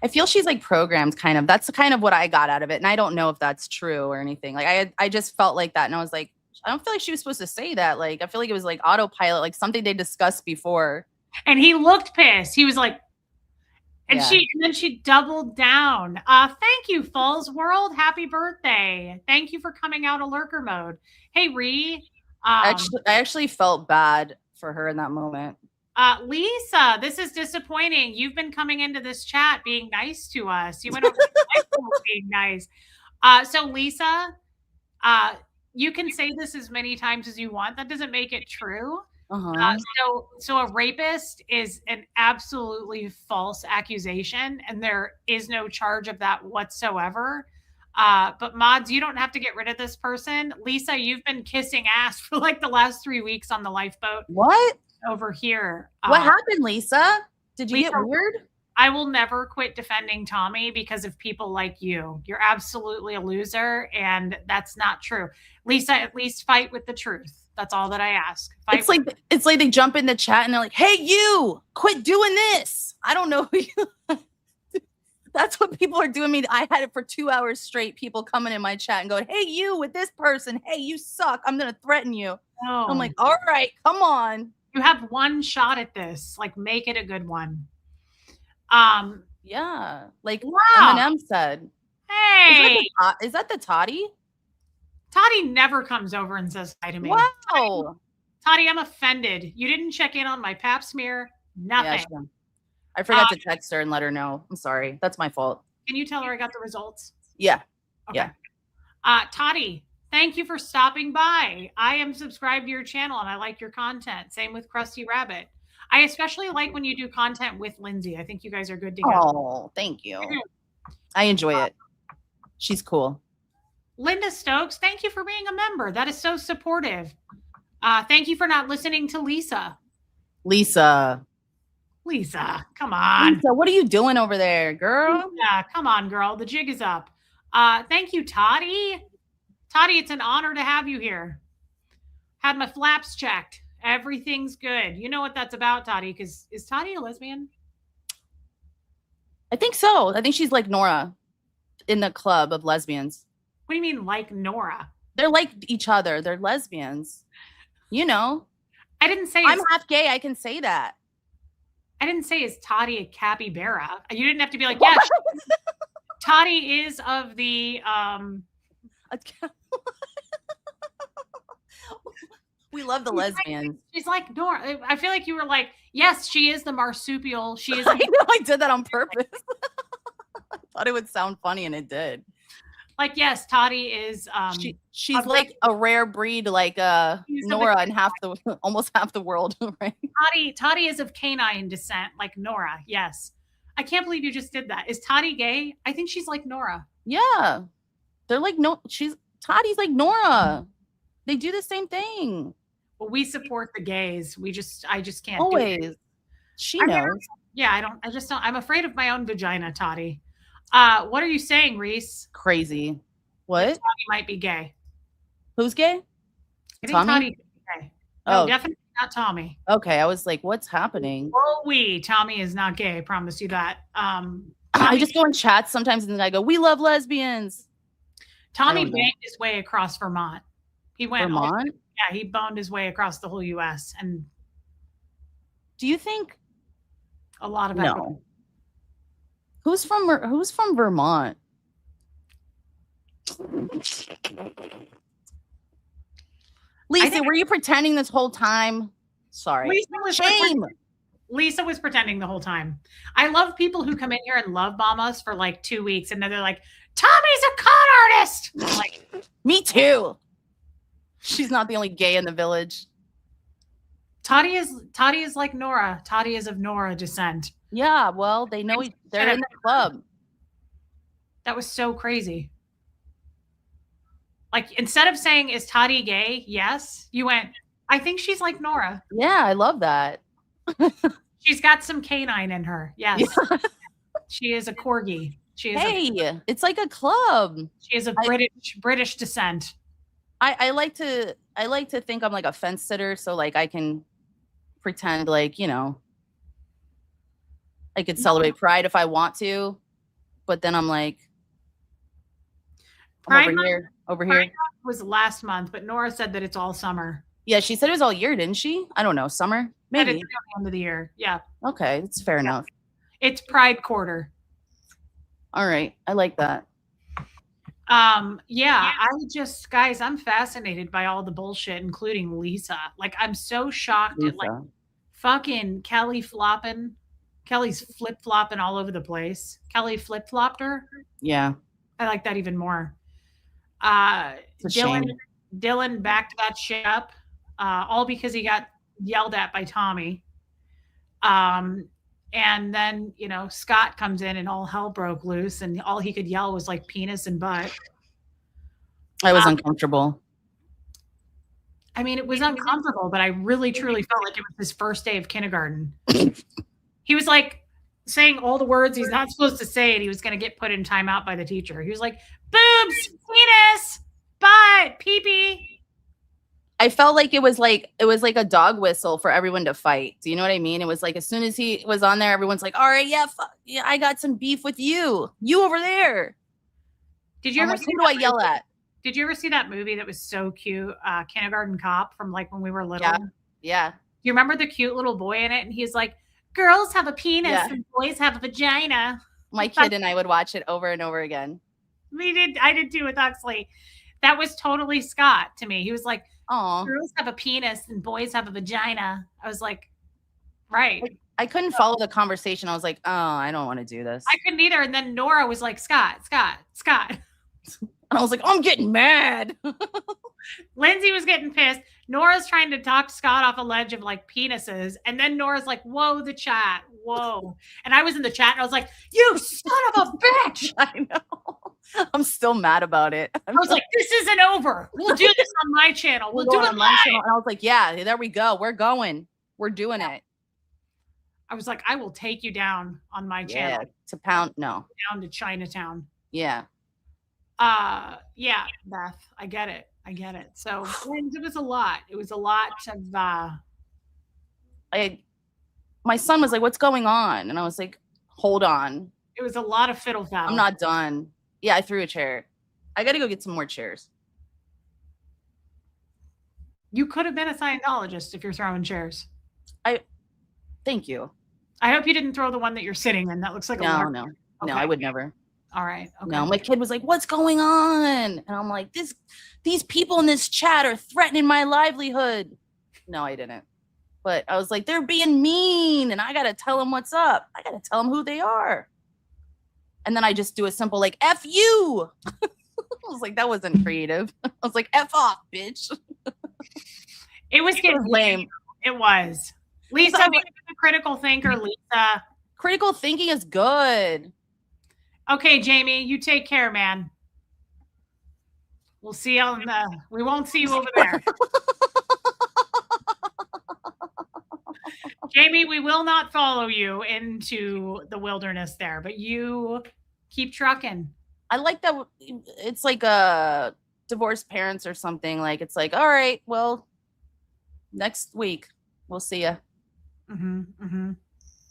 I feel she's like programmed kind of. That's kind of what I got out of it. And I don't know if that's true or anything. Like I just felt like that. And I was like, I don't feel like she was supposed to say that. Like, I feel like it was like autopilot, like something they discussed before. And he looked pissed. He was like, and Yeah. then she doubled down. Thank you, Falls World. Happy birthday. Thank you for coming out of lurker mode. Hey, Ree. I actually felt bad for her in that moment. Lisa, this is disappointing. You've been coming into this chat being nice to us. You went over to being nice. So Lisa, you can say this as many times as you want. That doesn't make it true. So a rapist is an absolutely false accusation, and there is no charge of that whatsoever. But mods, you don't have to get rid of this person. Lisa, you've been kissing ass for like the last 3 weeks on the lifeboat. What? Over here. What happened, Lisa? Did you Lisa, get weird? I will never quit defending Tommy because of people like you. You're absolutely a loser, and that's not true. Lisa, at least fight with the truth. That's all that I ask. It's like they jump in the chat and they're like, "Hey, you, quit doing this." I don't know who you. That's what people are doing me. I had it for 2 hours straight. People coming in my chat and going, "Hey, you with this person. Hey, you suck. I'm gonna threaten you." No. I'm like, "All right, come on." You have one shot at this. Like, make it a good one. Yeah. Like wow. Eminem said. Hey. Is that the Toddy? Toddy never comes over and says hi to me. Wow. Toddy, I'm offended. You didn't check in on my pap smear. Nothing. Yeah, sure. I forgot to text her and let her know. I'm sorry. That's my fault. Can you tell her I got the results? Yeah. Okay. Yeah. Toddy, thank you for stopping by. I am subscribed to your channel and I like your content. Same with Krusty Rabbit. I especially like when you do content with Lindsay. I think you guys are good together. Oh, thank you. I enjoy it. She's cool. Linda Stokes, thank you for being a member. That is so supportive. Thank you for not listening to Lisa. Lisa, come on. Lisa, what are you doing over there, girl? Yeah, come on, girl. The jig is up. Thank you, Toddy. Toddy, it's an honor to have you here. Had my flaps checked. Everything's good. You know what that's about, Toddy, because is Toddy a lesbian? I think so. I think she's like Nora in the club of lesbians. What do you mean, like Nora? They're like each other. They're lesbians. You know. I didn't say I'm half gay. I can say that. I didn't say is Toddy a capybara. You didn't have to be like, yeah. Toddy is of the we love the lesbians. She's like Nora. I feel like you were like, yes, she is the marsupial. She is. I know. I did that on purpose. I thought it would sound funny, and it did. Like, yes, Toddy is. She's like a rare breed, like Nora, and almost half the world, right? Toddy is of canine descent, like Nora. Yes, I can't believe you just did that. Is Toddy gay? I think she's like Nora. Yeah, they're like Toddy's like Nora. They do the same thing. Well, we support the gays. I just can't. Always. Do it. She knows. Yeah, I just don't. I'm afraid of my own vagina, Toddy. What are you saying, Reese? Crazy. What? Toddy might be gay. Who's gay? I think Toddy is gay. No, definitely not Tommy. Okay, I was like, what's happening? Oh, Tommy is not gay. I promise you that. I just go in chats sometimes and then I go, we love lesbians. Tommy banged his way across Vermont. He went Vermont? Yeah, he boned his way across the whole U.S. And do you think a lot of no? Who's from Vermont? Lisa, were you pretending this whole time? Sorry. Shame. Lisa was pretending the whole time. I love people who come in here and love bomb us for like 2 weeks and then they're like, Tommy's a con artist. I'm like, me too. She's not the only gay in the village. Toddy is like Nora. Toddy is of Nora descent. Yeah, well, they know they're in the club. That was so crazy. Like, instead of saying, is Toddy gay? Yes. You went, I think she's like Nora. Yeah, I love that. She's got some canine in her. Yes. Yeah. She is a corgi. She is Hey, it's like a club. she is of British descent. I like to think I'm like a fence sitter, so like I can pretend like, you know, I could celebrate Pride if I want to, but then I'm like, I'm over here. Pride was last month, but Nora said that it's all summer. Yeah, she said it was all year, didn't she? I don't know, summer, Said maybe. it's the end of the year. Yeah. Okay, it's fair enough. It's Pride quarter. All right, I like that. Yeah, guys, I'm fascinated by all the bullshit, including Lisa. Like, I'm so shocked at like Lisa. fucking Kelly flopping. Kelly's flip flopping all over the place. Kelly flip flopped her. Yeah, I like that even more. it's a shame. Dylan backed that shit up, all because he got yelled at by Tommy. And then, you know, Scott comes in and all hell broke loose, and all he could yell was like penis and butt. I was uncomfortable. I mean, it was uncomfortable, but I really truly felt like it was his first day of kindergarten. He was like saying all the words he's not supposed to say, and he was going to get put in timeout by the teacher. He was like, boobs, penis, butt, pee-pee. I felt like it was like a dog whistle for everyone to fight. Do you know what I mean? It was like as soon as he was on there, everyone's like, "All right, yeah, I got some beef with you. You over there." Did you ever who do I yell at? Did you ever see that movie that was so cute, Kindergarten Cop, from like when we were little? Yeah. Yeah. Do you remember the cute little boy in it? And he's like, girls have a penis Yeah. and boys have a vagina. My kid and I would watch it over and over again. I did too with Huxley. That was totally Scott to me. He was like, Oh, girls have a penis and boys have a vagina. I was like, right. I couldn't follow the conversation. I was like, oh, I don't want to do this. I couldn't either. And then Nora was like, Scott. And I was like, I'm getting mad. Lindsay was getting pissed. Nora's trying to talk Scott off a ledge of like penises. And then Nora's like, whoa, the chat. Whoa. And I was in the chat and I was like, you son of a bitch. I know. I'm still mad about it. I was like, this isn't over. We'll do this on my channel. We'll do it on my live. channel. And I was like, yeah, there we go. We're going. We're doing it. I was like, I will take you down on my channel. Yeah, to pound. No. Down to Chinatown. Yeah. Yeah, Beth, I get it. So it was a lot. It was a lot of my son was like, what's going on? And I was like, hold on. it was a lot of fiddle faddle. I'm not done. Yeah, I threw a chair. I got to go get some more chairs. You could have been a Scientologist if you're throwing chairs. Thank you. I hope you didn't throw the one that you're sitting in. That looks like a No, lark. no, Okay. no, I would never. All right. Okay. No, my kid was like, what's going on? And I'm like, these people in this chat are threatening my livelihood. No, I didn't. But I was like, they're being mean and I got to tell them what's up. I got to tell them who they are. And then I just do a simple like, F you. I was like, that wasn't creative. I was like, F off, bitch. It was getting lame. It was. Lisa, So- being a critical thinker, Lisa. Critical thinking is good. Okay, Jamie, you take care, man. We'll see you on we won't see you over there. Jamie, we will not follow you into the wilderness there, but you keep trucking. I like that. It's like a divorced parents or something. Like, it's like, all right, well, next week we'll see ya.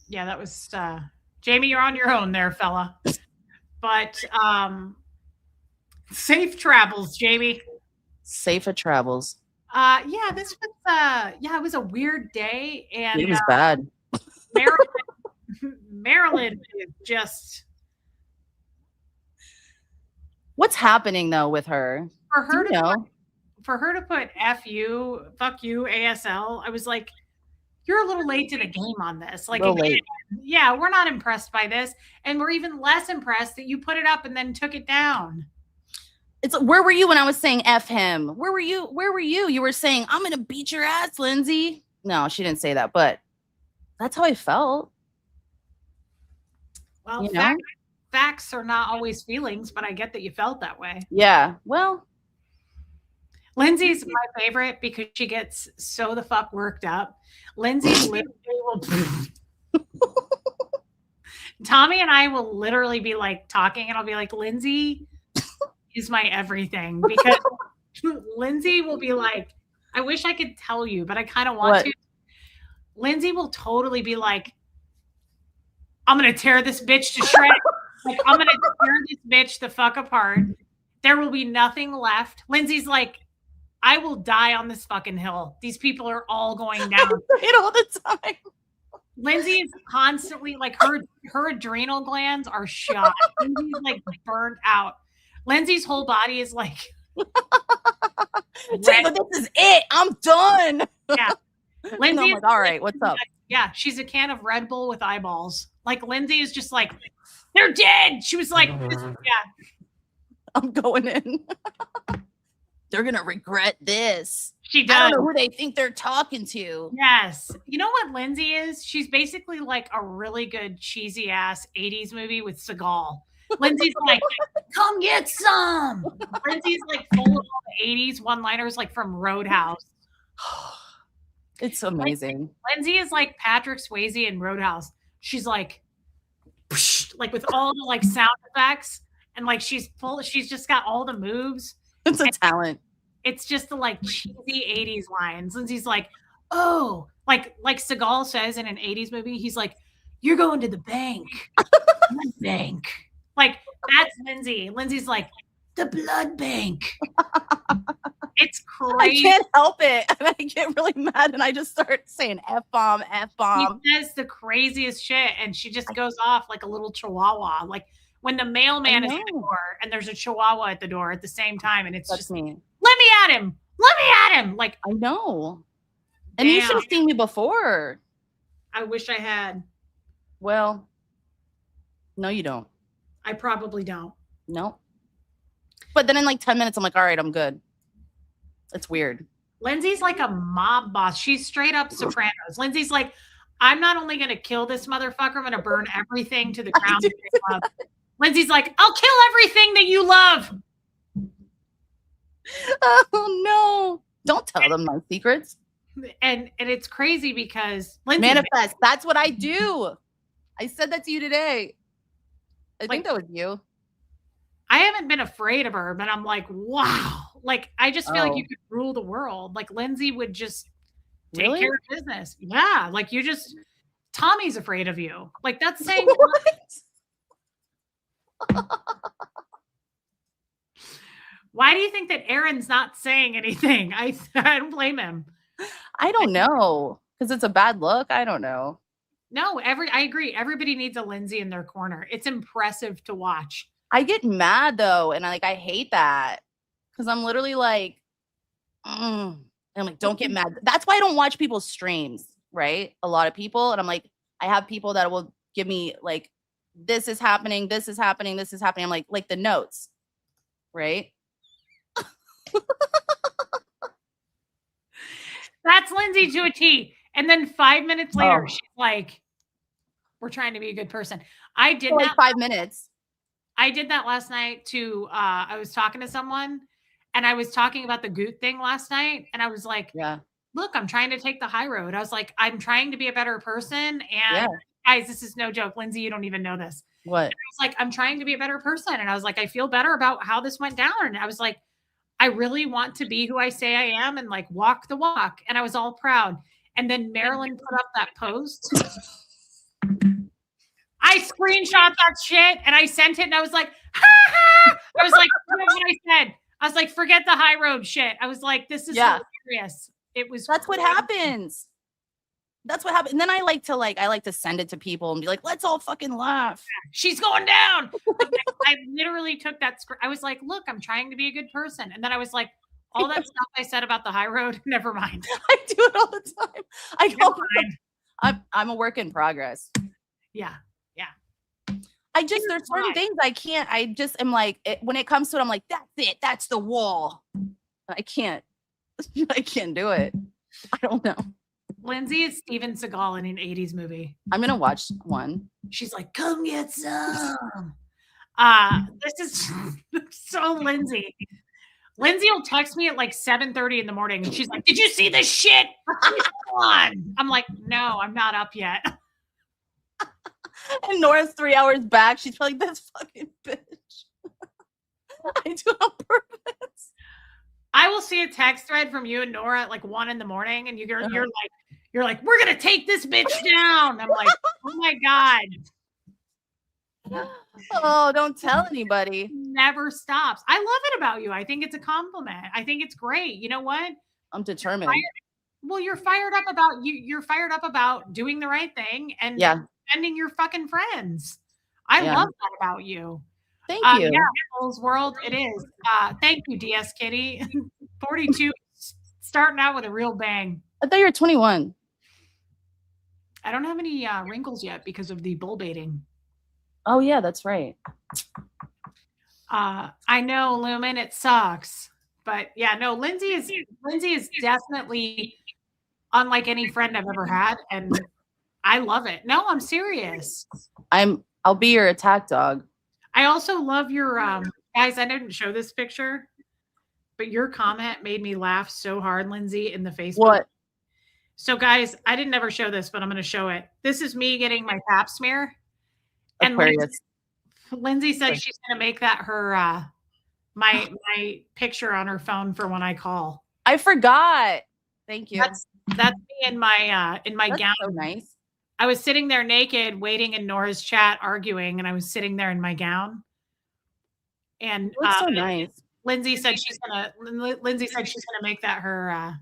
Yeah, that was Jamie, you're on your own there, fella. But safe travels, Jamie. Safe at travels. Yeah, this was it was a weird day, and It was bad. Maryland is just What's happening though with her? for her Do you know? for her to put F you, fuck you, ASL. I was like, you're a little late to the game on this. Like, Little again, late. yeah, we're not impressed by this, and we're even less impressed that you put it up and then took it down. It's like, where were you when I was saying F him? Where were you? Where were you? You were saying, I'm going to beat your ass, Lindsay. No, she didn't say that, but that's how I felt. Well, You know? facts are not always feelings, but I get that you felt that way. Yeah. Well, Lindsay's my favorite because she gets so the fuck worked up. Lindsay literally will. Tommy and I will literally be like talking, and I'll be like, Lindsay is my everything, because Lindsay will be like, I wish I could tell you, but I kind of want What? to. Lindsay will totally be like, I'm gonna tear this bitch to shreds. Like, I'm gonna tear this bitch the fuck apart. There will be nothing left. Lindsay's like, I will die on this fucking hill. These people are all going down. it all the time. Lindsay is constantly like, her adrenal glands are shot. Lindsay's like burnt out. Lindsay's whole body is like, Taylor, this is it. I'm done. yeah. And Lindsay I'm is like, all right, what's up? Yeah, she's a can of Red Bull with eyeballs. Like, Lindsay is just like, they're dead. She was like, yeah. I'm going in. They're going to regret this. She I does. don't know who they think they're talking to. Yes. You know what Lindsay is? She's basically like a really good cheesy ass 80s movie with Seagal. Lindsay's like, come get some. Lindsay's like full of all the 80s one-liners like from Roadhouse. It's amazing. Lindsay is like Patrick Swayze in Roadhouse. She's like, like with all the like sound effects, and like she's just got all the moves. It's a talent. It's just the like cheesy 80s lines. Lindsay's like, oh, like Seagal says in an 80s movie, he's like, you're going to the bank. The bank. Like, that's Lindsay. Lindsay's like, the blood bank. It's crazy. I can't help it. And I get really mad and I just start saying F-bomb, F-bomb. She says the craziest shit, and she just goes off like a little chihuahua. Like when the mailman is at the door and there's a chihuahua at the door at the same time, and it's That's just, me. let me at him. Let me at him. Like, I know. And you should have seen me before. I wish I had. Well, no, you don't. I probably don't. No. But then in like 10 minutes, I'm like, all right, I'm good. It's weird. Lindsay's like a mob boss. She's straight up Sopranos. Lindsay's like, I'm not only going to kill this motherfucker, I'm going to burn everything to the ground that they love. Lindsay's like, I'll kill everything that you love. Oh, no. Don't tell them my secrets. And it's crazy because Lindsay, manifest. That's what I do. I said that to you today. I think that was you. I haven't been afraid of her, but I'm like, wow. Like, I just feel like you could rule the world. Like, Lindsay would just take care of business. Yeah. Like, you just, Tommy's afraid of you. Like, that's saying what? Why do you think that Aaron's not saying anything? I don't blame him. I don't know. Because it's a bad look. I don't know. No, I agree. Everybody needs a Lindsay in their corner. It's impressive to watch. I get mad though, and I hate that because I'm literally like, and I'm like, don't get mad. That's why I don't watch people's streams, right? A lot of people, and I'm like, I have people that will give me like, this is happening, this is happening, this is happening. I'm like the notes, right? That's Lindsay to a T. And then 5 minutes later, she's like, we're trying to be a good person. I did like 5 minutes. I did that last night too. I was talking to someone and I was talking about the Goot thing last night. And I was like, yeah, look, I'm trying to take the high road. I was like, I'm trying to be a better person. And guys, this is no joke. Lindsay, you don't even know this. What? And I was like, I'm trying to be a better person. And I was like, I feel better about how this went down. And I was like, I really want to be who I say I am and like walk the walk. And I was all proud. And then Marilyn put up that post. I screenshot that shit and I sent it and I was like, ha ha. I was like, what I said. I was like, forget the high road shit. I was like, this is hilarious. It was. That's crazy. what happens. That's what happened. And then I like to send it to people and be like, let's all fucking laugh. She's going down. I literally took that. I was like, look, I'm trying to be a good person. And then I was like, all that stuff I said about the high road, never mind. I do it all the time. I go, I'm a work in progress. Yeah. I just, Here's there's certain why. things I can't, I just am like, when it comes to it, I'm like, that's it. That's the wall. I can't, I can't do it. I don't know. Lindsay is Steven Seagal in an 80s movie. I'm going to watch one. She's like, come get some. This is so Lindsay. Lindsay will text me at like 7:30 in the morning and she's like, did you see this shit? Come on. I'm like, no, I'm not up yet. And Nora's 3 hours back. She's probably like, this fucking bitch. I do it on purpose. I will see a text thread from you and Nora at like 1 in the morning and you're like, we're gonna take this bitch down. I'm like, oh my God. Oh, don't tell anybody. Never stops. I love it about you. I think it's a compliment. I think it's great. You know what? I'm determined. Well, you're fired up about you're fired up about doing the right thing and defending your fucking friends. I love that about you. Thank you. Yeah, Nicole's world, it is. Thank you, DS Kitty. 42, starting out with a real bang. I thought you were 21. I don't have any wrinkles yet because of the bull baiting. Oh yeah, that's right. I know, Lumen, it sucks. But yeah, no, Lindsay is definitely unlike any friend I've ever had. And I love it. No, I'm serious. I'll be your attack dog. I also love your guys, I didn't show this picture, but your comment made me laugh so hard, Lindsay, in the Facebook. What? So guys, I didn't ever show this, but I'm going to show it. This is me getting my pap smear. And Lindsay said she's going to make that her my picture on her phone for when I call. I forgot. Thank you. That's me in my gown. So nice. I was sitting there naked, waiting in Nora's chat, arguing, and I was sitting there in my gown. And so nice. Lindsay said she's gonna make that her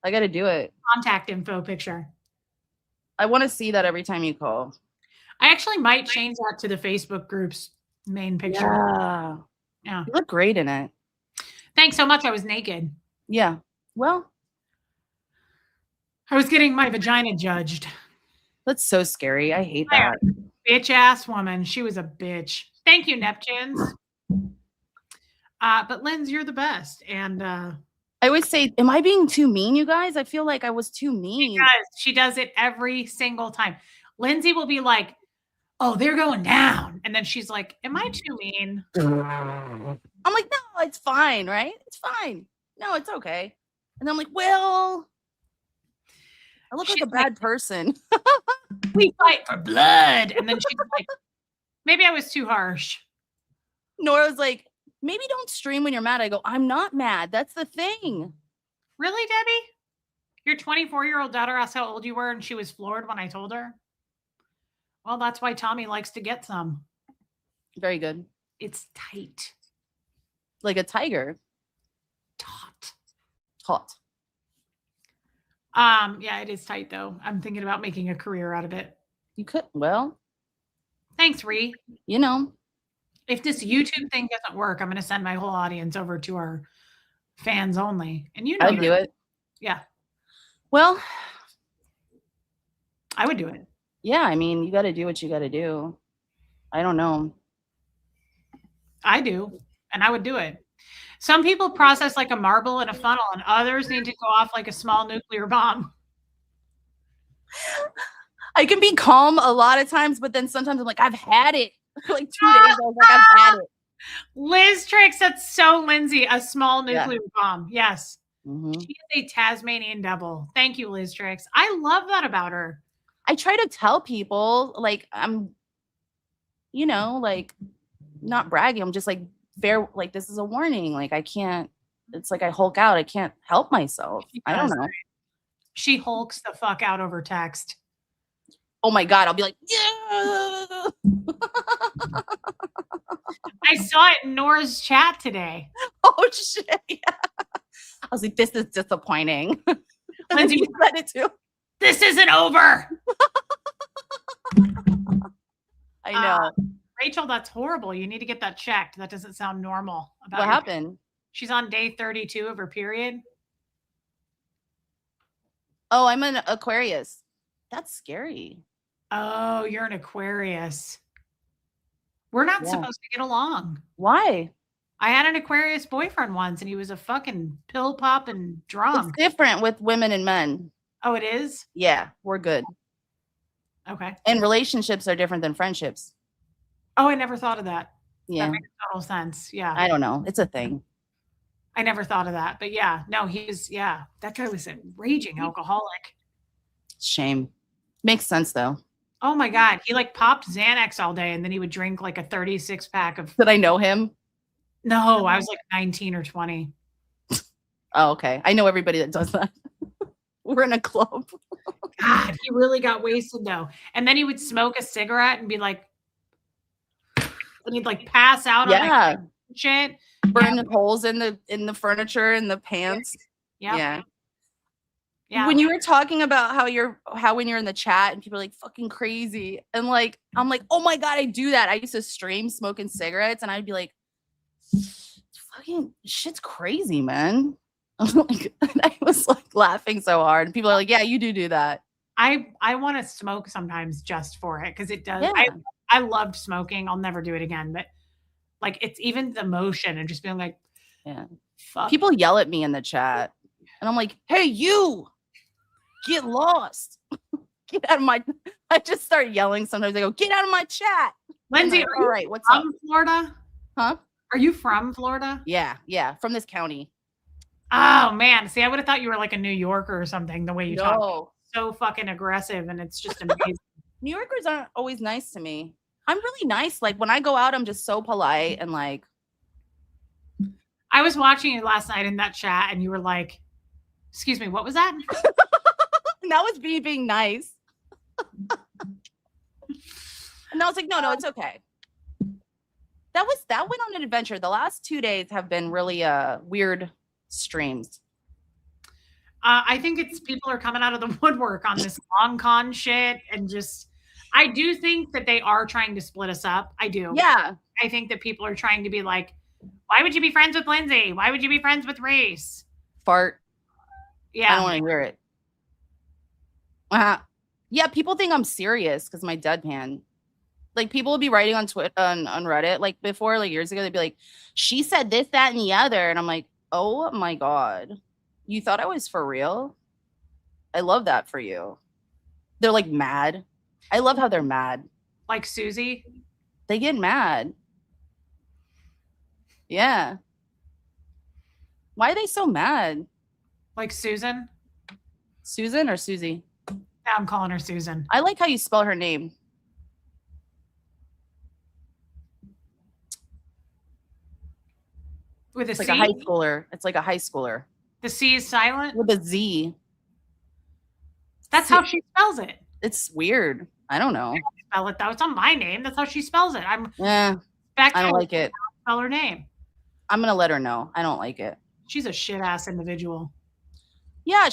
I gotta do it. Contact info picture. I want to see that every time you call. I actually might change that to the Facebook group's main picture. Yeah. You look great in it. Thanks so much. I was naked. Yeah. Well, I was getting my vagina judged. That's so scary. I hate that. Bitch ass woman. She was a bitch. Thank you, Neptunes. But Linz, you're the best. And I always say, am I being too mean, you guys? I feel like I was too mean. She does it every single time. Lindsay will be like, oh, they're going down. And then she's like, am I too mean? I'm like, no, it's fine, right? It's fine. No, it's okay. And I'm like, well, I look like a bad person. We fight for blood. And then she's like, maybe I was too harsh. Nora's like, maybe don't stream when you're mad. I go, I'm not mad. That's the thing. Really, Debbie? Your 24-year-old daughter asked how old you were, and she was floored when I told her. Well, that's why Tommy likes to get some. Very good. It's tight. Like a tiger. Taut. Yeah, it is tight though. I'm thinking about making a career out of it. You could. Well, thanks, Ree. You know, if this YouTube thing doesn't work, I'm going to send my whole audience over to our fans only. And you know, I'd do it. Yeah. Well, I would do it. Yeah, I mean, you got to do what you got to do. I don't know. I do, and I would do it. Some people process like a marble in a funnel, and others need to go off like a small nuclear bomb. I can be calm a lot of times, but then sometimes I'm like, I've had it. Like 2 days, I was like, I've had it. Liz Tricks, that's so Lindsay, a small nuclear bomb. Yes. Mm-hmm. She is a Tasmanian devil. Thank you, Liz Tricks. I love that about her. I try to tell people, like, I'm, you know, like, not bragging. I'm just like, fair, like, this is a warning. Like, I can't, it's like I Hulk out. I can't help myself. I don't know. She hulks the fuck out over text. Oh my God. I'll be like, yeah. I saw it in Nora's chat today. Oh shit. Yeah. I was like, this is disappointing. Lindsay, you said it too. This isn't over. I know. Rachel, that's horrible. You need to get that checked. That doesn't sound normal. What happened? She's on day 32 of her period. Oh, I'm an Aquarius. That's scary. Oh, you're an Aquarius. We're not Yeah. supposed to get along. Why? I had an Aquarius boyfriend once, and he was a fucking pill popping It's drunk. different with women and men. Oh, it is? Yeah, we're good. Okay. And relationships are different than friendships. Oh, I never thought of that. Yeah. That makes total sense. Yeah. I don't know. It's a thing. I never thought of that. But yeah, no, that guy was a raging alcoholic. Shame. Makes sense though. Oh my God. He like popped Xanax all day and then he would drink like a 36 pack of. Did I know him? No, I was like 19 or 20. Oh, okay. I know everybody that does that. We're in a club. God, he really got wasted though. And then he would smoke a cigarette and be like, and he'd like pass out on Yeah. like shit. Burn holes in the furniture and the pants. Yep. Yeah. Yeah. When you were talking about how when you're in the chat and people are like fucking crazy and like I'm like, oh my God, I do that. I used to stream smoking cigarettes and I'd be like, fucking shit's crazy, man. Like, I was like laughing so hard. And people are like, yeah, you do that. I want to smoke sometimes just for it because it does. Yeah. I loved smoking. I'll never do it again. But like it's even the motion and just being like, Yeah. fuck. People yell at me in the chat and I'm like, hey, you get lost. Get out of my I just start yelling. Sometimes I go, get out of my chat. Lindsay, Like, are all you right, what's up? from Florida? Huh? Are you from Florida? Yeah, from this county. Oh man. See, I would have thought you were like a New Yorker or something, the way you talk. No. So fucking aggressive and it's just amazing. New Yorkers aren't always nice to me. I'm really nice. Like when I go out, I'm just so polite and like. I was watching you last night in that chat and you were like, excuse me, what was that? That was me being nice. And I was like, no, it's okay. That went on an adventure. The last 2 days have been really weird streams. I think it's people are coming out of the woodwork on this long con shit and just I do think that they are trying to split us up. I do. Yeah. I think that people are trying to be like, why would you be friends with Lindsay? Why would you be friends with Reese? Fart. I don't Yeah. want to hear it. Yeah, people think I'm serious because my deadpan. Like people will be writing on Twitter on Reddit like before, like years ago, they'd be like, she said this, that, and the other. And I'm like, oh my God. You thought I was for real? I love that for you. They're like mad. I love how they're mad. Like Susie. They get mad. Yeah. Why are they so mad? Like Susan. Susan or Susie? Now I'm calling her Susan. I like how you spell her name. With a It's like C. a high schooler. It's like a high schooler. The C is silent. With a Z. That's how she spells it. It's weird. I don't know. Spell it though. It's not my name. That's how she spells it. I'm Yeah, back I don't to like it. spell her name. I'm gonna let her know. I don't like it. She's a shit ass individual. Yeah,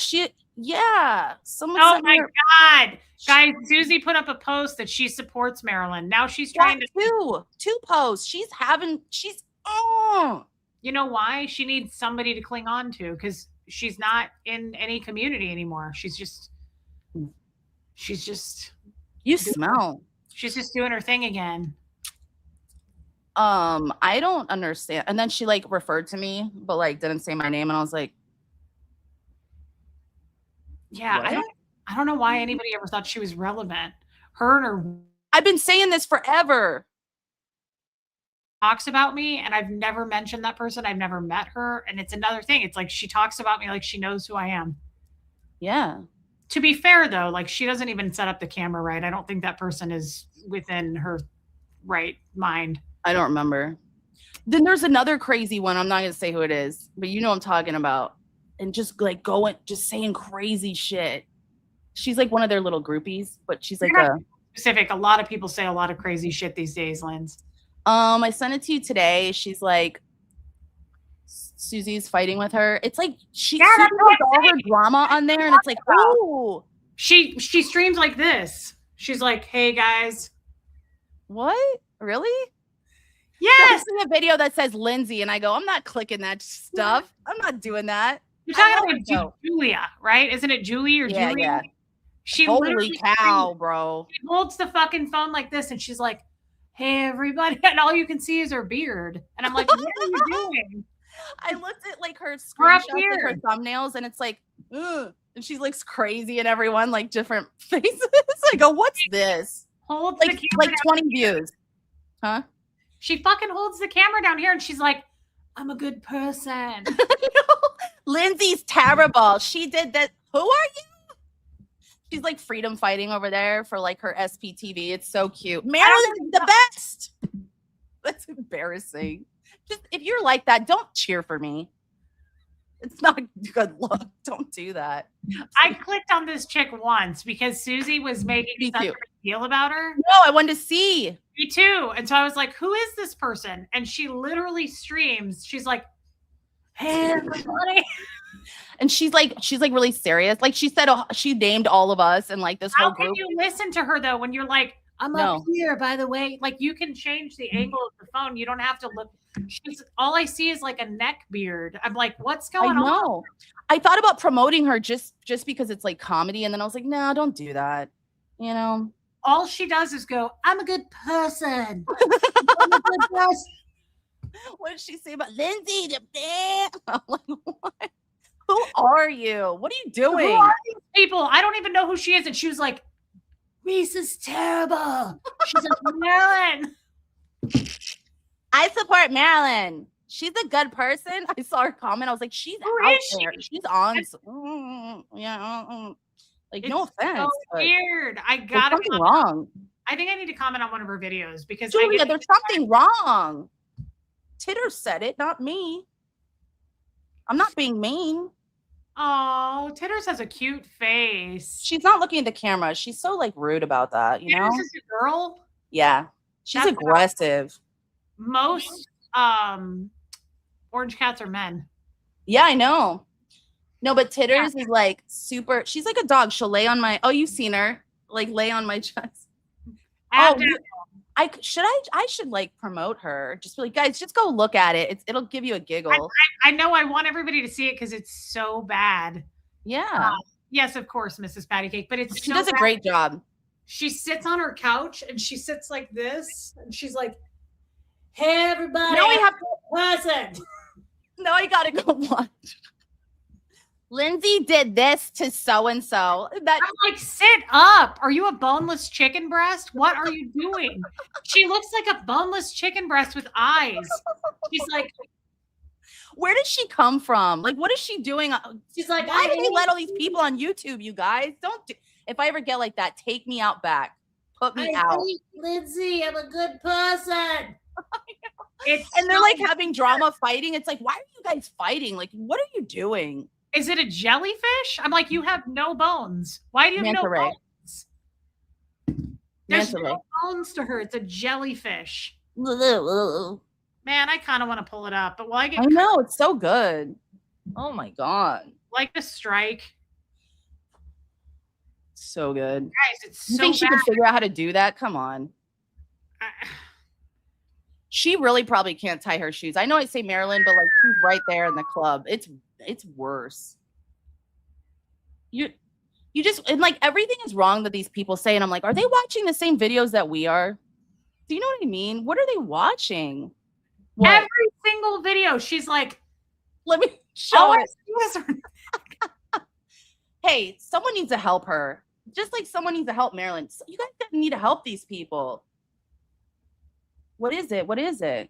someone Oh sent my her God. Guys, Susie put up a post that she supports Maryland. Now she's trying to two posts. She's oh you know why? She needs somebody to cling on to because she's not in any community anymore. She's just you smell. she's just doing her thing again. I don't understand. And then she like referred to me, but like didn't say my name, and I was like, Yeah, what? I don't know why anybody ever thought she was relevant. Her and her I've been saying this forever. talks about me and I've never mentioned that person. I've never met her. And it's another thing. It's like she talks about me like she knows who I am. Yeah. To be fair though, like she doesn't even set up the camera right. I don't think that person is within her right mind. I don't remember. Then there's another crazy one. I'm not gonna say who it is, but you know what I'm talking about. And just like just saying crazy shit. She's like one of their little groupies, but she's like Specific. A lot of people say a lot of crazy shit these days, Linz. I sent it to you today. She's like, Susie's fighting with her. It's like Susie that's what has all her drama on there, and it's like, oh, She streams like this. She's like, hey guys. what? Really? Yes. I see a video that says Lindsay, and I go, I'm not clicking that stuff. I'm not doing that. You're I talking love about Julia, right? Isn't it Julie or Yeah, Julie? yeah. She Holy literally cow, bro. She holds the fucking phone like this and she's like, hey, everybody. And all you can see is her beard. And I'm like, what are you doing? I looked at like her We're up screenshots, like her here. thumbnails, and it's like, ugh. And she looks crazy, and everyone like different faces. I go, what's this? Holds the Like camera down 20 here. views, huh? She fucking holds the camera down here and she's like, I'm a good person. Lindsay's terrible. She did that. Who are you? She's like freedom fighting over there for like her SPTV. It's so cute. Marilyn's the best. That's embarrassing. Just if you're like that, don't cheer for me. It's not a good look. Don't do that. I clicked on this chick once because Susie was making Me such a too. big deal about her. No, I wanted to see. Me too. And so I was like, who is this person? And she literally streams. She's like, hey, everybody. And she's like really serious. Like she said, she named all of us and like this How whole can group. you listen to her though when you're like, I'm up here, by the way? Like you can change the angle of the phone. You don't have to look. She's all I see is like a neck beard. I'm like, what's I going on? know. I thought about promoting her just because it's like comedy, and then I was like, no, don't do that. You know. All she does is go, I'm a good person. I'm a good person. What did she say about Lindsay? I'm like, what? Who are you? What are you doing? Who are these people? I don't even know who she is. And she was like, Reese is terrible. She's like, Marilyn. I support Marilyn. She's a good person. I saw her comment. I was like, she's Who out is she? there. She's on. Like, no It's offense. so but weird. I there's gotta something comment. wrong. I think I need to comment on one of her videos because Julia, there's something wrong. Titter said it, not me. I'm not being mean. Oh, Titters has a cute face. She's not looking at the camera. She's so like rude about that, you know? Titters is a girl. Yeah. She's That's aggressive. Most orange cats are men. Yeah, I know. No, but Titters is like super. She's like a dog. She'll lay on my. Oh, you've seen her like lay on my chest. After, I should like promote her. Just be like, guys, just go look at it. It'll give you a giggle. I know I want everybody to see it because it's so bad. Yeah. Yes, of course, Mrs. Patty Cake, but it's She so does a bad. great job. She sits on her couch and she sits like this and she's like, hey everybody, Now we have present. now I gotta go watch. Lindsay did this to so and so. That I'm like, sit up. Are you a boneless chicken breast? What are you doing? She looks like a boneless chicken breast with eyes. She's like, where did she come from? Like, what is she doing? she's like, Why do they let all these people on YouTube? You guys don't do. If I ever get like that, take me out back. Put me out. hate Lindsay, I'm a good person. And they're like having drama fighting. It's like, why are you guys fighting? Like, what are you doing? Is it a jellyfish? I'm like, you have no bones. Why do you have Manta no ray. bones? There's Manta ray. no bones to her. It's a jellyfish. I Man, I kind of want to pull it up, but will I get know, it's so good. Oh my God. like a strike? So good. Guys, it's You so think she bad. could figure out how to do that? Come on. I- She really probably can't tie her shoes. I know I say Marilyn, but like she's right there in the club. It's worse. You just, and like everything is wrong that these people say, and I'm like, are they watching the same videos that we are? Do you know what I mean? What are they watching? What? Every single video, she's like, Let me "Oh, show I it. see this." Hey, someone needs to help her. Just like someone needs to help Marilyn. So you guys need to help these people. What is it? What is it?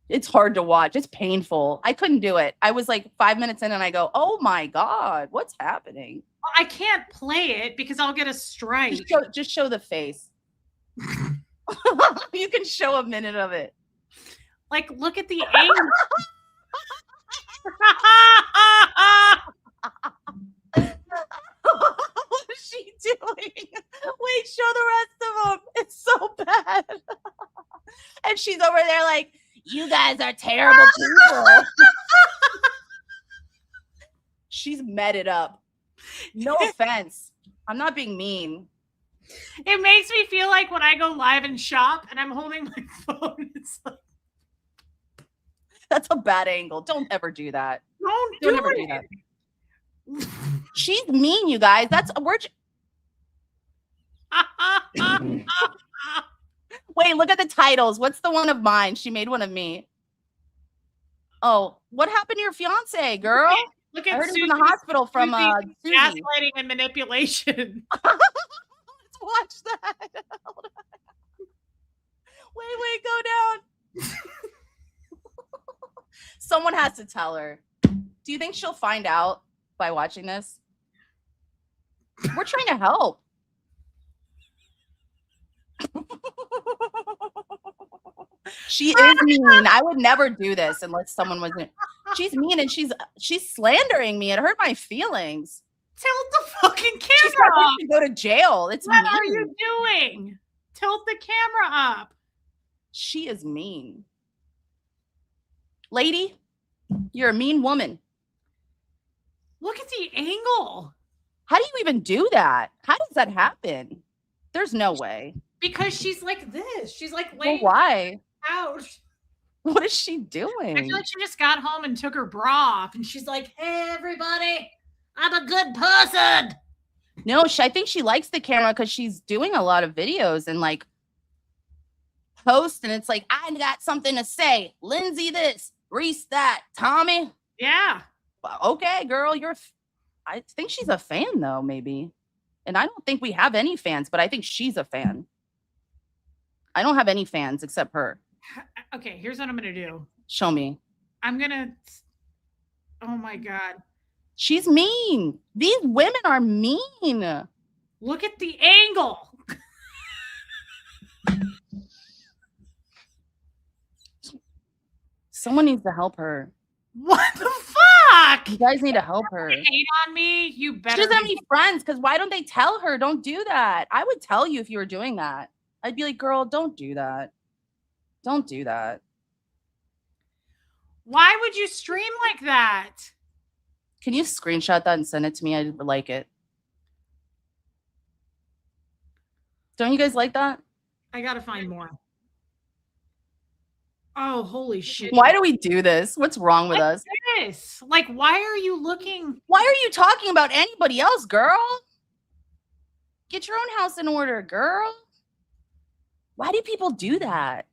It's hard to watch. It's painful. I couldn't do it. I was like 5 minutes in and I go, oh my God, what's happening? I can't play it because I'll get a strike. Just show the face. You can show a minute of it. Like, look at the angle. What is she doing? Wait, show the rest of them. It's so bad. And she's over there like, you guys are terrible people. She's met it up. No offense. I'm not being mean. It makes me feel like when I go live and shop and I'm holding my phone, it's like, That's a bad angle. Don't ever do that. don't Don't do ever it. do that. She's mean, you guys. Wait, look at the titles. What's the one of mine? She made one of me. Oh, what happened to your fiance, girl? Look I at heard him Susie, from the hospital from Susie Susie. gaslighting and manipulation. Let's watch that. Hold on. Wait, go down. Someone has to tell her. Do you think she'll find out by watching this? We're trying to help. She is mean. I would never do this unless someone wasn't. She's mean and she's slandering me. It hurt my feelings. Tilt the fucking She's camera got up. to go to jail. It's What mean. are you doing? Tilt the camera up. She is mean. Lady, you're a mean woman. Look at the angle. How do you even do that? How does that happen? There's no way. Because she's like this. She's like Well, laying why? out. What is she I doing? feel like she just got home and took her bra off and she's like, hey, everybody, I'm a good person. No, I think she likes the camera because she's doing a lot of videos and like posts, and it's like, I got something to say. Lindsay this, Reese that, Tommy. Yeah. Well, okay, girl, I think she's a fan though, maybe. And I don't think we have any fans, but I think she's a fan. I don't have any fans except her. Okay, here's what I'm going to do. Show me. I'm going to, oh my God. She's mean. These women are mean. Look at the angle. Someone needs to help her. What the fuck? You guys need to help her. Hate on me? You She better. doesn't have any friends, because why don't they tell her? Don't do that. I would tell you if you were doing that. I'd be like, girl, don't do that. Don't do that. Why would you stream like that? Can you screenshot that and send it to me? I'd like it. Don't you guys like that? I got to find more. Oh, holy shit. Why do we do this? What's wrong with us? This? Like, why are you looking? Why are you talking about anybody else, girl? Get your own house in order, girl. Why do people do that?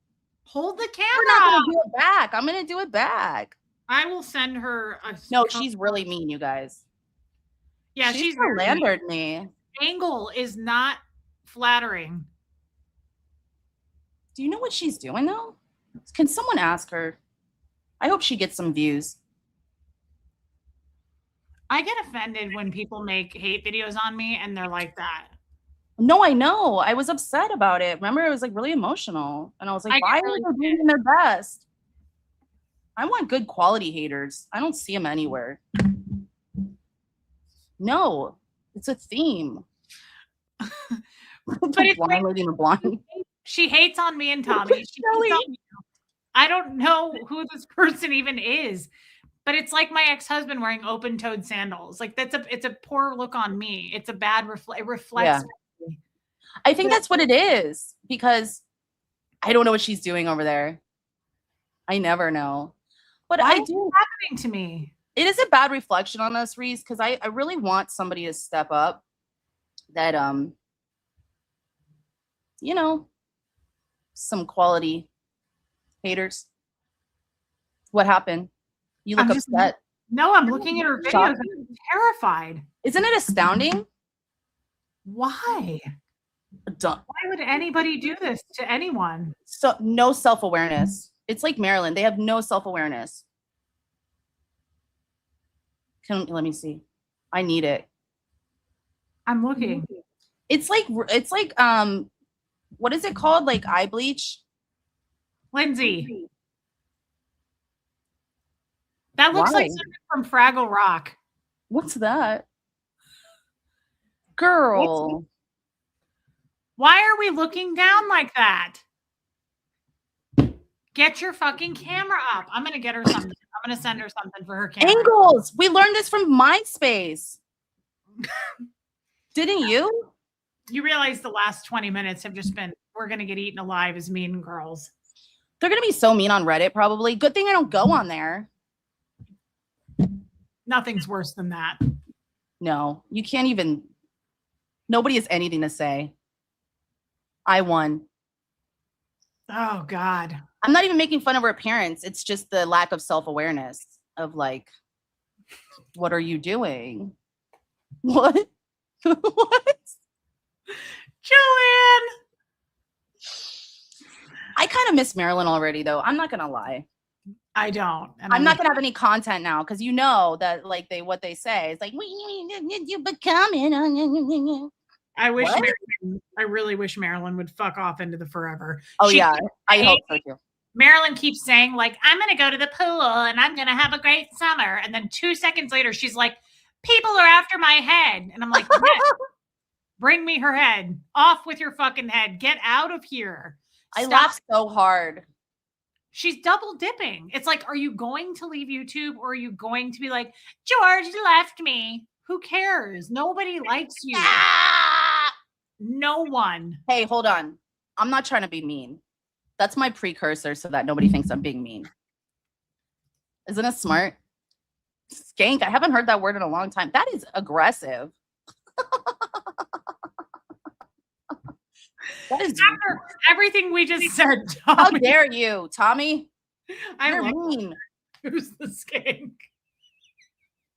Hold the We're not camera. going to do it back. I'm going to do it back. I will send her a. No, she's really mean, you guys. Yeah, She's she's very mean. slandered me. Angle is not flattering. Do you know what she's doing, though? Can someone ask her? I hope she gets some views. I get offended when people make hate videos on me and they're like that. No, I know. I was upset about it. Remember, it was like really emotional. And I was like, I why get are really they doing their best? I want good quality haters. I don't see them anywhere. No, it's a theme. But it's blind lady in the blind. She hates on me and Tommy. She hates on you. I don't know who this person even is, but it's like my ex-husband wearing open-toed sandals. Like it's a poor look on me. It's a bad it reflects. Yeah. I think that's what it is, because I don't know what she's doing over there. I never know. But Why I is do. it happening to me? It is a bad reflection on us, Reese, because I really want somebody to step up that you know, some quality haters. What happened? You look I'm just- upset. No, I'm looking at her videos. Shocked. I'm terrified. Isn't it astounding? Why? Dumb. Why would anybody do this to anyone? So no self-awareness. It's like Maryland. They have no self-awareness. Let me see. I need it. I'm looking. It's like what is it called? Like eye bleach? Lindsay. That looks like Why? something from Fraggle Rock. What's that? Girl. Why are we looking down like that? Get your fucking camera up. I'm going to get her something. I'm going to send her something for her camera. Angles. We learned this from MySpace. Didn't you? You realize the last 20 minutes have just been, we're going to get eaten alive as mean girls. They're going to be so mean on Reddit, probably. Good thing I don't go on there. Nothing's worse than that. No, you can't even. Nobody has anything to say. I won. Oh God. I'm not even making fun of her appearance. It's just the lack of self-awareness of like, what are you doing? What? What? Joanne. I kind of miss Marilyn already, though. I'm not gonna lie. I don't. And I'm not gonna have any content now because you know that like what they say is like you becoming. I wish What? I really wish Marilyn would fuck off into the forever. Oh She yeah, keeps I saying- hope so too. Marilyn keeps saying, like, I'm gonna go to the pool and I'm gonna have a great summer. And then 2 seconds later, she's like, people are after my head. And I'm like, yes, bring me her head. Off with your fucking head. Get out of here. I Stop. laughed so hard. She's double dipping. It's like, are you going to leave YouTube or are you going to be like, George left me? Who cares? Nobody likes you. Ah! No one. Hey, hold on. I'm not trying to be mean. That's my precursor so that nobody thinks I'm being mean. Isn't it smart? Skank. I haven't heard that word in a long time. That is aggressive. That is. After everything we just said, How Tommy, dare you, Tommy? I You're like mean. who's the skank.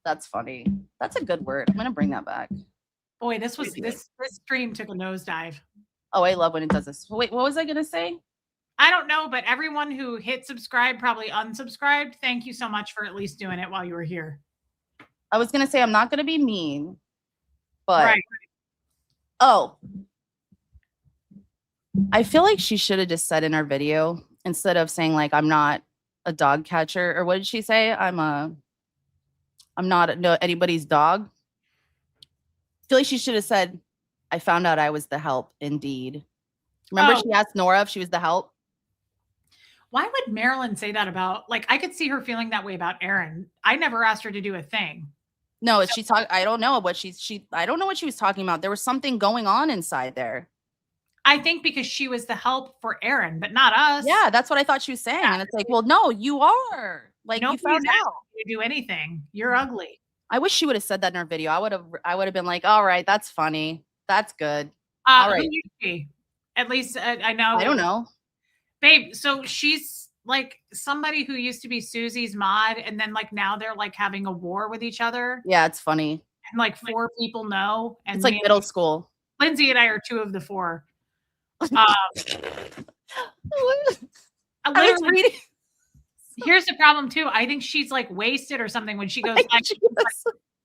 That's funny. That's a good word. I'm gonna bring that back. Boy, this stream took a nosedive. Oh, I love when it does this. Wait, what was I gonna say? I don't know, but everyone who hit subscribe probably unsubscribed. Thank you so much for at least doing it while you were here. I was gonna say I'm not gonna be mean, but Right. oh, I feel like she should have just said in her video instead of saying like I'm not a dog catcher, or what did she say? I'm not anybody's dog. I feel like she should have said, I found out I was the help indeed. Remember Oh. she asked Nora if she was the help? Why would Marilyn say that about, like, I could see her feeling that way about Aaron. I never asked her to do a thing. No, she talked. I don't know what I don't know what she was talking about. There was something going on inside there. I think because she was the help for Aaron, but not us. Yeah, that's what I thought she was saying. And it's like, well, no, you are. Like you found out. You do anything. You're ugly. I wish she would have said that in her video. I would have been like, all right, that's funny. That's good. All right. right. Who is she? At least I know. I don't know. Babe, so she's like somebody who used to be Susie's mod, and then like now they're like having a war with each other. Yeah, it's funny. And like 4 people know. And It's like middle school. Lindsay and I are 2 of the 4. I was reading. Here's the problem too. I think she's like wasted or something when she goes like,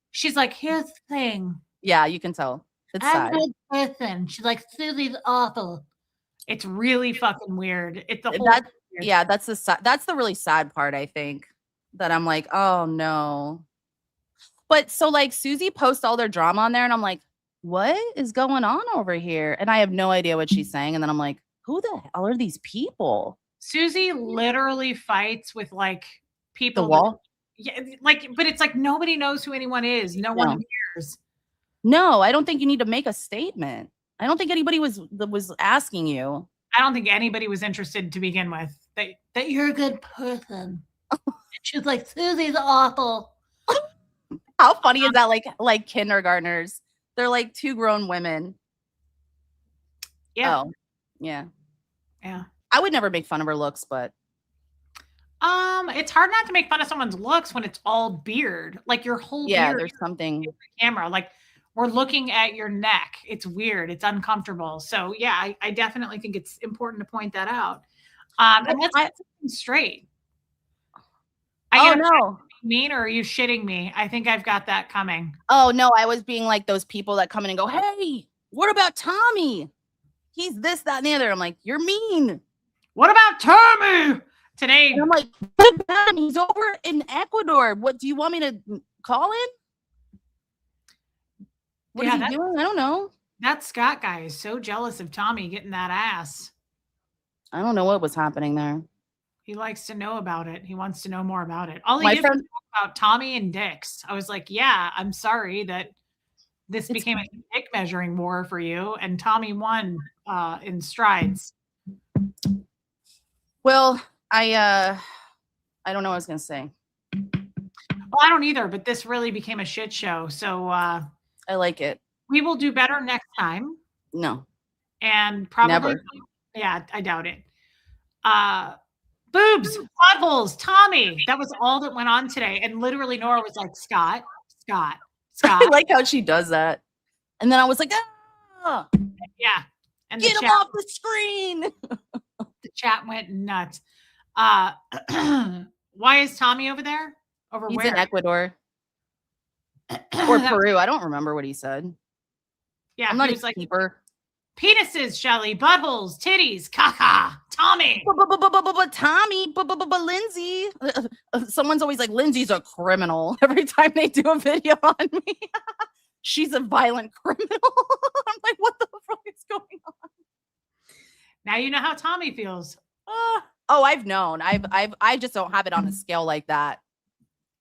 she's like, here's the thing. Yeah, you can tell. It's I'm sad. a good person. She's like, Susie's awful. It's really fucking weird. It's the whole Yeah, that's the really sad part, I think. That I'm like, oh no. But so like Susie posts all their drama on there, and I'm like, what is going on over here? And I have no idea what she's saying. And then I'm like, who the hell are these people? Susie literally fights with like people. The wall? Yeah, like, but it's like nobody knows who anyone is. No one cares. No, I don't think you need to make a statement. I don't think anybody was asking you. I don't think anybody was interested to begin with. That you're a good person. She's like, Susie's awful. How funny is that? Like kindergartners. They're like 2 grown women. Yeah. Oh, yeah. Yeah. I would never make fun of her looks, but it's hard not to make fun of someone's looks when it's all beard. Like your whole beard. There's something. Camera. Like we're looking at your neck. It's weird. It's uncomfortable. So yeah, I definitely think it's important to point that out. And let's straight. Oh no. Mean, or are you shitting me? I think I've got that coming. Oh no, I was being like those people that come in and go, hey, what about Tommy? He's this, that, and the other. I'm like, you're mean. What about Tommy? Today, and I'm like, what about him? He's over in Ecuador. What do you want me to call him? What is he doing? I don't know. That Scott guy is so jealous of Tommy getting that ass. I don't know what was happening there. He likes to know about it. He wants to know more about it. All he did was talk about Tommy and dicks. I was like, yeah, I'm sorry that this became a dick measuring war for you, and Tommy won in strides. Well, I don't know what I was gonna say. Well, I don't either, but this really became a shit show. So I like it. We will do better next time. No. and probably, Never. yeah, I doubt it. Boobs, buttholes, Tommy. That was all that went on today. And literally Nora was like, Scott, Scott, I Scott. like how she does that. And then I was like, ah, Yeah. And get him off the screen. the chat went nuts. Why is Tommy over there? Over He's where? in Ecuador or Peru. I don't remember what he said. Yeah, I'm not he a was like, keeper. penises, Shelly, buttholes, titties, caca, Tommy. But Tommy, but Lindsay. Someone's always like, Lindsay's a criminal every time they do a video on me. She's a violent criminal. I'm like, what the fuck is going on? Now you know how Tommy feels. Oh, I've known. I just don't have it on a scale like that.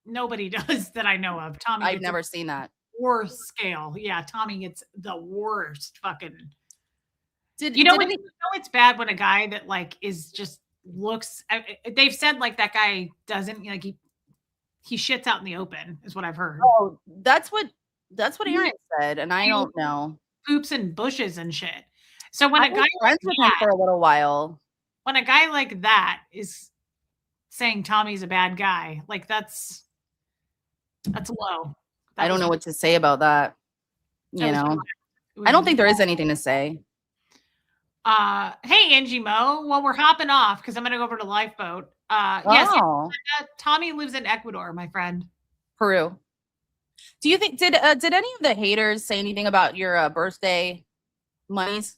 Nobody does that I know of. Tommy, I've never seen that. Worst scale. Yeah, Tommy gets the worst fucking. Did It's bad when a guy that like is just looks. They've said like that guy doesn't like he shits out in the open is what I've heard. Oh, that's what Aaron said, and I don't know. Poops in bushes and shit. So when I a guy was friends with him for a little while. When a guy like that is saying Tommy's a bad guy, like that's low. I don't know what to say about that. You know, I don't think there is anything to say. Hey, Angie Mo. Well, we're hopping off because I'm going to go over to Lifeboat. Yes, Tommy lives in Ecuador, my friend. Peru. Do you think did any of the haters say anything about your birthday monies?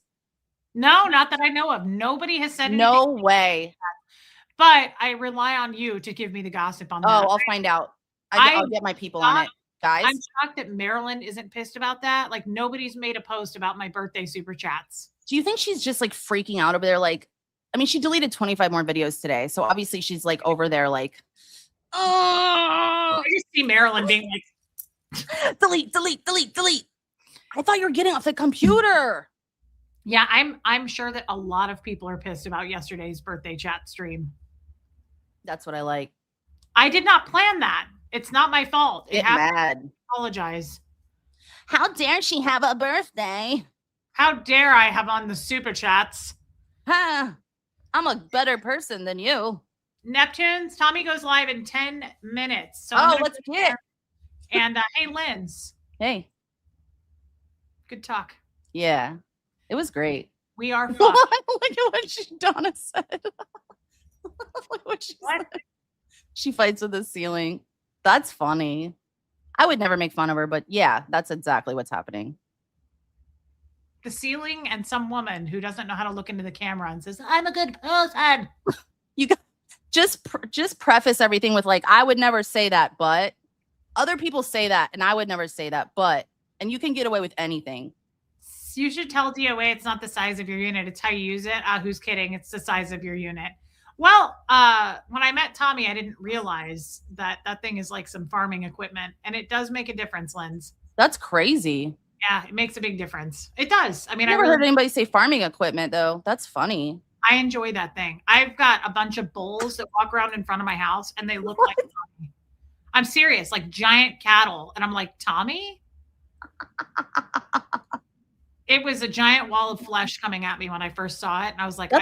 No, not that I know of. Nobody has said anything. No way. But I rely on you to give me the gossip on that. Oh, I'll find out. I'll get my people on it, guys. I'm shocked that Marilyn isn't pissed about that. Like nobody's made a post about my birthday super chats. Do you think she's just like freaking out over there? Like, I mean, she deleted 25 more videos today. So obviously she's like over there like, oh, I just see Marilyn being like, delete. I thought you were getting off the computer. Yeah, I'm sure that a lot of people are pissed about yesterday's birthday chat stream. That's what I like. I did not plan that. It's not my fault. Get mad. Apologize. How dare she have a birthday? How dare I have on the super chats? Huh. I'm a better person than you. Neptunes, Tommy goes live in 10 minutes. So let's get. And hey, Linz. Hey. Good talk. Yeah. It was great. We are fucked. Look at what Donna said. Look what she said. She fights with the ceiling. That's funny. I would never make fun of her, but yeah, that's exactly what's happening. The ceiling and some woman who doesn't know how to look into the camera and says, I'm a good person. You got just preface everything with like, I would never say that, but other people say that, and I would never say that, but, and you can get away with anything. You should tell DOA it's not the size of your unit, it's how you use it. Who's kidding? It's the size of your unit. Well, when I met Tommy, I didn't realize that that thing is like some farming equipment, and it does make a difference, Linz. That's crazy. Yeah, it makes a big difference. It does. I mean, I never heard anybody say farming equipment, though. That's funny. I enjoy that thing. I've got a bunch of bulls that walk around in front of my house, and they look like Tommy. I'm serious, like giant cattle. And I'm like, Tommy? It was a giant wall of flesh coming at me when I first saw it. And I was like,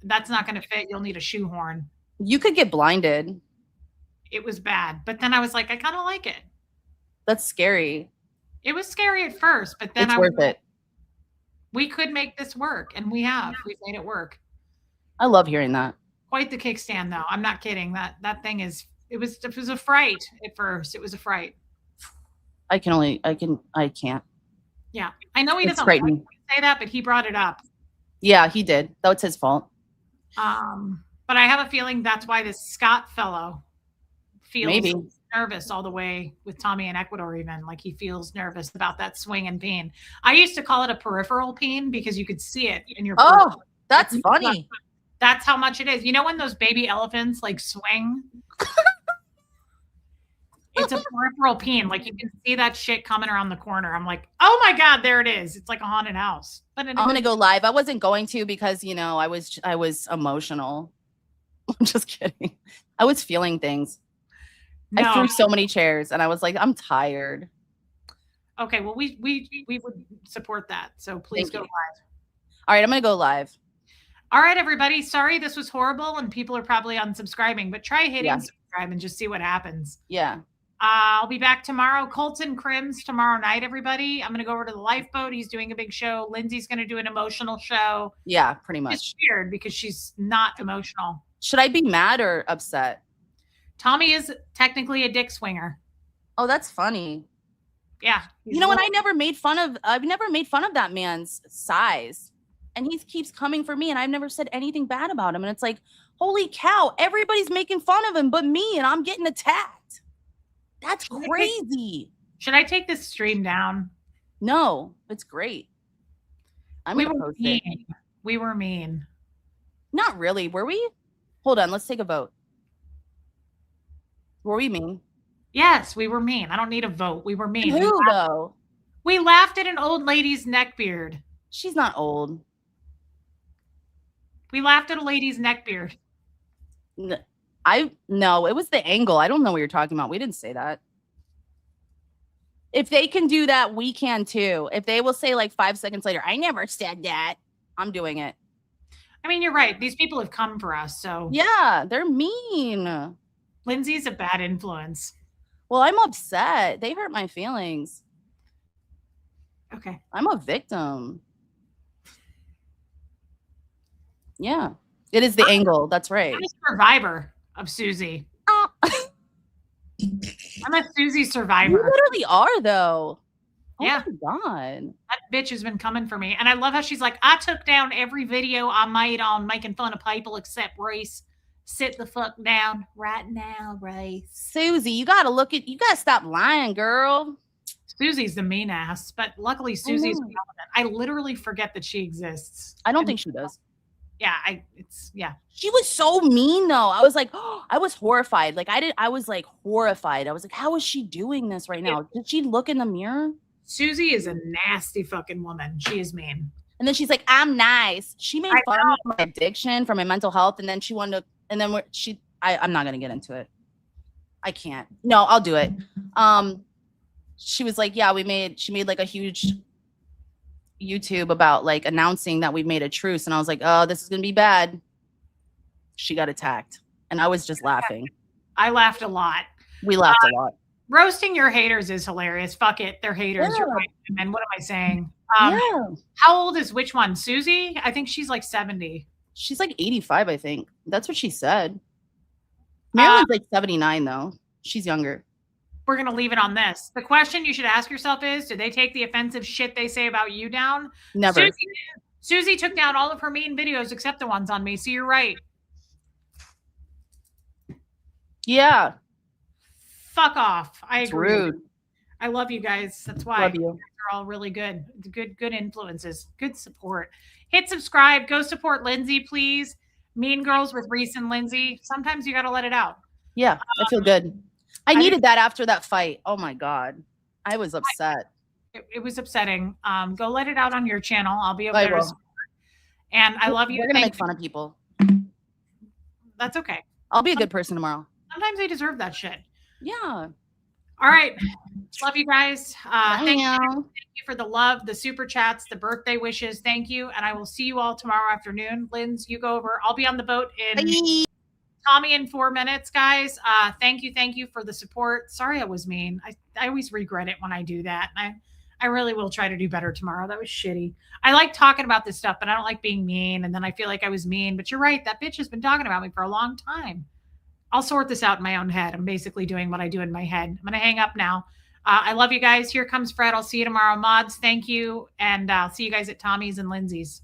that's not going to fit. You'll need a shoehorn. You could get blinded. It was bad. But then I was like, I kind of like it. That's scary. It was scary at first, but then it's worth it. We could make this work, and we have. We've made it work. I love hearing that. Quite the kickstand, though. I'm not kidding. That thing is. It was a fright at first. It was a fright. I can't. Yeah, I know he doesn't like to say that, but he brought it up. Yeah, he did. That was his fault. But I have a feeling that's why this Scott fellow feels nervous all the way with Tommy in Ecuador. Even like he feels nervous about that swing and peen. I used to call it a peripheral peen because you could see it in your. Oh, that's funny. That's how much it is. You know when those baby elephants like swing? It's a peripheral peen. Like you can see that shit coming around the corner. I'm like, oh my God, there it is. It's like a haunted house. But I'm gonna go live. I wasn't going to because I was emotional. I'm just kidding. I was feeling things. No. I threw so many chairs and I was like, I'm tired. Okay, well we would support that. So please go live. All right, I'm gonna go live. All right, everybody. Sorry this was horrible and people are probably unsubscribing, but try hitting Yeah. subscribe and just see what happens. Yeah. I'll be back tomorrow. Colton Crims tomorrow night, everybody. I'm going to go over to the lifeboat. He's doing a big show. Lindsay's going to do an emotional show. Yeah, pretty It's much. weird because she's not emotional. Should I be mad or upset? Tommy is technically a dick swinger. Oh, that's funny. Yeah. You know what? I've never made fun of that man's size. And he keeps coming for me and I've never said anything bad about him. And it's like, holy cow, everybody's making fun of him but me and I'm getting attacked. That's crazy. Should I take this stream down? No, it's great. We were mean. We were mean. Not really. Were we? Hold on. Let's take a vote. Were we mean? Yes, we were mean. I don't need a vote. We were mean. Who, though? We laughed at an old lady's neckbeard. She's not old. We laughed at a lady's neckbeard. No, it was the angle. I don't know what you're talking about. We didn't say that. If they can do that, we can too. If they will say like 5 seconds later, I never said that, I'm doing it. I mean, you're right. These people have come for us. So yeah, they're mean. Lindsay's a bad influence. Well, I'm upset. They hurt my feelings. Okay. I'm a victim. Yeah. It is the angle. That's right. I'm a survivor of Susie. I'm a Susie survivor. You literally are, though. Yeah. Oh my God. That bitch has been coming for me. And I love how she's like, I took down every video I made on making fun of people except race. Sit the fuck down right now, race. Susie, you gotta stop lying, girl. Susie's the mean ass, but luckily Susie's relevant. I literally forget that she exists. I don't think she does. Yeah, She was so mean though. I was like, oh, I was horrified. I was like horrified. I was like, how is she doing this right now? Did she look in the mirror? Susie is a nasty fucking woman. She is mean. And then she's like, I'm nice. She made fun of my addiction from my mental health. And then she wanted to, and then I'm not going to get into it. I can't. No, I'll do it. She was like, yeah, she made like a huge YouTube about like announcing that we made a truce. And I was like, oh, this is going to be bad. She got attacked. And I was just laughing. I laughed a lot. We laughed a lot. Roasting your haters is hilarious. Fuck it. They're haters. Yeah. You're right. And what am I saying? Yeah. How old is which one? Susie? I think she's like 70. She's like 85, I think. That's what she said. Marilyn's like 79, though. She's younger. We're going to leave it on this. The question you should ask yourself is, do they take the offensive shit they say about you down? Never. Susie took down all of her mean videos except the ones on me. So you're right. Yeah. Fuck off. I agree. Rude. I love you guys. That's why love you. You're all really good. Good influences. Good support. Hit subscribe. Go support Lindsay, please. Mean Girls with Reese and Lindsay. Sometimes you got to let it out. Yeah, I feel good. I needed that after that fight. Oh my God. I was upset. It was upsetting. Go let it out on your channel. I'll be over there. And I love you. We're going to make fun of people. That's okay. I'll be a good person tomorrow. Sometimes they deserve that shit. Yeah. All right. Love you guys. Thank you. Thank you for the love, the super chats, the birthday wishes. Thank you. And I will see you all tomorrow afternoon. Linz, you go over. I'll be on the boat in Tommy in 4 minutes, guys. Thank you for the support. Sorry I was mean. I always regret it when I do that. I really will try to do better tomorrow. That was shitty. I like talking about this stuff, but I don't like being mean. And then I feel like I was mean. But you're right. That bitch has been talking about me for a long time. I'll sort this out in my own head. I'm basically doing what I do in my head. I'm going to hang up now. I love you guys. Here comes Fred. I'll see you tomorrow. Mods, thank you. And I'll see you guys at Tommy's and Lindsay's.